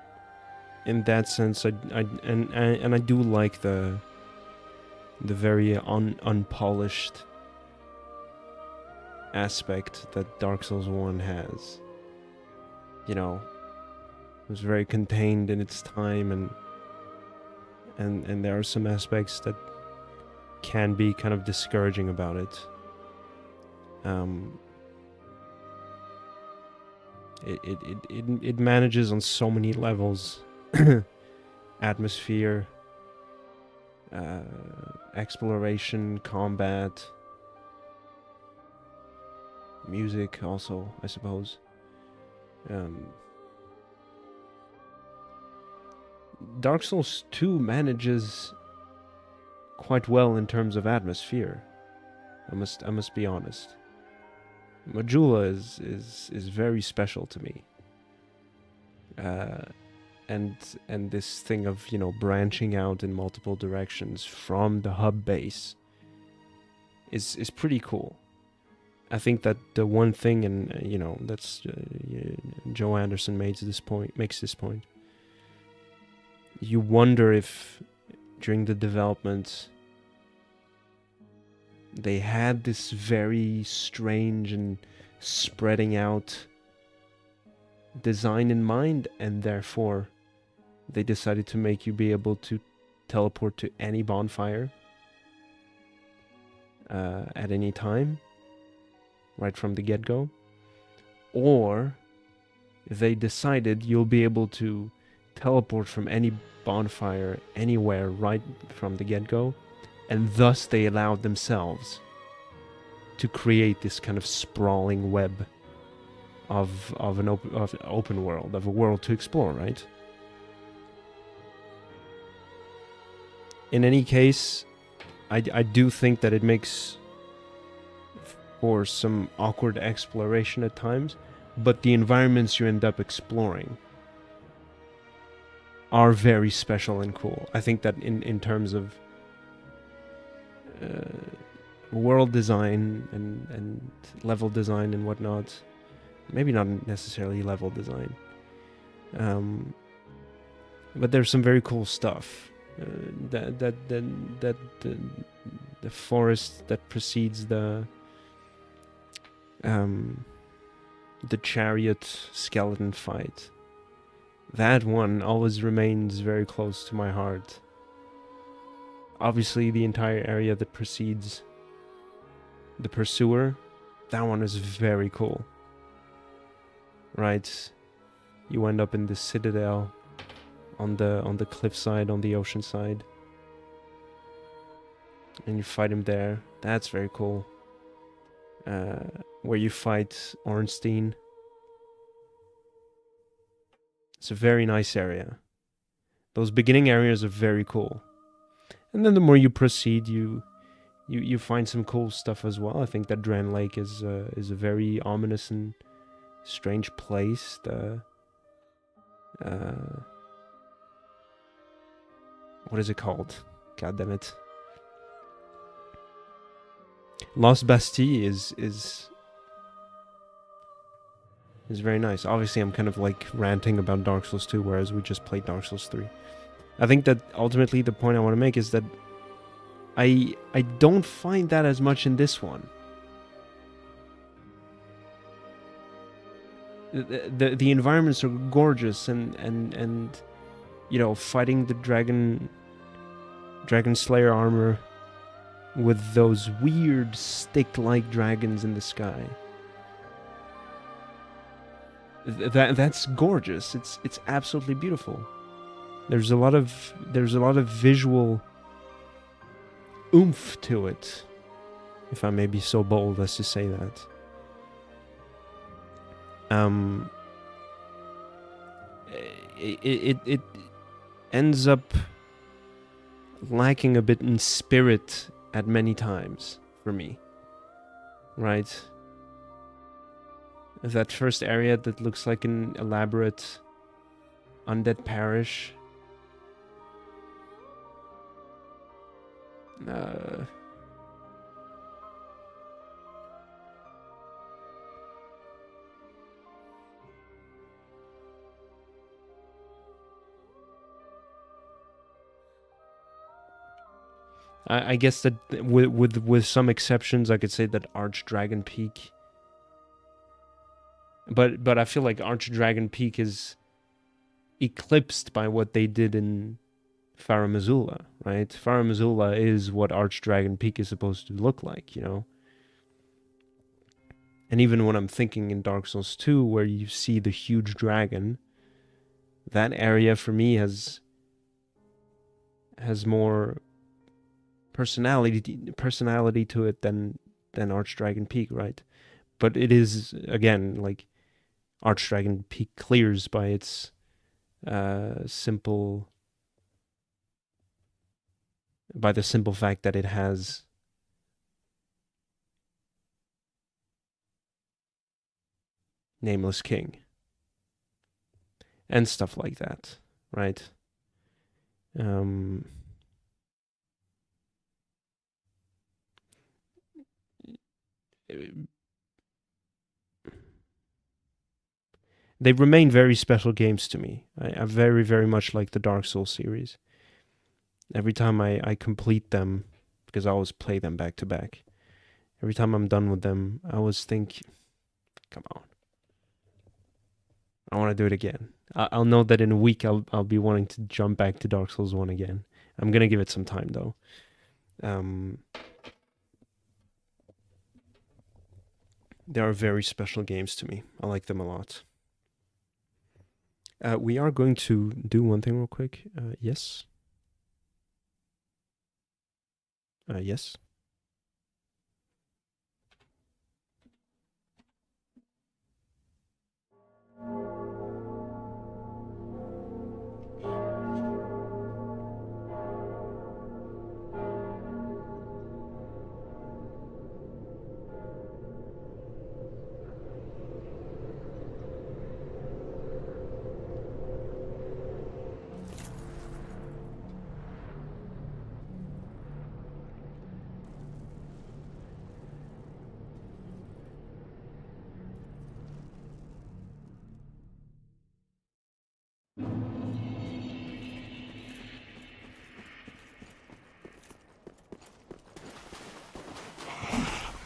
in that sense, I do like the very unpolished aspect that Dark Souls 1 has. You know, it was very contained in its time, and there are some aspects that can be kind of discouraging about it. It manages on so many levels. Atmosphere, exploration, combat, music also, I suppose. Dark Souls 2 manages quite well in terms of atmosphere. I must be honest. Majula is very special to me. And this thing of, you know, branching out in multiple directions from the hub base is pretty cool. I think that the one thing, and you know, that's Joe Anderson makes this point. You wonder if during the development they had this very strange and spreading out design in mind, and therefore they decided to make you be able to teleport to any bonfire at any time, right from the get-go. Or they decided you'll be able to teleport from any bonfire anywhere right from the get-go, and thus they allowed themselves to create this kind of sprawling web of an open world, of a world to explore, right? In any case, I do think that it makes for some awkward exploration at times, but the environments you end up exploring are very special and cool. I think that in terms of world design and level design and whatnot, maybe not necessarily level design, but there's some very cool stuff. The forest that precedes the chariot skeleton fight, that one always remains very close to my heart. Obviously, the entire area that precedes the pursuer, that one is very cool. Right, you end up in the citadel on the cliffside, on the ocean side, and you fight him there. That's very cool. Where you fight Ornstein. It's a very nice area. Those beginning areas are very cool. And then the more you proceed, you find some cool stuff as well. I think that Dran Lake is a very ominous and strange place. What is it called? God damn it. Lost Bastille is very nice. Obviously, I'm kind of like ranting about Dark Souls 2, whereas we just played Dark Souls 3. I think that ultimately the point I want to make is that I don't find that as much in this one. The environments are gorgeous, and you know, fighting the dragon slayer armor with those weird stick-like dragons in the sky. That's gorgeous. It's absolutely beautiful. There's a lot of visual oomph to it, if I may be so bold as to say that. It ends up lacking a bit in spirit at many times for me, right? That first area that looks like an elaborate undead parish. I guess that with some exceptions, I could say that Archdragon Peak. But I feel like Archdragon Peak is eclipsed by what they did in Farum Azula, right? Farum Azula is what Archdragon Peak is supposed to look like, you know? And even when I'm thinking in Dark Souls 2, where you see the huge dragon, that area for me has more personality to it than Archdragon Peak, right? But it is, again, like, Archdragon Peak clears by its simple fact that it has Nameless King and stuff like that, right? They remain very special games to me. I very, very much like the Dark Souls series. Every time I complete them, because I always play them back to back, every time I'm done with them, I always think, come on, I want to do it again. I'll know that in a week I'll be wanting to jump back to Dark Souls 1 again. I'm going to give it some time, though. They are very special games to me. I like them a lot. We are going to do one thing real quick. Yes. Yes.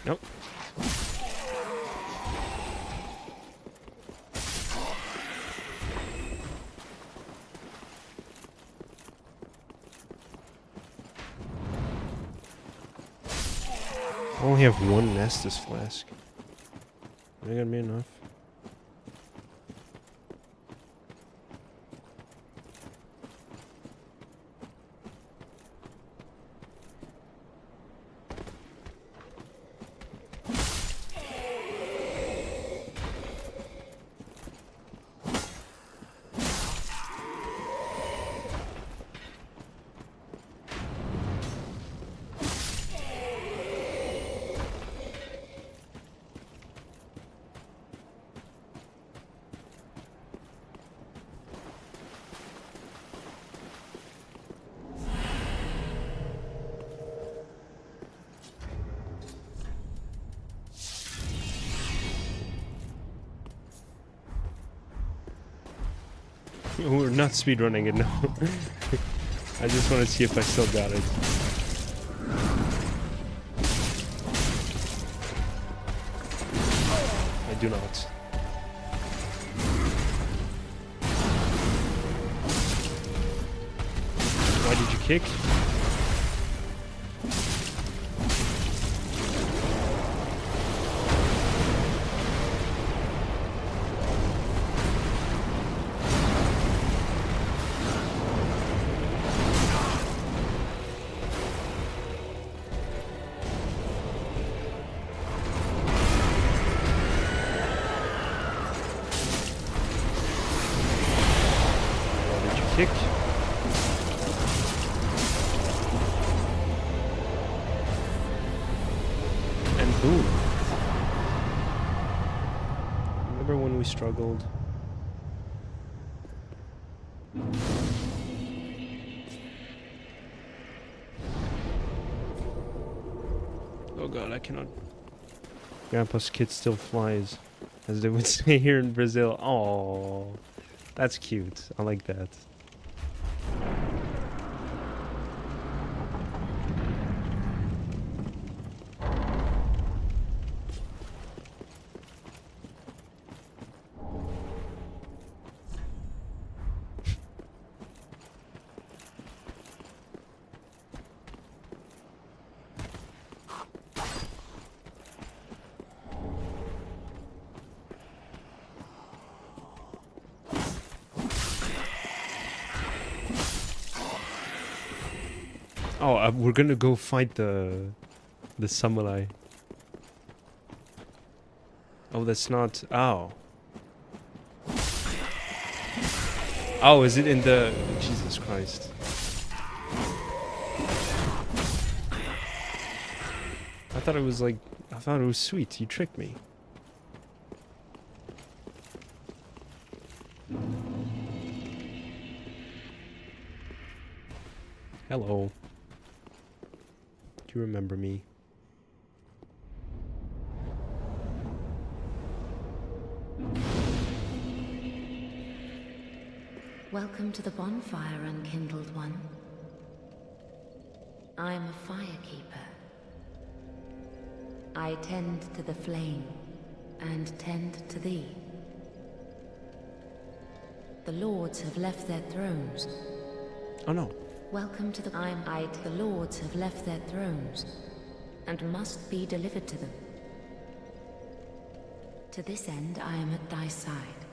Nope. I only have one Nestus flask. Is that gonna be enough? We're not speedrunning it, no. I just want to see if I still got it. I do not. Why did you kick? Kick. And boom. Remember when we struggled? Oh god, I cannot. Grandpa's kid still flies, as they would say here in Brazil. Oh, that's cute. I like that. Oh, we're gonna go fight the samurai. Oh, that's not. Oh. Oh, is it in the? Jesus Christ. I thought it was like. I thought it was sweet. You tricked me. Hello. Do you remember me? Welcome to the bonfire, unkindled one. I am a firekeeper. I tend to the flame, and tend to thee. The lords have left their thrones. Oh no. Welcome to the the lords have left their thrones, and must be delivered to them. To this end I am at thy side.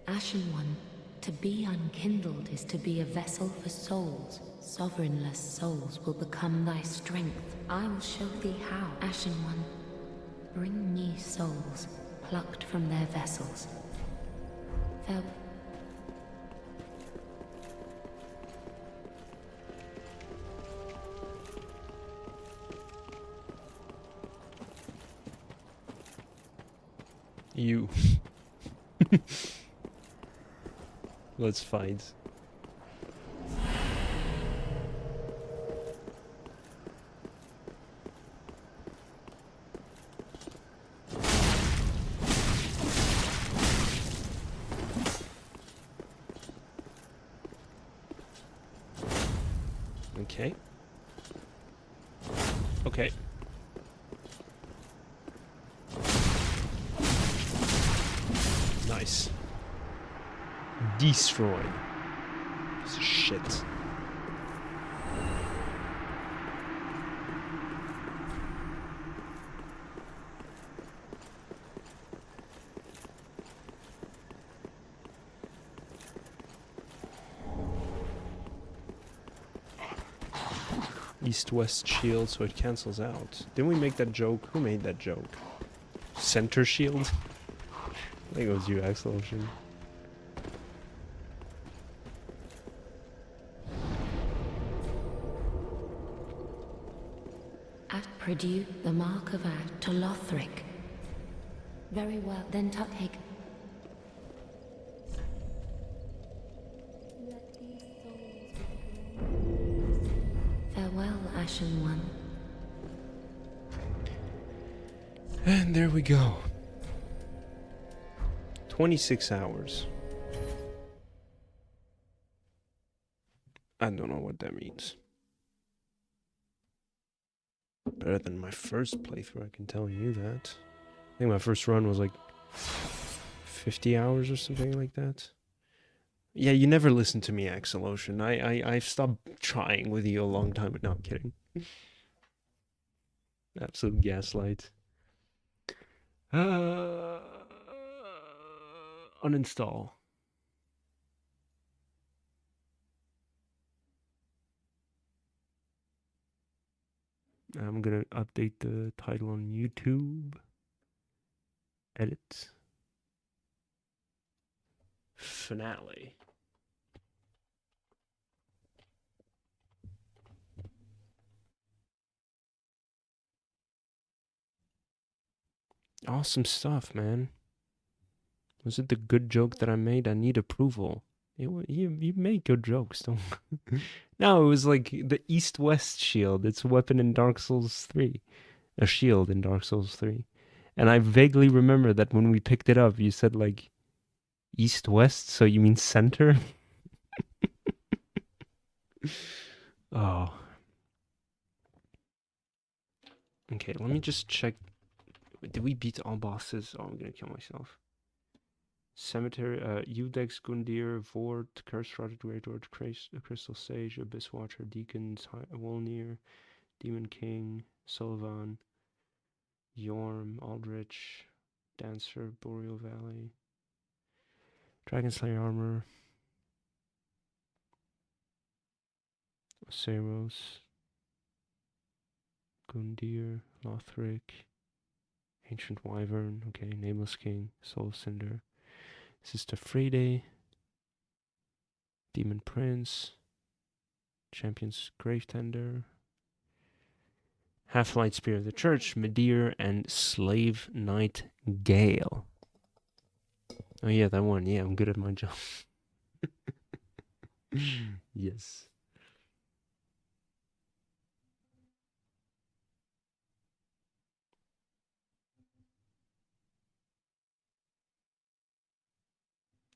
Ashen one, to be unkindled is to be a vessel for souls. Sovereignless souls will become thy strength. I will show thee how. Ashen one, bring me souls, plucked from their vessels. Farewell. You. Let's fight. Okay. Okay. Nice. Destroyed. Piece of shit. East-west shield, so it cancels out. Didn't we make that joke? Who made that joke? Center shield? I think it was you, Axel Ocean. At Purdue, the mark of Ad to Lothric. Very well, then Tuthig. Farewell, Ashen One. And there we go. 26 hours. I don't know what that means. Better than my first playthrough, I can tell you that. I think my first run was like 50 hours or something like that. Yeah, you never listen to me, Axel Ocean. I've stopped trying with you a long time, but no, I'm kidding. Absolute gaslight. Uninstall. I'm gonna update the title on YouTube. Edit. Finale. Awesome stuff, man. Was it the good joke that I made? I need approval. You make good jokes, don't No, it was like the East-West shield. It's a weapon in Dark Souls 3. A shield in Dark Souls 3. And I vaguely remember that when we picked it up, you said like East-West, so you mean center? Oh. Okay, let me just check. Did we beat all bosses? Oh, I'm gonna kill myself. Cemetery, Udex, Gundir, Vort, Curse Rotted Great Lord, Crystal Sage, Abyss Watcher, Deacons, Wolnir, Demon King, Sullivan, Yorm, Aldrich, Dancer, Boreal Valley, Dragon Slayer Armor, Saros, Gundyr, Lothric, Ancient Wyvern, okay, Nameless King, Soul Cinder, Sister Freyday, Demon Prince, Champion's Gravetender, Half-Light Spear of the Church, Medir, and Slave Knight Gale. Oh yeah, that one. Yeah, I'm good at my job. Yes.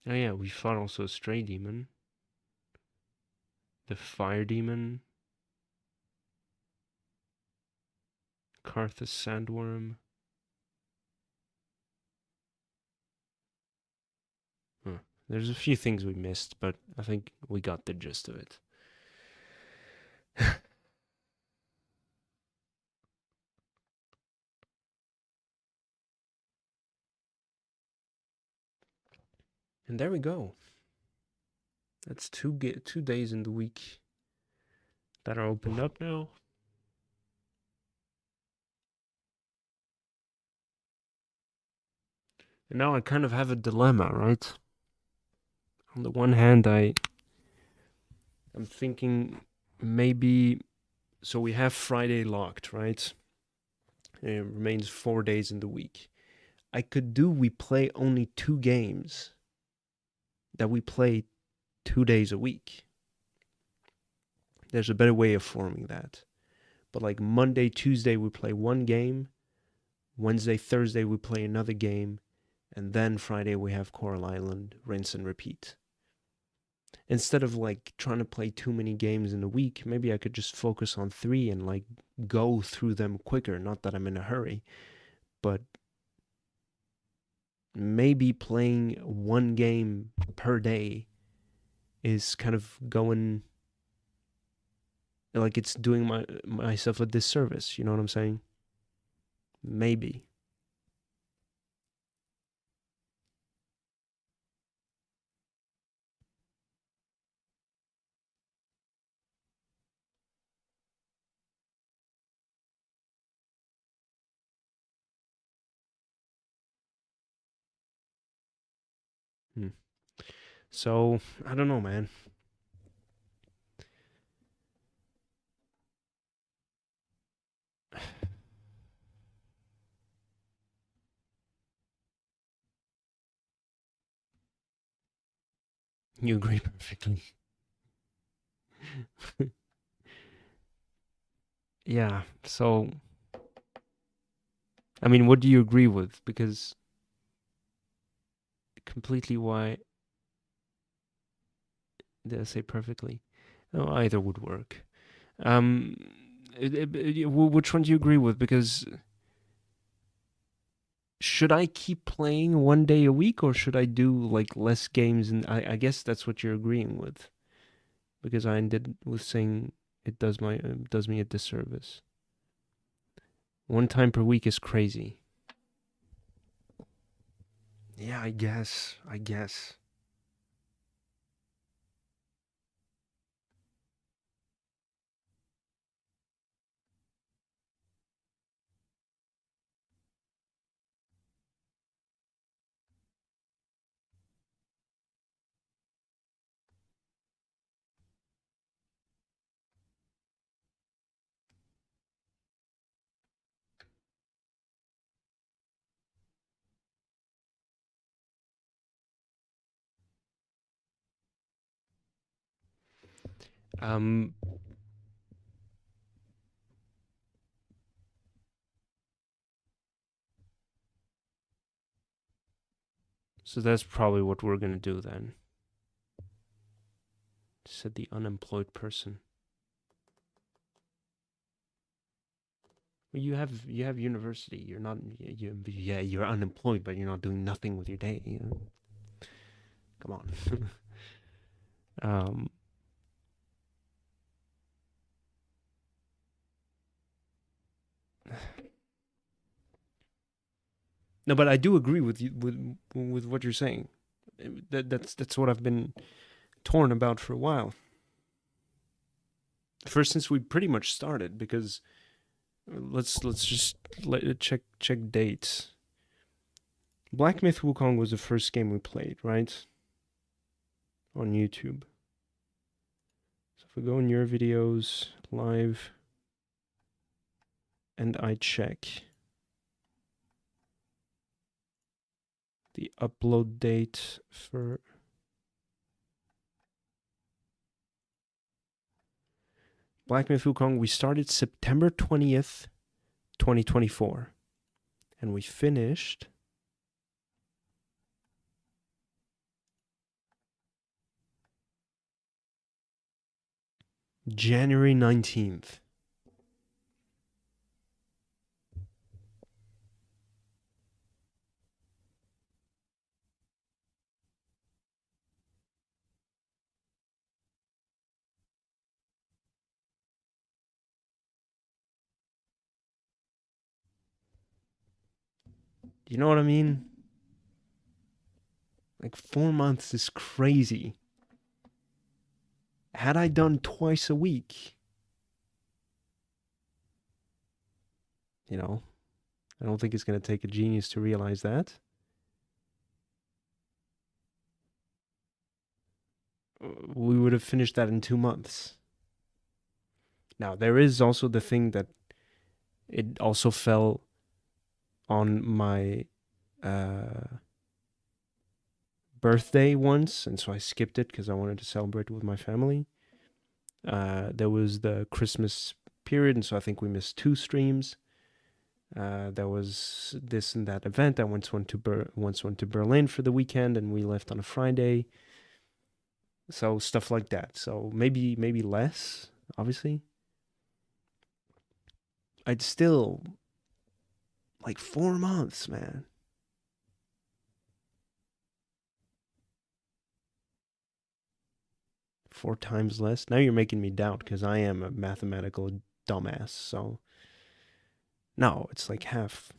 Oh yeah, we fought also a Stray Demon. The Fire Demon. Karthus Sandworm. Huh. There's a few things we missed, but I think we got the gist of it. And there we go. That's 2 days in the week that are opened up now. And now I kind of have a dilemma, right? On the one hand, I'm thinking maybe, so we have Friday locked, right? It remains 4 days in the week. We play only 2 games that we play 2 days a week. There's a better way of forming that. But like Monday, Tuesday, we play 1 game. Wednesday, Thursday, we play another game. And then Friday, we have Coral Island, rinse and repeat. Instead of like trying to play too many games in a week, maybe I could just focus on 3 and like go through them quicker. Not that I'm in a hurry, but maybe playing 1 game per day is kind of going like it's doing myself a disservice. You know what I'm saying? Maybe. So, I don't know, man. You agree perfectly. Yeah, so I mean, what do you agree with? Because completely why did I say perfectly? Oh, either would work. Which one do you agree with? Because should I keep playing 1 day a week, or should I do like less games? And I guess that's what you're agreeing with, because I ended with saying it does me a disservice. 1 time per week is crazy. Yeah, I guess. Um, so that's probably what we're gonna do then. Said the unemployed person. Well, you have university. You're not you're unemployed, but you're not doing nothing with your day. You know? Come on. um, no, but I do agree with you with what you're saying. That's what I've been torn about for a while. first since we pretty much started, because let's just check dates. Black Myth Wukong was the first game we played, right? On YouTube. So if we go in your videos, live, and I check the upload date for Black Myth Wukong, we started September 20th, 2024. And we finished January 19th. You know what I mean? Like 4 months is crazy. Had I done twice a week, you know, I don't think it's going to take a genius to realize that. We would have finished that in 2 months. Now, there is also the thing that it also fell on my birthday once, and so I skipped it because I wanted to celebrate with my family. There was the Christmas period, and so I think we missed 2 streams. There was this and that event. I once went to Berlin for the weekend, and we left on a Friday. So stuff like that. So maybe less, obviously. I'd still like 4 months, man. 4 times less. Now you're making me doubt because I am a mathematical dumbass. So no, it's like half.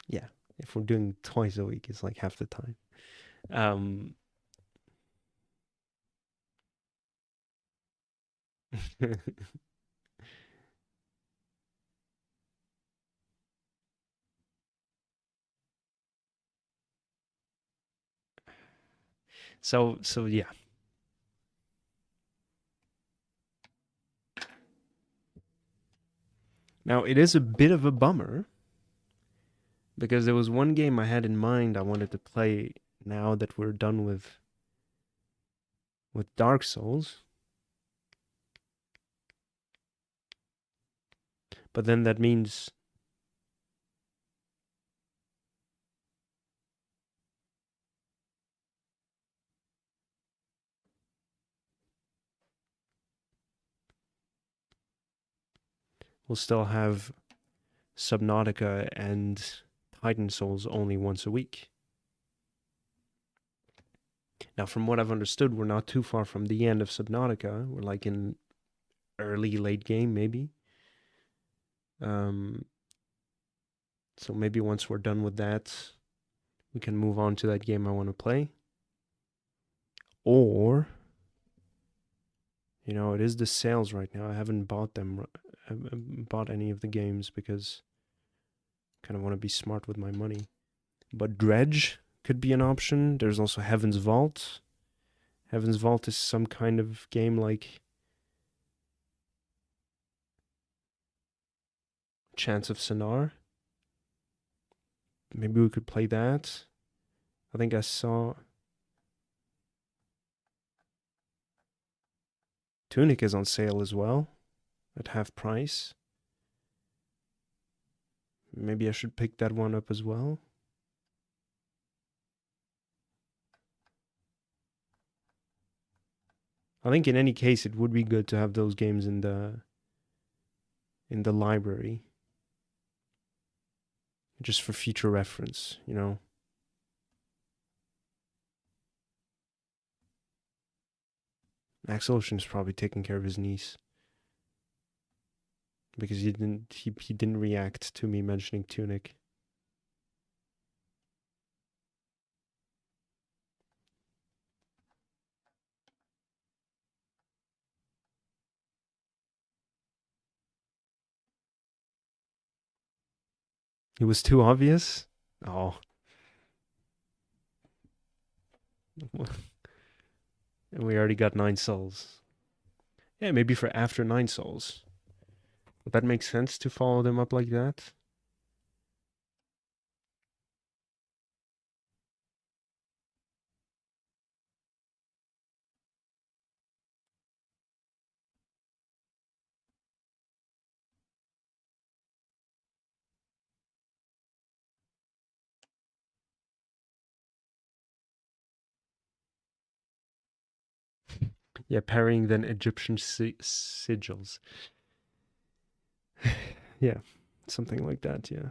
Yeah, if we're doing twice a week, it's like half the time. so yeah. Now it is a bit of a bummer because there was one game I had in mind I wanted to play now that we're done with Dark Souls. But then that means we'll still have Subnautica and Titan Souls only once a week. Now, from what I've understood, we're not too far from the end of Subnautica. We're like in early, late game, maybe. So maybe once we're done with that, we can move on to that game I want to play. Or, you know, it is the sales right now. I haven't bought them. I haven't bought any of the games because I kind of want to be smart with my money. But Dredge could be an option. There's also Heaven's Vault. Heaven's Vault is some kind of game like Chance of Sonar. Maybe we could play that. I think I saw Tunic is on sale as well at half price. Maybe I should pick that one up as well. I think in any case it would be good to have those games in the library. Just for future reference, you know. Max Ocean is probably taking care of his niece. Because he didn't react to me mentioning Tunic. It was too obvious? Oh. And we already got 9 souls. Yeah, maybe for after 9 souls. Would that make sense to follow them up like that? Yeah, parrying then Egyptian sigils. Yeah, something like that, yeah.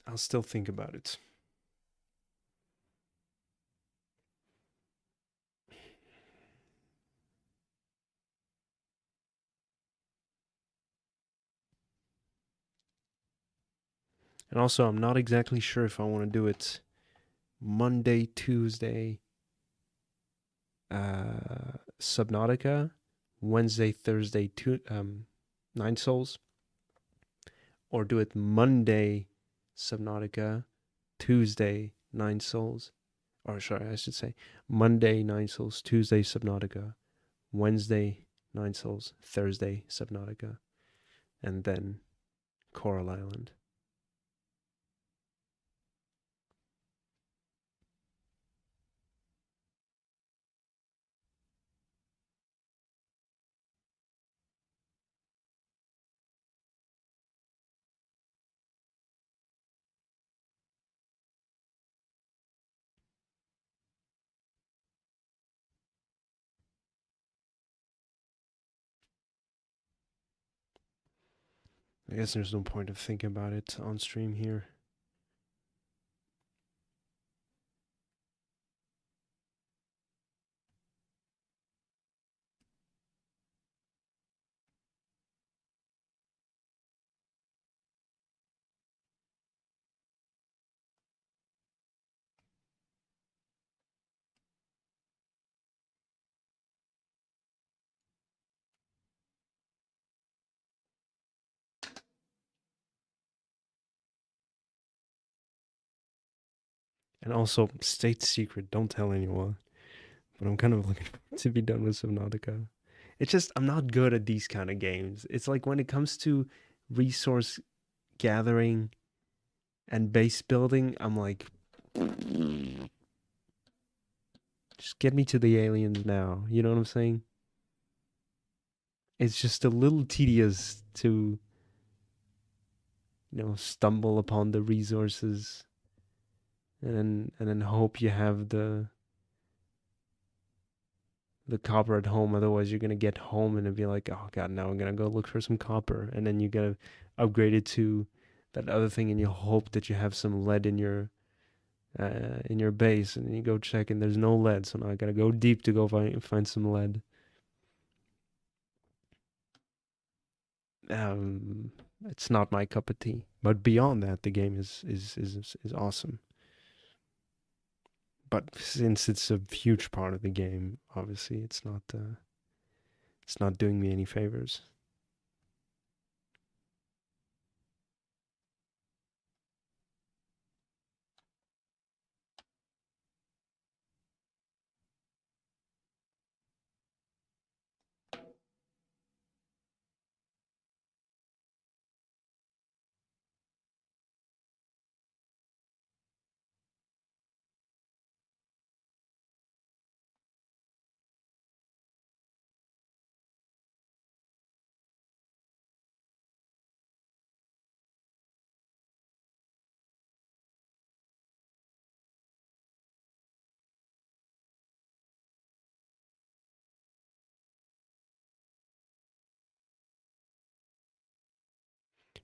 I'll still think about it. And also, I'm not exactly sure if I want to do it Monday, Tuesday, Subnautica, Wednesday, Thursday, 9 souls, or do it Monday, Subnautica, Tuesday, 9 souls, or sorry, I should say Monday, 9 souls, Tuesday, Subnautica, Wednesday, 9 souls, Thursday, Subnautica, and then Coral Island. I guess there's no point of thinking about it on stream here. And also, state secret, don't tell anyone. But I'm kind of looking to be done with Subnautica. It's just, I'm not good at these kind of games. It's like when it comes to resource gathering and base building, I'm like, just get me to the aliens now. You know what I'm saying? It's just a little tedious to, stumble upon the resources and then hope you have the copper at home. Otherwise, you're gonna get home and it'll be like, oh god, now I'm gonna go look for some copper, and then you gotta upgrade it to that other thing, and you hope that you have some lead in your base, and you go check, and there's no lead. So now I gotta go deep to go find some lead. It's not my cup of tea. But beyond that, the game is awesome. But since it's a huge part of the game, obviously it's not doing me any favors.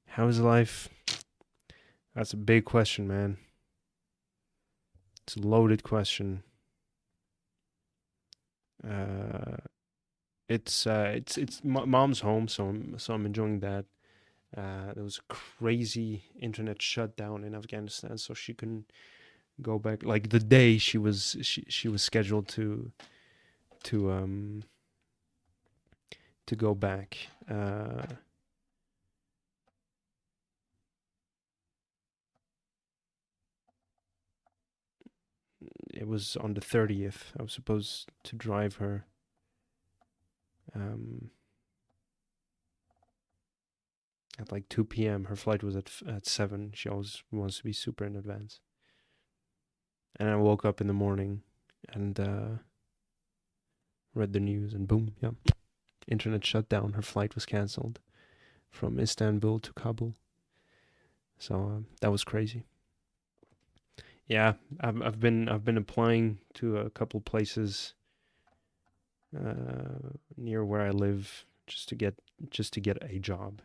How's life? That's a big question, man. It's a loaded question. It's mom's home, so I'm enjoying that. There was a crazy internet shutdown in Afghanistan, so she couldn't go back. Like the day she was scheduled to um to go back. It was on the 30th. I was supposed to drive her. At like 2 p.m. Her flight was at 7. She always wants to be super in advance. And I woke up in the morning and read the news, and boom, yeah, internet shut down. Her flight was cancelled from Istanbul to Kabul. So that was crazy. Yeah, I've been applying to a couple places near where I live just to get a job.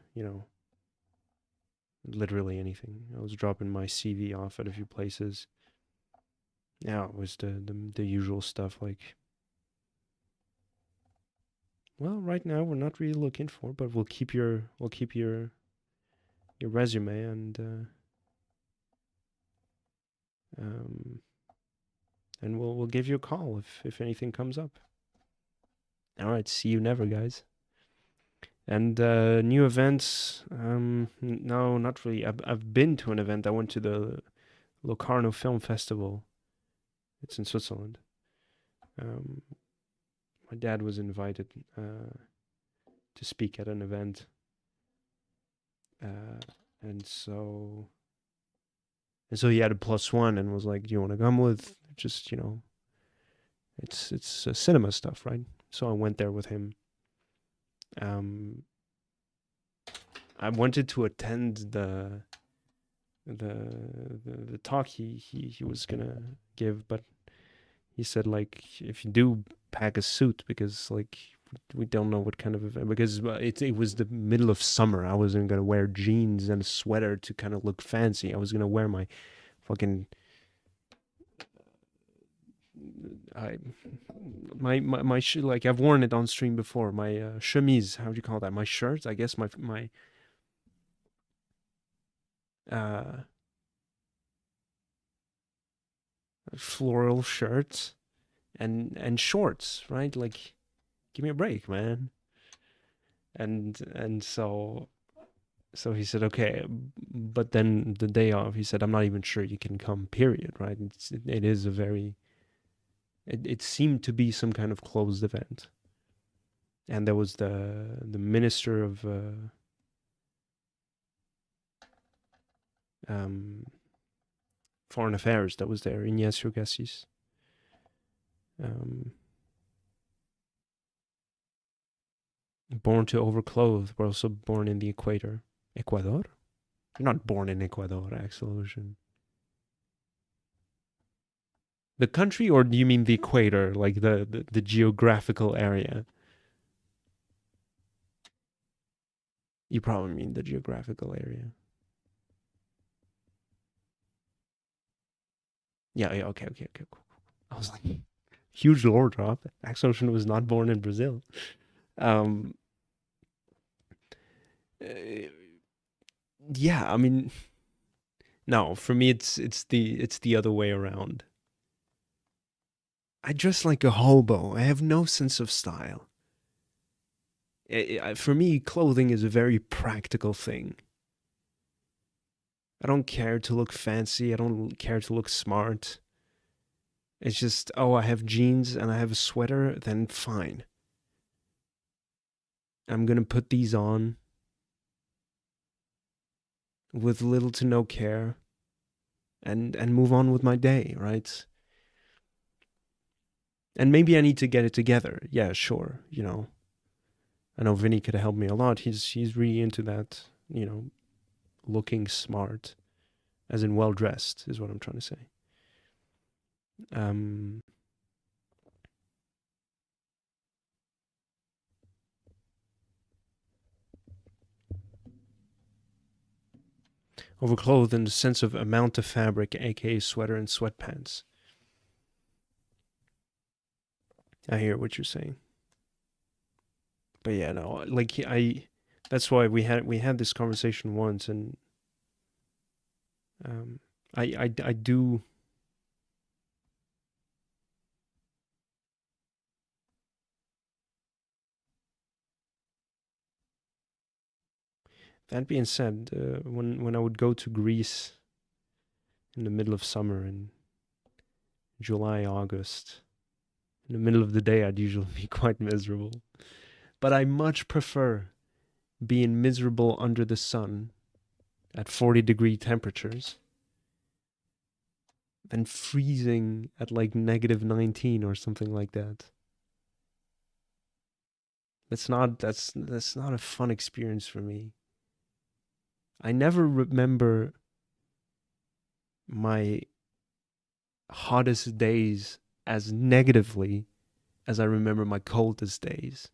Literally anything. I was dropping my CV off at a few places. Yeah, it was the usual stuff like, well, right now we're not really looking for, but we'll keep your resume and we'll give you a call if anything comes up. All right, see you never, guys. And new events, no, not really. I've been to an event. I went to the Locarno Film Festival. It's in Switzerland. My dad was invited to speak at an event, and so he had a +1 and was like, "Do you want to come with?" Just it's cinema stuff, right? So I went there with him. I wanted to attend the talk he was gonna give, but he said, like, if you do, pack a suit, because like we don't know what kind of event, because it was the middle of summer. I wasn't gonna wear jeans and a sweater to kind of look fancy. I was gonna wear my fucking my like, I've worn it on stream before. My chemise, how do you call that? My shirt, I guess. My floral shirts and shorts, right? Like, give me a break, man. And so he said, okay, but then the day off, he said, I'm not even sure you can come, period, right? It is a very, it seemed to be some kind of closed event. And there was the minister of foreign affairs that was there, Ignacio Gassis. Born to overclothe, but also born in the equator. Ecuador? You're not born in Ecuador, Axelosion. The country, or do you mean the equator, like the geographical area? You probably mean the geographical area. Yeah, okay, cool. I was like, huge lore drop. Axelosion was not born in Brazil. Yeah, I mean, no, for me it's the other way around. I dress like a hobo. I have no sense of style. For me, clothing is a very practical thing. I don't care to look fancy. I don't care to look smart. It's just, oh, I have jeans and I have a sweater, then fine. I'm gonna put these on with little to no care and move on with my day, right? And maybe I need to get it together. Yeah, sure, I know Vinny could help me a lot. He's really into that, looking smart, as in well dressed, is what I'm trying to say. Overclothed in the sense of amount of fabric, aka sweater and sweatpants. I hear what you're saying. But yeah, no, like that's why we had this conversation once, and I do. That being said, when I would go to Greece in the middle of summer in July, August, in the middle of the day, I'd usually be quite miserable. But I much prefer being miserable under the sun at 40-degree temperatures than freezing at like -19 or something like that. That's not a fun experience for me. I never remember my hottest days as negatively as I remember my coldest days.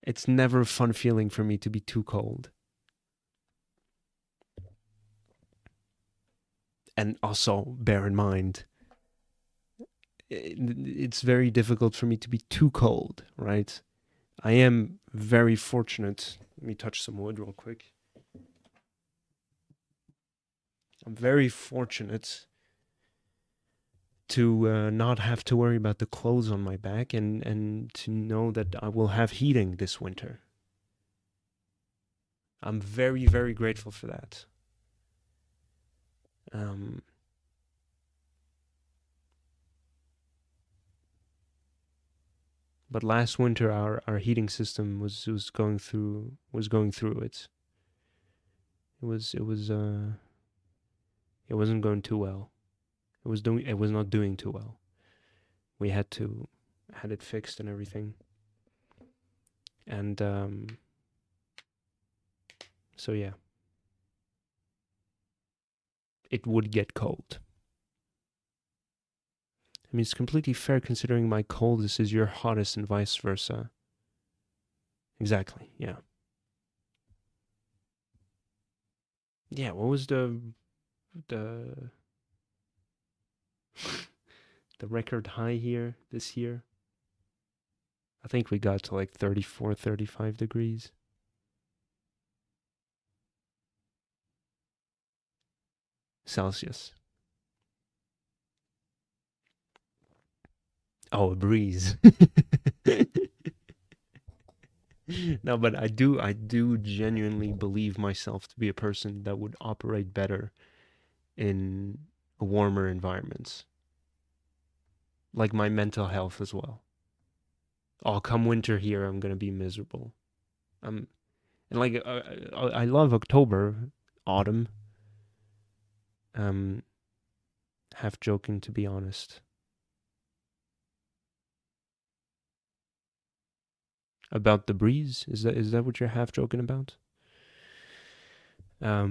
It's never a fun feeling for me to be too cold. And also, bear in mind, it's very difficult for me to be too cold, right? I am very fortunate. Let me touch some wood real quick. I'm very fortunate to not have to worry about the clothes on my back, and to know that I will have heating this winter. I'm very, very grateful for that. But last winter, our heating system was going through it. It wasn't going too well. It was not doing too well. We had it fixed and everything. And so yeah, it would get cold. I mean, it's completely fair considering my coldest is your hottest and vice versa. Exactly, yeah. Yeah, what was the the record high here this year? I think we got to like 34, 35 degrees. Celsius. Oh, a breeze. No, but I do genuinely believe myself to be a person that would operate better in warmer environments. Like my mental health as well. Oh, come winter here, I'm gonna be miserable. And like I love October, autumn. Half joking, to be honest. About the breeze, is that what you're half joking about? Yeah,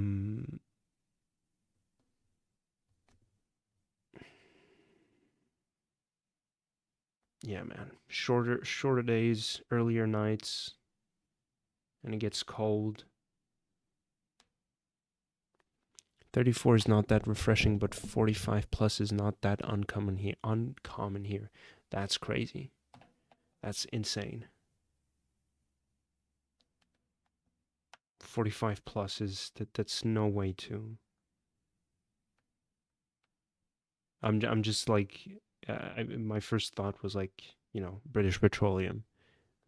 man. Shorter days, earlier nights, and it gets cold. 34 is not that refreshing, but 45 plus is not that uncommon here. That's crazy. That's insane. 45 plus is that's no way to. I'm just like, my first thought was like, British Petroleum.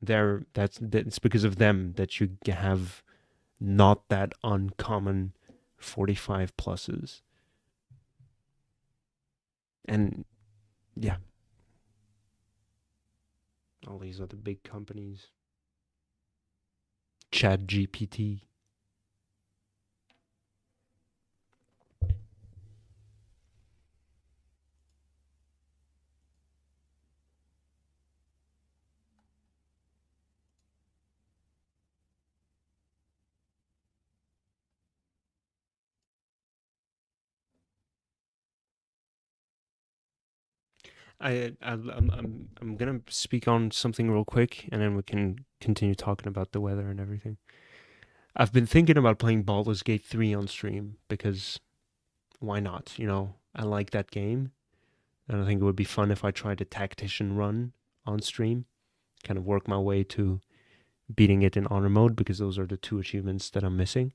That's because of them that you have not that uncommon 45 pluses. And yeah, all these other big companies. Chat GPT. I'm gonna speak on something real quick, and then we can continue talking about the weather and everything. I've been thinking about playing Baldur's Gate 3 on stream because why not? I like that game, and I think it would be fun if I tried a tactician run on stream kind of work my way to beating it in honor mode, because those are the 2 achievements that I'm missing.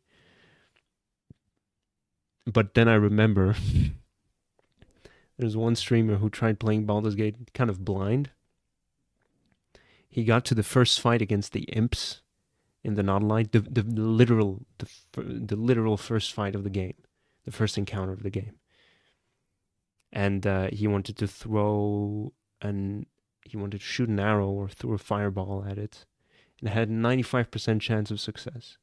But then I remember there's one streamer who tried playing Baldur's Gate kind of blind. He got to the first fight against the imps in the Nautilite, the literal first fight of the game, the first encounter of the game. And he wanted to shoot an arrow or throw a fireball at it, and it had a 95% chance of success.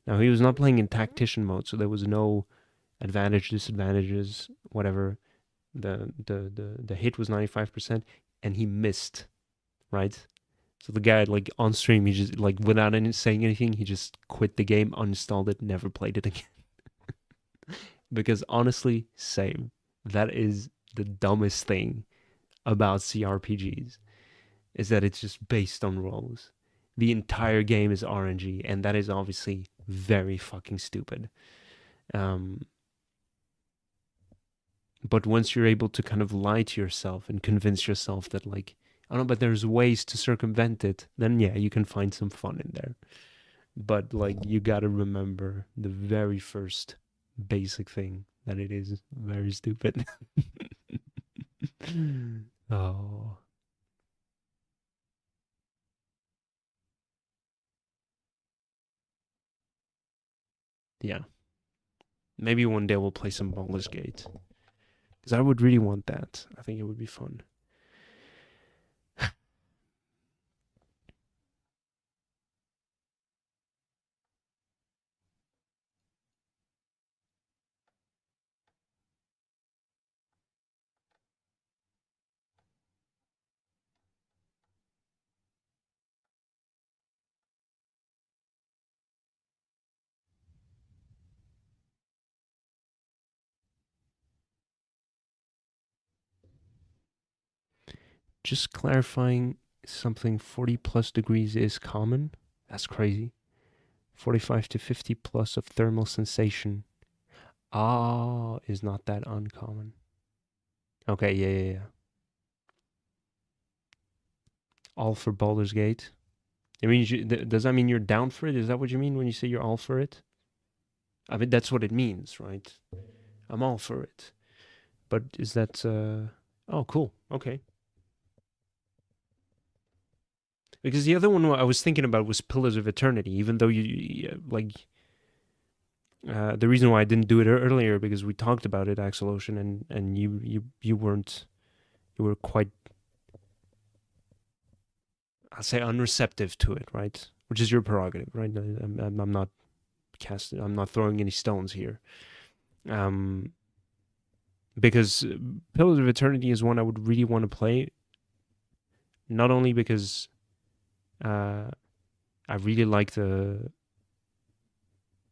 Now, he was not playing in tactician mode, so there was no advantage, disadvantages, whatever. The hit was 95%, and he missed, right? So the guy, like, on stream, he just, like, without saying anything, he just quit the game, uninstalled it, never played it again. Because honestly, same. That is the dumbest thing about CRPGs, is that it's just based on rolls. The entire game is RNG, and that is obviously very fucking stupid. But once you're able to kind of lie to yourself and convince yourself that, like, I don't know, but there's ways to circumvent it, then yeah, you can find some fun in there. But, like, you gotta remember the very first basic thing, that it is very stupid. Oh. Yeah. Maybe one day we'll play some Baldur's Gate. Because I would really want that. I think it would be fun. Just clarifying something, 40 plus degrees is common. That's crazy. 45 to 50 plus of thermal sensation. Is not that uncommon. Okay, yeah. All for Baldur's Gate. I mean, does that mean you're down for it? Is that what you mean when you say you're all for it? I mean, that's what it means, right? I'm all for it. But is that... Oh, cool. Okay. Because the other one I was thinking about was Pillars of Eternity, even though you like... the reason why I didn't do it earlier, because we talked about it, Axel Ocean, and you weren't... You were quite... I'll say unreceptive to it, right? Which is your prerogative, right? I'm not casting... I'm not throwing any stones here. Because Pillars of Eternity is one I would really want to play. Not only because I really like the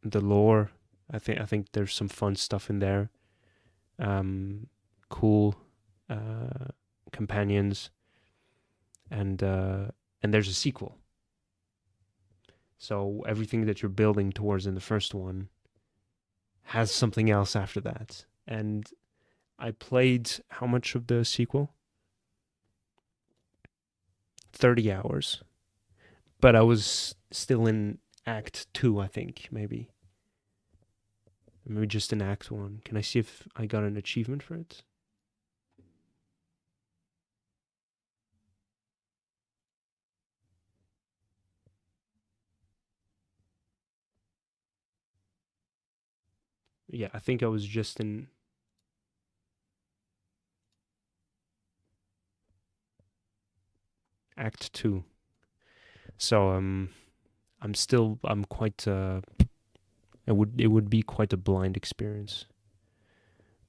lore. I think there's some fun stuff in there. Cool companions, and there's a sequel. So everything that you're building towards in the first one has something else after that. And I played how much of the sequel? 30 hours. But I was still in Act 2, I think, maybe. Maybe just in Act 1. Can I see if I got an achievement for it? Yeah, I think I was just in... Act 2. So, I'm quite... it would be quite a blind experience.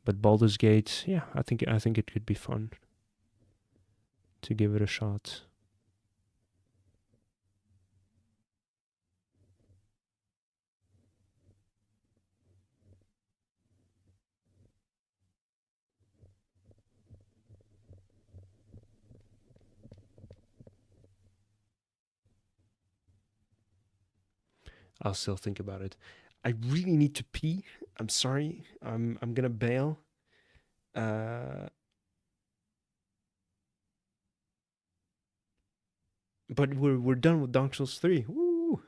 But Baldur's Gate, yeah, I think it could be fun to give it a shot. I'll still think about it. I really need to pee. I'm sorry. I'm gonna bail. But but we're done with Dark Souls 3. Woo!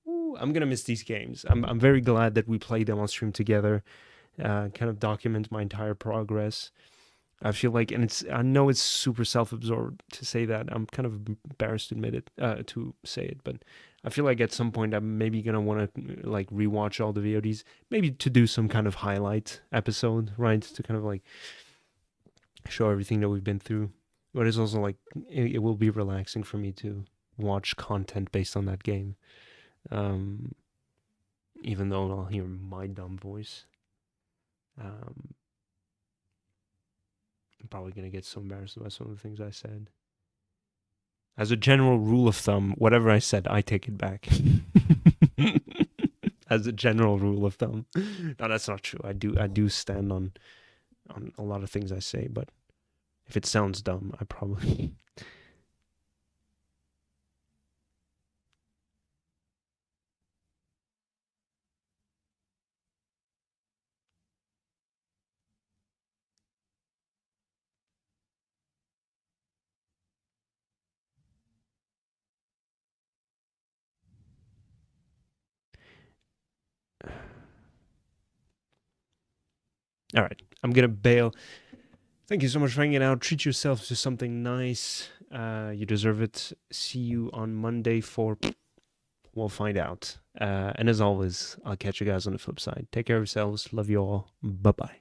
Woo! I'm gonna miss these games. I'm very glad that we played them on stream together. Kind of document my entire progress. I feel like, and I know it's super self-absorbed to say that. I'm kind of embarrassed to admit it, to say it, but I feel like at some point I'm maybe gonna want to like rewatch all the VODs, maybe to do some kind of highlight episode, right? To kind of like show everything that we've been through. But it's also like it will be relaxing for me to watch content based on that game, even though I'll hear my dumb voice. I'm probably gonna get so embarrassed about some of the things I said. As a general rule of thumb, whatever I said, I take it back. As a general rule of thumb. No, that's not true. I do stand on a lot of things I say, but if it sounds dumb, I probably all right, I'm gonna bail. Thank you so much for hanging out. Treat yourself to something nice. You deserve it. See you on Monday for we'll find out. And as always, I'll catch you guys on the flip side. Take care of yourselves. Love you all. Bye bye.